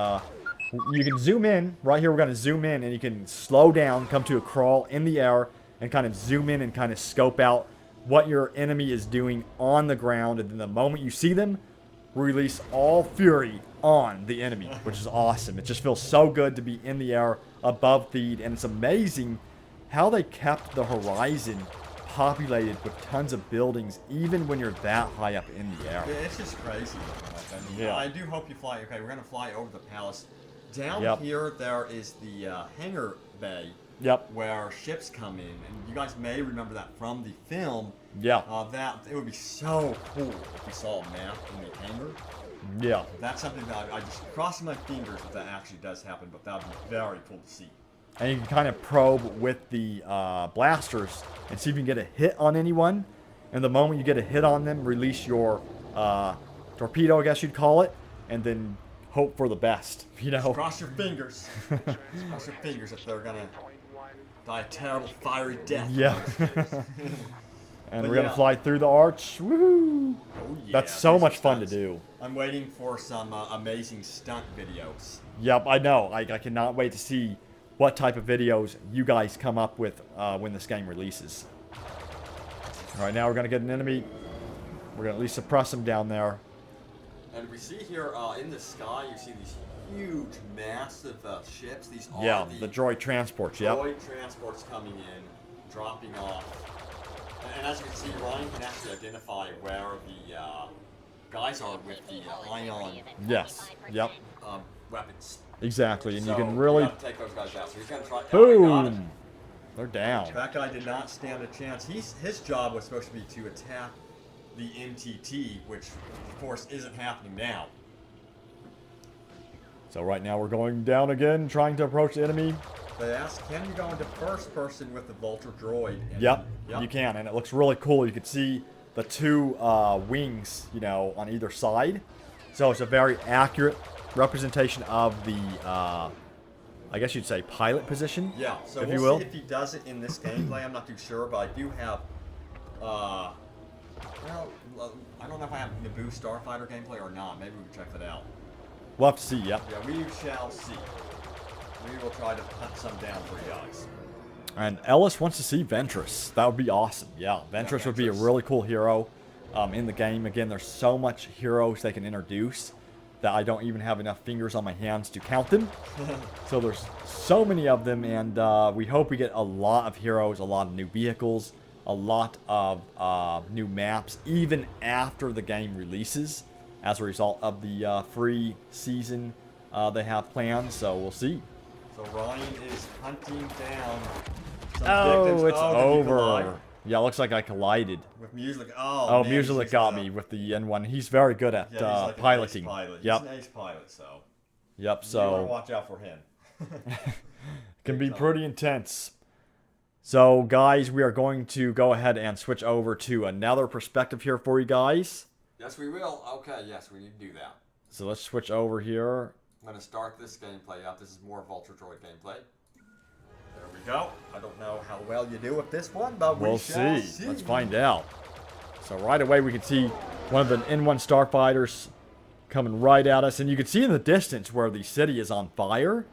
you can zoom in. Right here, we're going to zoom in, and you can slow down, come to a crawl in the air, and kind of zoom in and kind of scope out what your enemy is doing on the ground. And then the moment you see them, release all fury on the enemy, which is awesome. It just feels so good to be in the air above Theed, and it's amazing how they kept the horizon populated with tons of buildings even when you're that high up in the air. Yeah, it's just crazy. I mean, I do hope you fly. Okay, we're going to fly over the palace. Down here, there is the hangar bay where ships come in, and you guys may remember that from the film. That it would be so cool if we saw a map in the hangar. Yeah. That's something that I just crossing my fingers if that actually does happen, but that would be very cool to see. And you can kind of probe with the blasters and see if you can get a hit on anyone. And the moment you get a hit on them, release your torpedo, I guess you'd call it, and then hope for the best. You know. Just cross your fingers. Cross your fingers if they're gonna die a terrible fiery death. Yeah. And we're gonna fly through the arch. Woohoo! Oh, yeah, that's so much fun to do. I'm waiting for some amazing stunt videos. Yep, I know. I cannot wait to see what type of videos you guys come up with when this game releases. All right, now we're gonna get an enemy. We're gonna at least suppress him down there. And we see here in the sky, you see these huge, massive ships. These are the droid transports. Droid transports coming in, dropping off. And as you can see, Ryan can actually identify where the guys are with the ion weapons. Exactly, and so you can really take those guys out. So he's gonna try. Boom! They're down. That guy did not stand a chance. His job was supposed to be to attack the MTT, which of course isn't happening now. So right now we're going down again, trying to approach the enemy. They asked, can you go into first person with the Vulture droid? And yep, you can, and it looks really cool. You can see the two wings, you know, on either side. So it's a very accurate representation of the, I guess you'd say, pilot position. Yeah, so if we'll you will. see if he does it in this gameplay. I'm not too sure, but I do have, well, I don't know if I have Naboo Starfighter gameplay or not. Maybe we can check that out. We'll have to see, Yeah, we shall see. We will try to hunt some down for you guys. And Ellis wants to see Ventress. That would be awesome. Yeah, Ventress would be a really cool hero in the game. Again, there's so much heroes they can introduce that I don't even have enough fingers on my hands to count them. So there's so many of them, and we hope we get a lot of heroes, a lot of new vehicles, a lot of new maps, even after the game releases, as a result of the free season they have planned. So we'll see. So Ryan is hunting down some victims. It's over. Yeah, looks like I collided. With Music. Oh, man, Music got me with the N1. He's very good at he's like piloting. An ace pilot. Yep. He's an ace pilot, so. Yep, You so. want to watch out for him. Can be pretty intense. So, guys, we are going to go ahead and switch over to another perspective here for you guys. Yes, we will. Okay, yes, we need to do that. So let's switch over here. I'm going to start this gameplay out. This is more Vulture Droid gameplay. There we go. I don't know how well you do with this one, but we'll we shall see. Let's find out. So right away we can see one of the N1 starfighters coming right at us. And you can see in the distance where the city is on fire.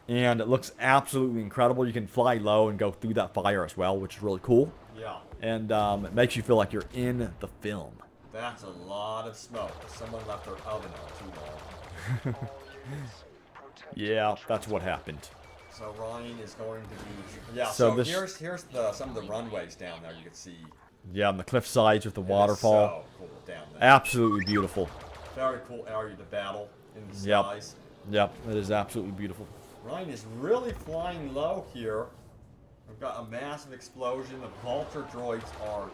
And it looks absolutely incredible. You can fly low and go through that fire as well, which is really cool. Yeah. And it makes you feel like you're in the film. That's a lot of smoke. Someone left their oven on too long. Yeah, that's what happened. So Ryan is going to be... Yeah, So so, this- here's some of the runways down there you can see. Yeah, on the cliff sides with the It is waterfall. so cool down there. Absolutely beautiful. Very cool area to battle in the Yep. skies. Yep, it is absolutely beautiful. Ryan is really flying low here. We've got a massive explosion. The Vulture droids are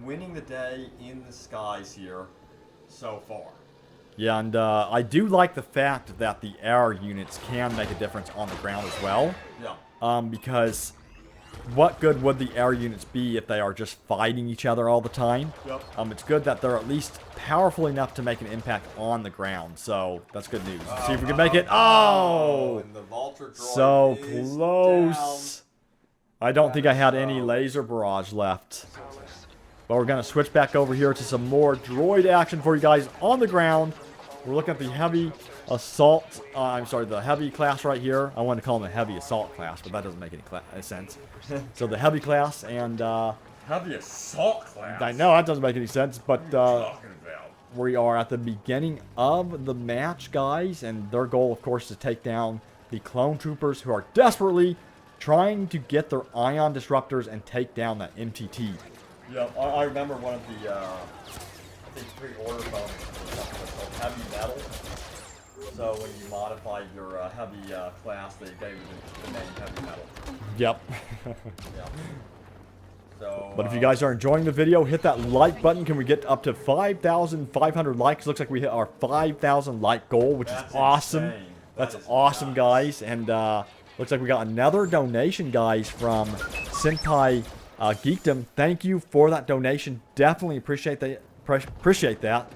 winning the day in the skies here so far. Yeah, and I do like the fact that the air units can make a difference on the ground as well. Yeah. Because what good would the air units be if they are just fighting each other all the time? Yep. It's good that they're at least powerful enough to make an impact on the ground. So that's good news. Let's see if we can make it. Oh! And the Vulture droid So is close. I don't think I had any laser barrage left. But we're going to switch back over here to some more droid action for you guys on the ground. We're looking at the heavy assault. The heavy class right here. I wanted to call them the heavy assault class, but that doesn't make any sense. So the heavy class and... heavy assault class. I know, that doesn't make any sense, but... Talking about. We are at the beginning of the match, guys, and their goal, of course, is to take down the clone troopers who are desperately trying to get their ion disruptors and take down that MTT. Yeah, I remember one of the, I think pre-order bonuses or something was called Heavy Metal. So when you modified your heavy class, they gave you the name Heavy Metal. Yep. Yeah. So, But if you guys are enjoying the video, hit that like button. Can we get up to 5,500 likes? Looks like we hit our 5,000 like goal, which is That's awesome. insane. That's That is awesome, nuts. guys. And looks like we got another donation, guys, from Senpai Geekdom. Thank you for that donation. Definitely appreciate that. Appreciate that.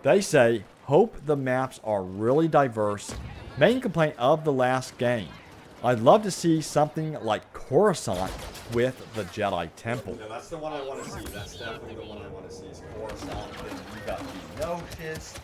They say, hope the maps are really diverse. Main complaint of the last game. I'd love to see something like Coruscant with the Jedi Temple. Yeah, that's the one I want to see. That's definitely the one I want to see is Coruscant. And you got Geonosis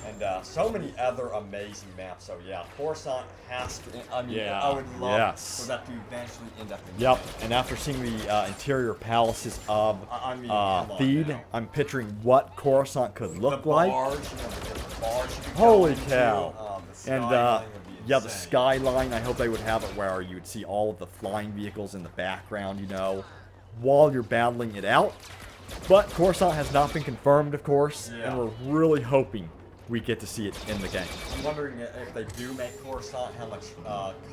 and so many other amazing maps. So yeah, Coruscant has to. I mean, Yeah, I would love yes. for that to eventually end up in. Yep, and after seeing the interior palaces of I mean, come on Theed, now. I'm picturing what Coruscant could look the like. Bars, you know, the bars you could Holy go into, cow. the And skyline would be yeah, the insane. skyline, I hope they would have it where you would see all of the flying vehicles in the background, you know, while you're battling it out. But Coruscant has not been confirmed, of course, Yeah. and we're really hoping we get to see it in the game. I'm wondering if they do make Coruscant, how much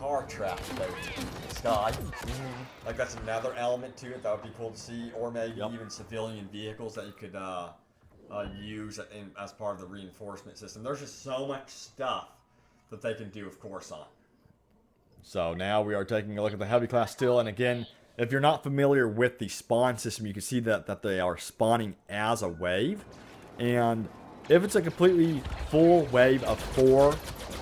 car traffic they would use in the sky. Like that's another element to it that would be cool to see, or maybe Yep. even civilian vehicles that you could use as part of the reinforcement system. There's just so much stuff that they can do with Coruscant. So now we are taking a look at the heavy class still, and again, if you're not familiar with the spawn system, you can see that they are spawning as a wave, and if it's a completely full wave of 4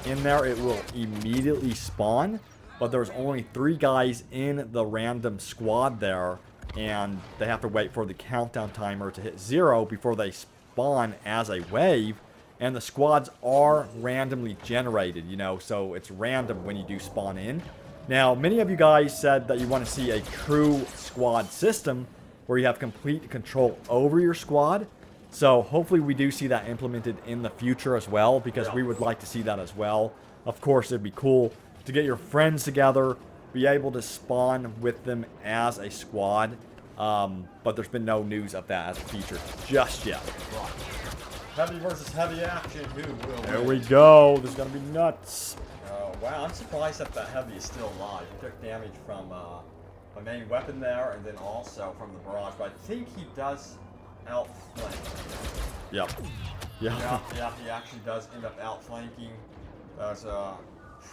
in there, it will immediately spawn, but there's only 3 guys in the random squad there, and they have to wait for the countdown timer to hit 0 before they spawn as a wave. And the squads are randomly generated, you know, so it's random when you do spawn in. Now, many of you guys said that you want to see a true squad system where you have complete control over your squad. So hopefully we do see that implemented in the future as well, because we would like to see that as well. Of course, it'd be cool to get your friends together, be able to spawn with them as a squad. But there's been no news of that as a feature just yet. Heavy versus heavy action. Who will There win? we go. This is going to be nuts. Oh, wow, I'm surprised that the heavy is still alive. He took damage from my main weapon there, and then also from the barrage. But I think he does outflank. Yep. Yeah. Yeah, he actually does end up outflanking. That's a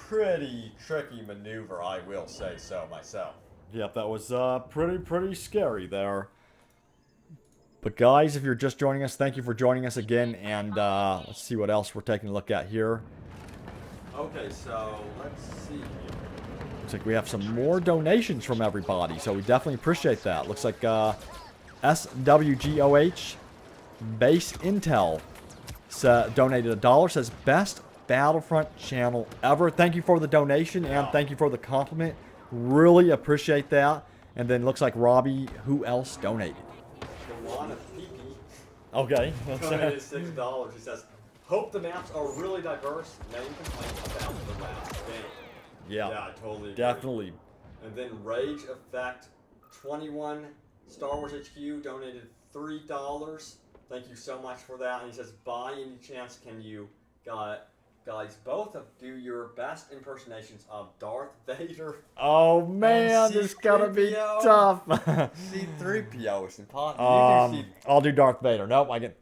pretty tricky maneuver, I will say so myself. Yep, that was pretty scary there. But guys, if you're just joining us, thank you for joining us again, and let's see what else we're taking a look at here. Okay, so let's see here. Looks like we have some more donations from everybody, so we definitely appreciate that. Looks like SWGOH, Base Intel, donated $1. Says best Battlefront channel ever. Thank you for the donation and thank you for the compliment. Really appreciate that. And then looks like Robbie, who else donated? Okay. Donated $6. He says, hope the maps are really diverse. No complaint about the last game. Yeah. Yeah, I totally agree. Definitely. And then Rage Effect 21 Star Wars HQ donated $3. Thank you so much for that. And he says, by any chance can you guys both do your best impersonations of Darth Vader? Oh man, this is gonna be C-3PO. tough. C-3PO is impossible. I'll do Darth Vader. Nope, I can.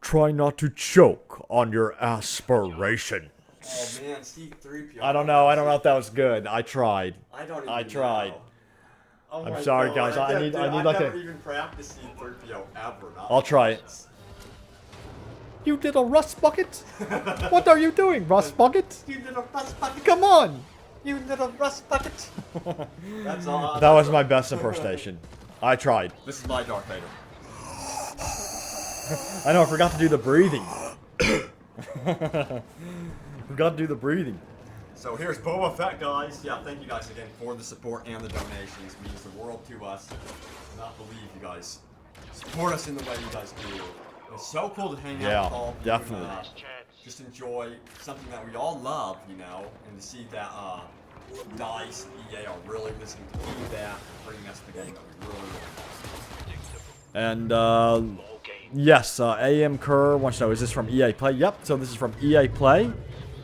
Try not to choke on your aspiration. Oh man, C-3PO. I don't know if that was good. I tried. I tried. Know. Oh I'm my sorry, God. guys. I need I've like never a. even practiced C-3PO ever. I'll try it. You little rust bucket? What are you doing, rust bucket? You little rust bucket. Come on! You little rust bucket. That's all. That was my best impersonation. I tried. This is my Darth Vader. I know, I forgot to do the breathing. Forgot to do the breathing. So here's Boba Fett, guys. Yeah, thank you guys again for the support and the donations. It means the world to us. I cannot believe you guys support us in the way you guys do. It's so cool to hang out with all of you. Definitely. Just enjoy something that we all love, you know, and to see that DICE and EA are really listening to feedback and bringing us the game that we really want. And, yes, AM Kerr wants to know, is this from EA Play? Yep, so this is from EA Play.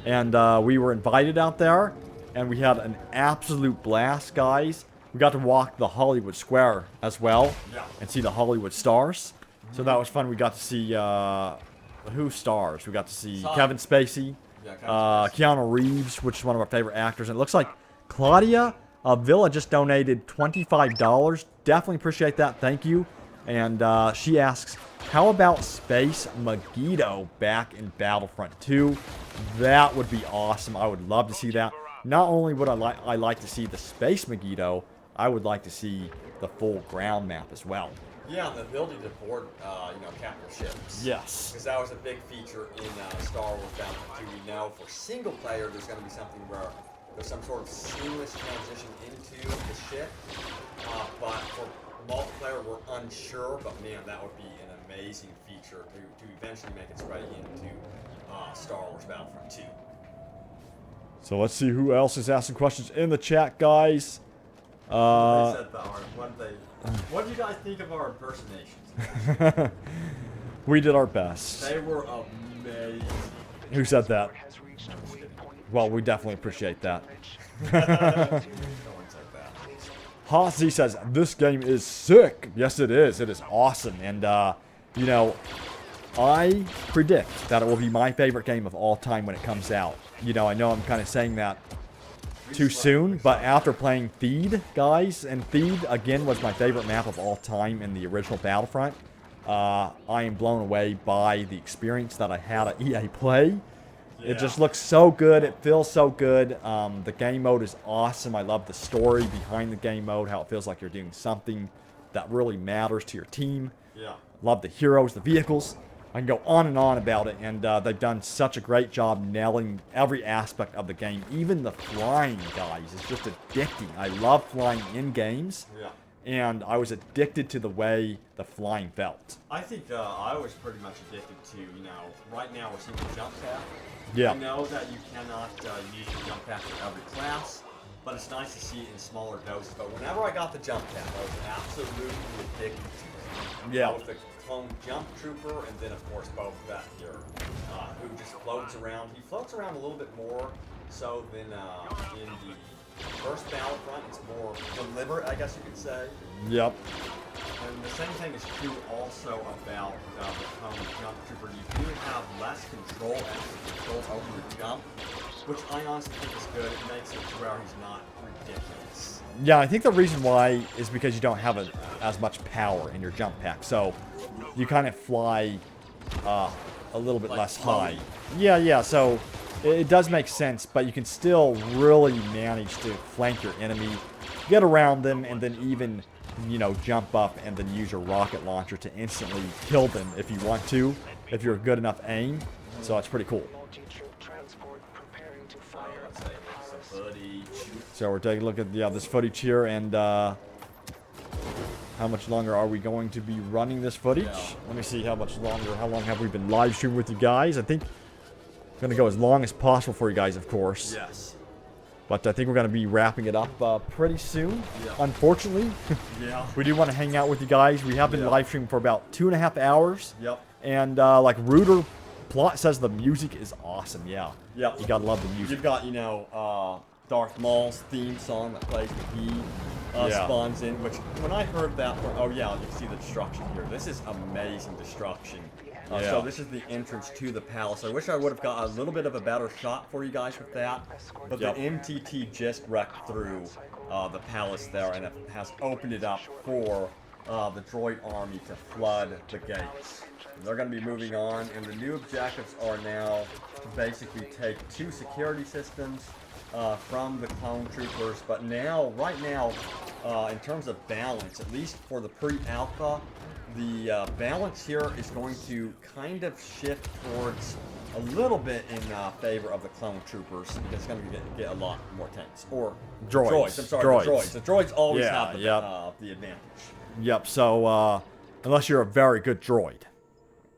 And we were invited out there, and we had an absolute blast, guys. We got to walk the Hollywood Square as well, and see the Hollywood stars. So that was fun. We got to see, who stars? We got to see Kevin Spacey, Keanu Reeves, which is one of our favorite actors. And it looks like Claudia Villa just donated $25. Definitely appreciate that. Thank you. And she asks, how about Space Megiddo back in Battlefront 2? That would be awesome. I would love to see that. Not only would I like to see the Space Megiddo, I would like to see the full ground map as well. Yeah, and the ability to board, capital ships. Yes. Because that was a big feature in Star Wars Battlefront 2. We know for single player, there's going to be something where there's some sort of seamless transition into the ship. But for multiplayer, we're unsure. But man, that would be an amazing feature to eventually make its way into Star Wars Battlefront 2. So let's see who else is asking questions in the chat, guys. They said what do you guys think of our impersonations? We did our best. They were amazing. Who said that? Well, we definitely appreciate that. Hossie says, this game is sick. Yes, it is. It is awesome. And, you know, I predict that it will be my favorite game of all time when it comes out. You know I'm kind of saying that too soon, but after playing Theed, guys, and Theed, again, was my favorite map of all time in the original Battlefront, I am blown away by the experience that I had at EA Play. Yeah. It just looks so good. It feels so good. The game mode is awesome. I love the story behind the game mode, how it feels like you're doing something that really matters to your team. Yeah. Love the heroes, the vehicles. I can go on and on about it, and they've done such a great job nailing every aspect of the game. Even the flying, guys, is just addicting. I love flying in games, and I was addicted to the way the flying felt. I think I was pretty much addicted to, right now we're seeing the jump pack. Yeah. I know that you cannot use the jump pack for every class, but it's nice to see it in smaller doses. But whenever I got the jump pack, I was absolutely addicted to it. Yeah. With the clone Jumptrooper, and then of course Boba Fett here, who just floats around. He floats around a little bit more so than in the first Battlefront. It's more deliberate, I guess you could say. Yep. And the same thing is true also about the clone Jumptrooper. You do have less control over the jump, which I honestly think is good. It makes it to where he's not ridiculous. Yeah, I think the reason why is because you don't have as much power in your jump pack, so you kind of fly a little bit less high. Yeah, so it does make sense, but you can still really manage to flank your enemy, get around them, and then even, jump up and then use your rocket launcher to instantly kill them if you want to. if you're a good enough aim. So it's pretty cool. Multi-troop transport preparing to fire. Let's say some footage. So we're taking a look at this footage here, and how much longer are we going to be running this footage? Yeah. Let me see how much longer. How long have we been live streaming with you guys? I think it's going to go as long as possible for you guys, of course. Yes. But I think we're going to be wrapping it up pretty soon. Yeah. Unfortunately, Yeah. we do want to hang out with you guys. We have been live streaming for about 2.5 hours. Yep. And like Rooter Plot says, the music is awesome. Yeah. Yep. You gotta love the music. You've got, Darth Maul's theme song that plays when he spawns in, which when I heard that, oh yeah, you can see the destruction here. This is amazing destruction. So this is the entrance to the palace. I wish I would have got a little bit of a better shot for you guys with that, but the MTT just wrecked through the palace there, and it has opened it up for the droid army to flood the gates. And they're going to be moving on, and the new objectives are now to basically take 2 security systems from the clone troopers, but now, right now, in terms of balance, at least for the pre-alpha, the balance here is going to kind of shift towards a little bit in favor of the clone troopers, because it's going to get a lot more tanks. Or Droids. I'm sorry, Droids. the droids. The droids always Yeah, have the advantage. Yep, so, unless you're a very good droid.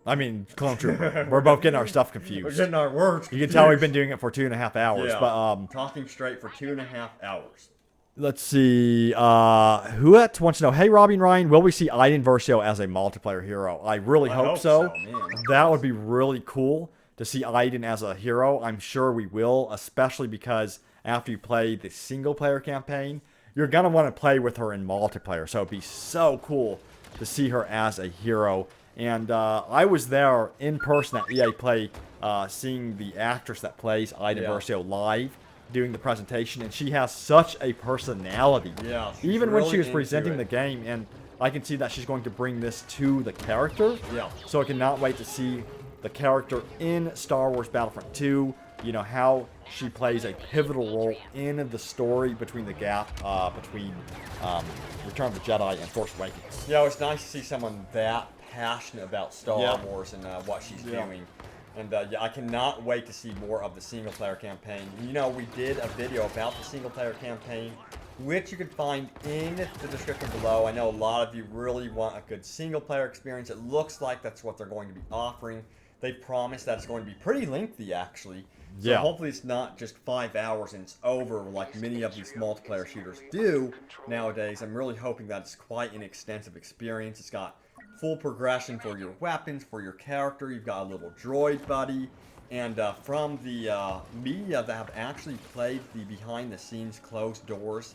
I mean, clone trooper. We're both getting our stuff confused. We're getting our words You can tell we've been doing it for 2.5 hours, Yeah, but, talking straight for 2.5 hours. let's see, who else wants to know, hey, Robbie and Ryan, will we see Iden Versio as a multiplayer hero? I really hope so. Man. That would be really cool to see Iden as a hero. I'm sure we will, especially because after you play the single-player campaign, you're going to want to play with her in multiplayer, so it'd be so cool to see her as a hero. And I was there in person at EA Play, seeing the actress that plays Iden Versio live, doing the presentation, and she has such a personality. Yeah, even when really she was into presenting it. the game, and I can see that she's going to bring this to the character. Yeah. So I cannot wait to see the character in Star Wars Battlefront 2. You know, how she plays a pivotal role in the story between the gap between Return of the Jedi and Force Awakens. Yeah, it's nice to see someone that passionate about Star Yeah. Wars and what she's doing. And yeah, I cannot wait to see more of the single-player campaign. You know, we did a video about the single-player campaign, which you can find in the description below. I know a lot of you really want a good single-player experience. It looks like that's what they're going to be offering. They promised that it's going to be pretty lengthy, actually. So Yeah. hopefully it's not just 5 hours and it's over like many of these multiplayer shooters do nowadays. I'm really hoping that it's quite an extensive experience. It's got full progression for your weapons, for your character. You've got a little droid buddy. And from the media that have actually played the behind-the-scenes closed doors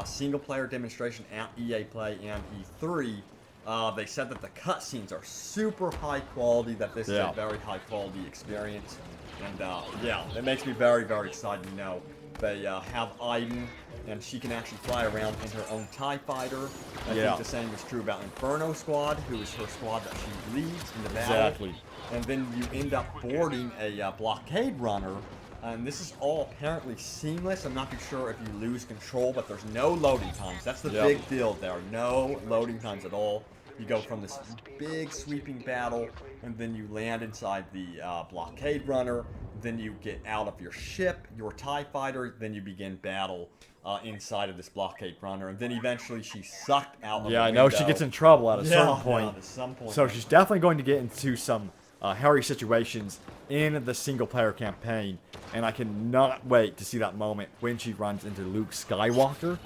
single-player demonstration at EA Play and E3, they said that the cutscenes are super high quality, that this is a very high quality experience. And yeah, it makes me very, very excited to know they have Iden, and she can actually fly around in her own TIE fighter. I think the same is true about Inferno Squad, who is her squad that she leads in the battle. Exactly. And then you end up boarding a blockade runner, and this is all apparently seamless. I'm not too sure if you lose control, but there's no loading times. That's the big deal there. No loading times at all. You go from this big sweeping battle, and then you land inside the blockade runner. Then you get out of your ship, your TIE fighter. Then you begin battle inside of this blockade runner, and then eventually she's sucked out. Of Yeah, the I know window. she gets in trouble at a certain point. Yeah, at some point. So she's definitely going to get into some hairy situations in the single-player campaign, and I cannot wait to see that moment when she runs into Luke Skywalker.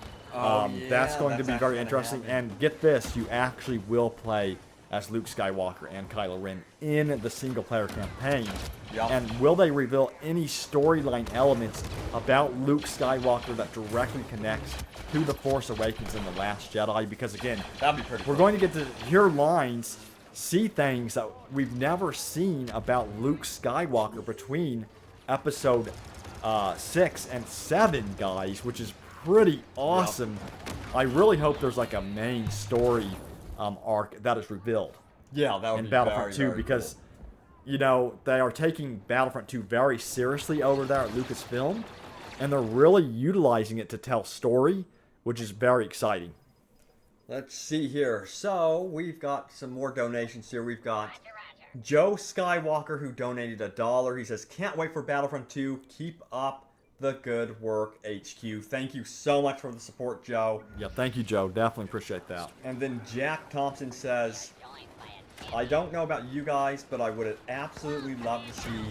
That's going to be very interesting. And get this, you actually will play as Luke Skywalker and Kylo Ren in the single-player campaign. And will they reveal any storyline elements about Luke Skywalker that directly connects to The Force Awakens and The Last Jedi? Because again, that'd be pretty we're going to get to hear lines, see things that we've never seen about Luke Skywalker between episode 6 and 7, guys, which is pretty awesome. I really hope there's like a main story arc that is revealed. Yeah, that would in be Battlefront very, 2 because, you know, they are taking Battlefront 2 very seriously over there at Lucasfilm, and they're really utilizing it to tell story, which is very exciting. Let's see here. So we've got some more donations here. We've got Joe Skywalker, who donated $1, he says, can't wait for Battlefront 2. Keep up the good work, HQ. Thank you so much for the support, Joe. Yeah, thank you, Joe. Definitely appreciate that. And then Jack Thompson says, I don't know about you guys, but I would absolutely love to see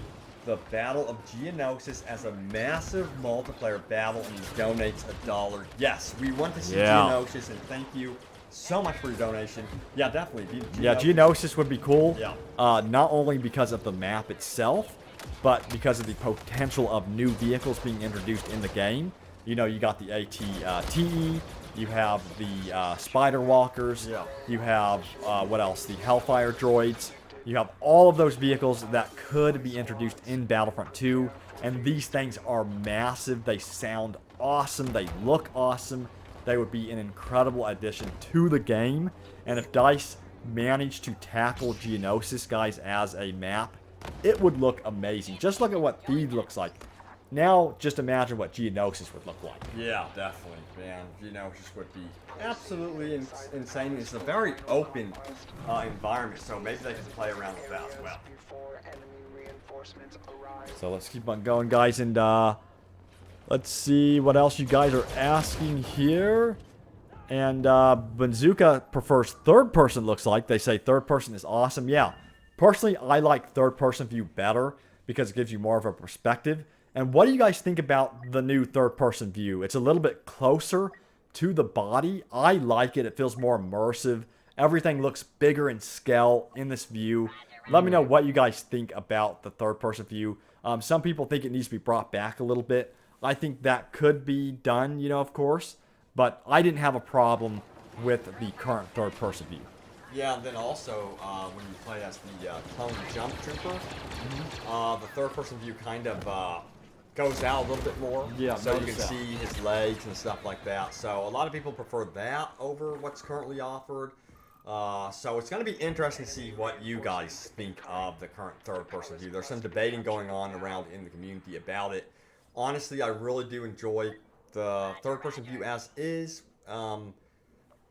the Battle of Geonosis as a massive multiplayer battle, and he donates $1. Yes, we want to see Geonosis, and thank you so much for your donation. Yeah, definitely. Yeah, Geonosis would be cool. Yeah. Not only because of the map itself, but because of the potential of new vehicles being introduced in the game. You know, you got the AT-TE, you have the Spider Walkers, you have, what else, the Hellfire Droids. You have all of those vehicles that could be introduced in Battlefront 2, and these things are massive. They sound awesome. They look awesome. They would be an incredible addition to the game, and if DICE managed to tackle Geonosis, guys, as a map, it would look amazing. Just look at what Theed looks like. Now, just imagine what Geonosis would look like. Yeah, definitely, man. Geonosis would be absolutely insane. It's a very open environment, so maybe they can play around with that as well. So let's keep on going, guys, and let's see what else you guys are asking here. And Banzuka prefers third person, looks like. They say third person is awesome. Yeah, personally, I like third person view better because it gives you more of a perspective. And what do you guys think about the new third person view? It's a little bit closer to the body. I like it. It feels more immersive. Everything looks bigger in scale in this view. Let me know what you guys think about the third person view. Some people think it needs to be brought back a little bit. I think that could be done, you know, of course. But I didn't have a problem with the current third person view. Yeah, and then also, when you play as the clone Jumptrooper, the third person view kind of goes out a little bit more. Yeah, so you can see his legs and stuff like that. So a lot of people prefer that over what's currently offered. So it's going to be interesting to see what you guys think of the current third person view. There's some debating going on around in the community about it. Honestly, I really do enjoy the third person view as is.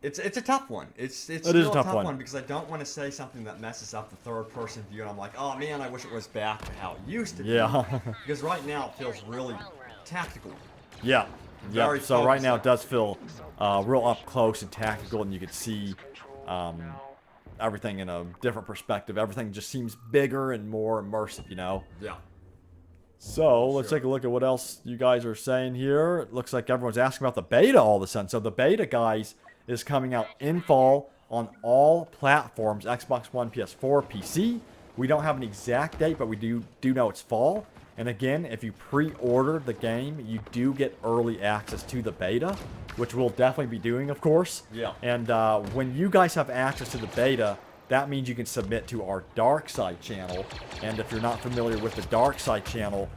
It's a tough one. It's still a tough one because I don't want to say something that messes up the third person view, and I'm like, oh man, I wish it was back to how it used to be. Yeah. Because right now it feels really tactical. Yeah. Yeah. So right now it does feel real up close and tactical, and you can see everything in a different perspective. Everything just seems bigger and more immersive, you know? Yeah. So let's take a look at what else you guys are saying here. It looks like everyone's asking about the beta all of a sudden. So the beta, guys, is coming out in fall on all platforms, Xbox One, PS4, PC. We don't have an exact date, but we do know it's fall. And again, if you pre-order the game, you do get early access to the beta, which we'll definitely be doing, of course. Yeah. And when you guys have access to the beta, that means you can submit to our Dark Side channel. And if you're not familiar with the Dark Side channel,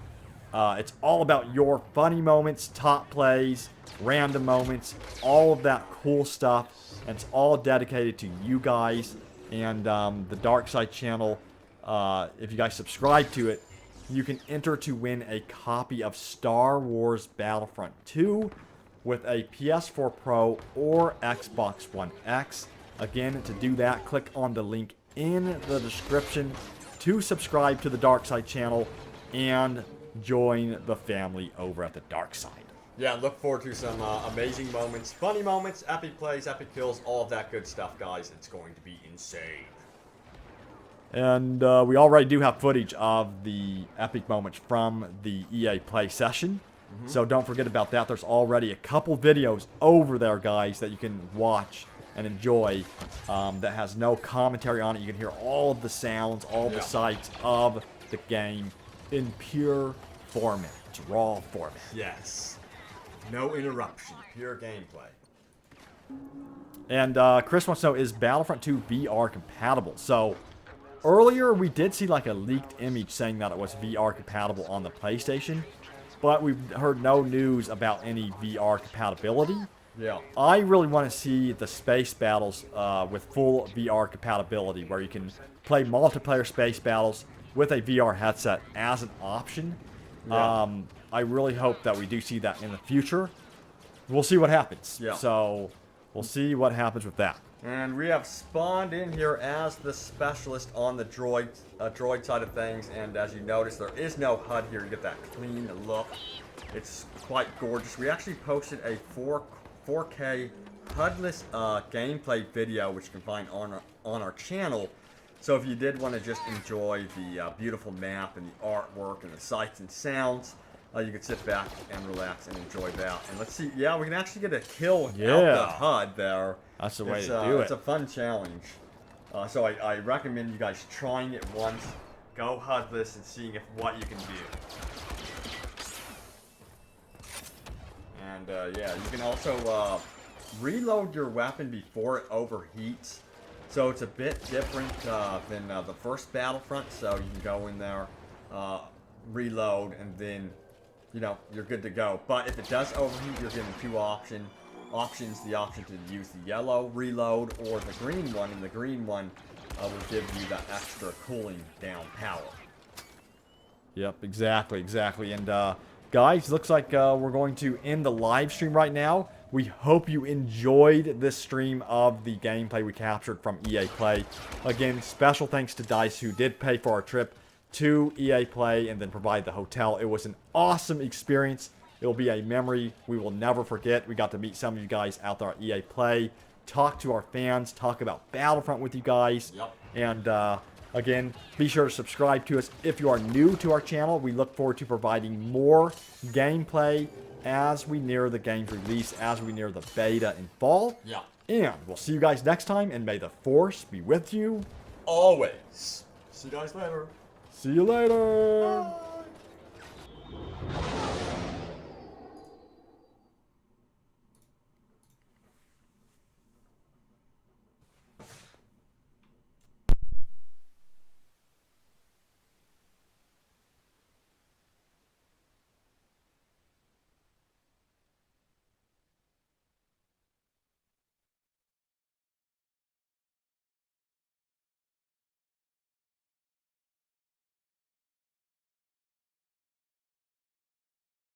it's all about your funny moments, top plays, random moments, all of that cool stuff. And it's all dedicated to you guys. And the Dark Side channel, if you guys subscribe to it, you can enter to win a copy of Star Wars Battlefront 2 with a PS4 Pro or Xbox One X. Again, to do that, click on the link in the description to subscribe to the Dark Side channel and join the family over at the Dark Side. Yeah, look forward to some amazing moments, funny moments, epic plays, epic kills, all of that good stuff, guys. It's going to be insane. And we already do have footage of the epic moments from the EA Play session. So don't forget about that. There's already a couple videos over there, guys, that you can watch and enjoy that has no commentary on it. You can hear all of the sounds, all of the sights of the game in pure format, raw format. Yes. No interruption. Pure gameplay. And Chris wants to know, is Battlefront 2 VR compatible? So earlier we did see like a leaked image saying that it was VR compatible on the PlayStation, but we've heard no news about any VR compatibility. Yeah. I really want to see the space battles with full VR compatibility, where you can play multiplayer space battles with a VR headset as an option. Yeah. I really hope that we do see that in the future. We'll see what happens. Yeah. So we'll see what happens with that. And we have spawned in here as the specialist on the droid side of things. And as you notice, there is no HUD here. You get that clean look. It's quite gorgeous. We actually posted a 4K HUDless gameplay video, which you can find on our channel. So if you did want to just enjoy the beautiful map and the artwork and the sights and sounds, you could sit back and relax and enjoy that. And let's see, yeah, we can actually get a kill without the HUD there. That's the way to do it. It's a fun challenge. So I recommend you guys trying it once. Go HUDless and seeing what you can do. And yeah, you can also reload your weapon before it overheats. So it's a bit different than the first Battlefront. So you can go in there, reload, and then, you know, you're good to go. But if it does overheat, you're given two options. The option to use the yellow reload or the green one, and the green one will give you that extra cooling down power. Yep, exactly. And guys, looks like we're going to end the live stream right now. We hope you enjoyed this stream of the gameplay we captured from EA Play. Again, special thanks to DICE, who did pay for our trip to EA Play and then provide the hotel. It was an awesome experience. It will be a memory we will never forget. We got to meet some of you guys out there at EA Play, talk to our fans, talk about Battlefront with you guys. Yep. And again, be sure to subscribe to us if you are new to our channel. We look forward to providing more gameplay as we near the game's release, as we near the beta in fall. Yeah. And we'll see you guys next time, and may the Force be with you Always. See you guys later. See you later.